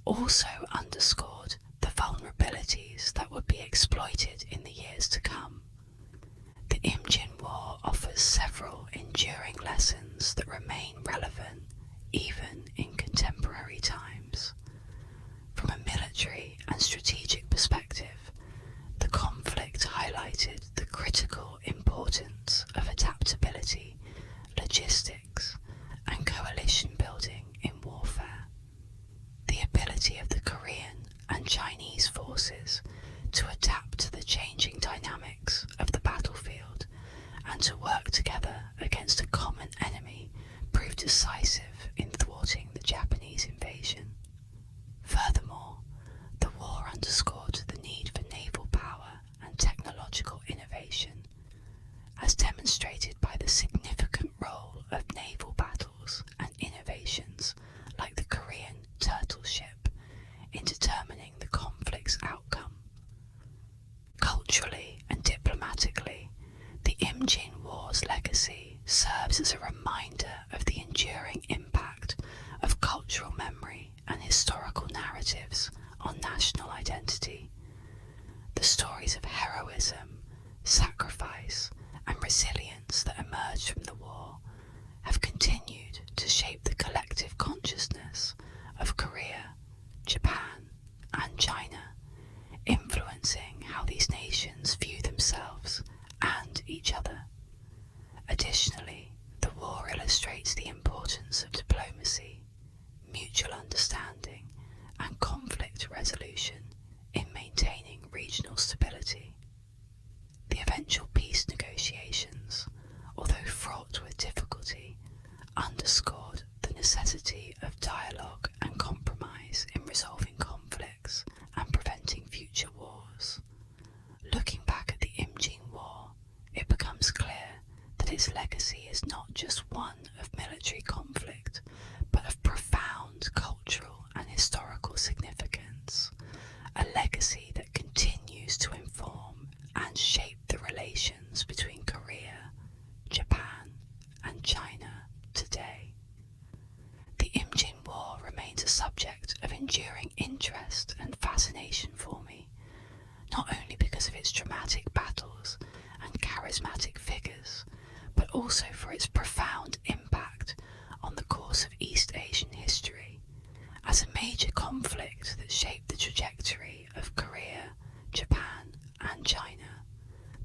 also underscored the vulnerabilities that would be exploited in the years to come. The Imjin War offers several enduring lessons that remain relevant even in contemporary times. From a military and strategic perspective, the conflict highlighted the critical importance of adaptability, logistics, and coalition building in warfare. The ability of the Korean and Chinese forces to adapt to the changing dynamics of the battlefield and to work together against a common enemy proved decisive in thwarting the Japanese invasion. Furthermore, the war underscored the need for naval power and technological innovation, as demonstrated by the significant role of naval battles and innovations like the Korean turtle ship in determining the conflict's outcome. Culturally and diplomatically, the Imjin War's legacy serves as a reminder of the enduring impact of cultural memory and historical narratives on national identity. The stories of heroism, sacrifice, and resilience that emerged from the war have continued to shape the collective consciousness of Korea, Japan, and China, influencing how these nations view themselves and each other. Additionally, the war illustrates the importance of diplomacy, mutual understanding, and conflict resolution in maintaining regional stability. The eventual peace negotiations, although fraught with difficulty, underscored the necessity of dialogue and compromise in resolving conflicts and preventing future wars. Looking back at the Imjin War, it becomes clear that its legacy is not just one of military conflict, but of profound cultural and historical significance, a legacy that continues to inform and shape the relations between Korea, Japan, and China today. The Imjin War remains a subject of enduring interest and fascination for me, not only because of its dramatic battles and charismatic figures, but also for its profound impact on the course of East Asian history. As a major conflict that shaped the trajectory of Korea, Japan, and China,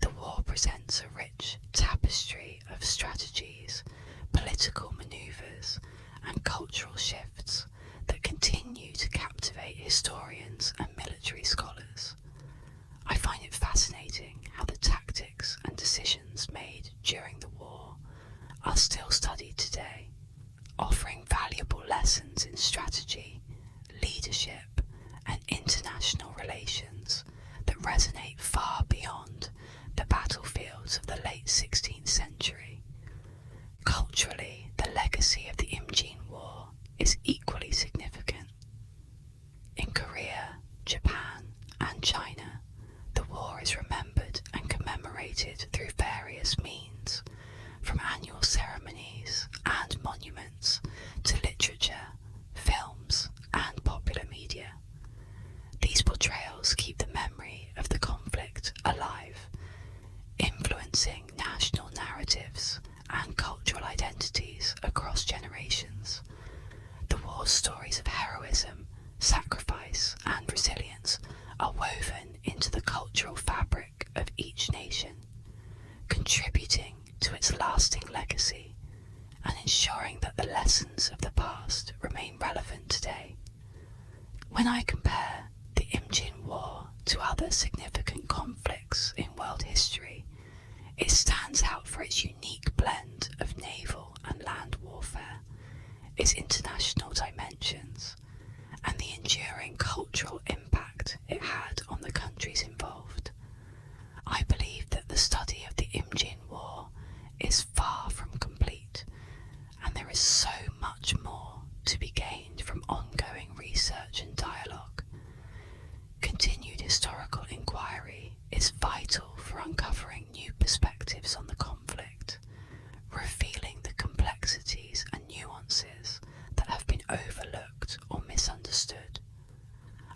the war presents a rich tapestry of strategies, political maneuvers, and cultural shifts that continue to captivate historians and military scholars. I find it fascinating how the tactics and decisions made during the war are still studied today, offering valuable lessons in strategy, leadership, and international relations that resonate far beyond the battlefields of the late 16th century. Culturally, the legacy of the Imjin War is equally significant. In Korea, Japan, and China, the war is remembered and commemorated through various means, from annual ceremonies and monuments to literature, films, and popular media. These portrayals keep the memory of the conflict alive, influencing national narratives and cultural identities across generations. The war's stories of heroism, sacrifice, and resilience are woven into the cultural fabric of each nation, contributing to its lasting legacy and ensuring that the lessons of the past remain relevant today. When I compare the Imjin War to other significant conflicts in world history, it stands out for its unique blend of naval and land warfare, its international dimensions, and the enduring cultural impact it had on the countries involved. I believe that the study of the Imjin War is far from complete, and there is so much more to be gained from ongoing research and dialogue. Continued historical inquiry is vital for uncovering new perspectives on the conflict, revealing the complexities and nuances that have been overlooked or misunderstood.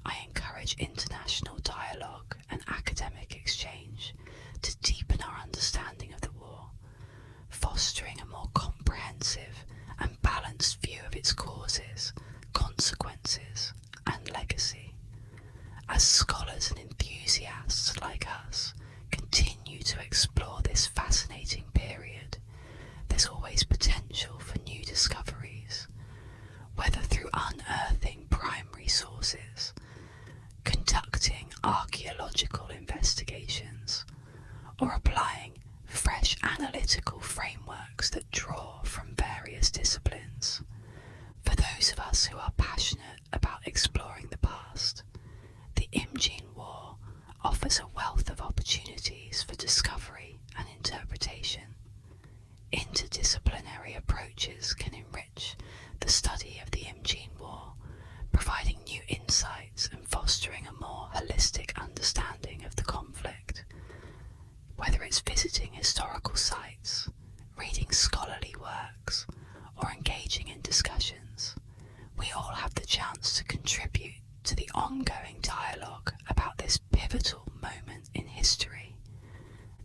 I encourage international dialogue and academic exchange to deepen our understanding of the war, fostering a more comprehensive and balanced view of its causes, consequences, and legacy. As scholars and enthusiasts like us continue to explore this fascinating period, there's always potential for new discoveries, whether through unearthing primary sources, conducting archaeological investigations, or applying fresh analytical frameworks that draw from various disciplines. For those of us who are passionate about exploring the past, the Imjin War offers a wealth of opportunities for discovery and interpretation. Interdisciplinary approaches can enrich the study of the Imjin War, providing new insights and fostering a more holistic understanding of the conflict. Whether it's visiting historical sites, reading scholarly works, or engaging in discussions, we all have the chance to contribute to the ongoing dialogue about this pivotal moment in history.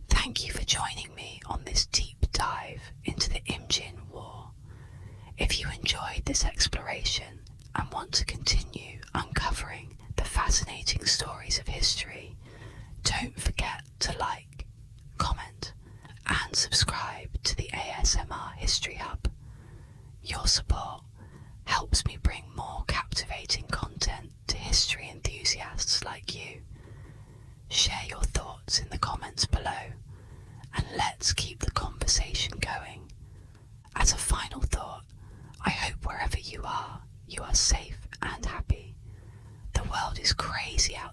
Thank you for joining me on this deep dive into the Imjin War. If you enjoyed this exploration and want to continue uncovering the fascinating stories of history, don't forget to like, comment, and subscribe to the ASMR History Hub. Your support helps me bring more captivating content to history enthusiasts like you. Share your thoughts in the comments below, and let's keep the conversation going. As a final thought, I hope wherever you are safe and happy. The world is crazy out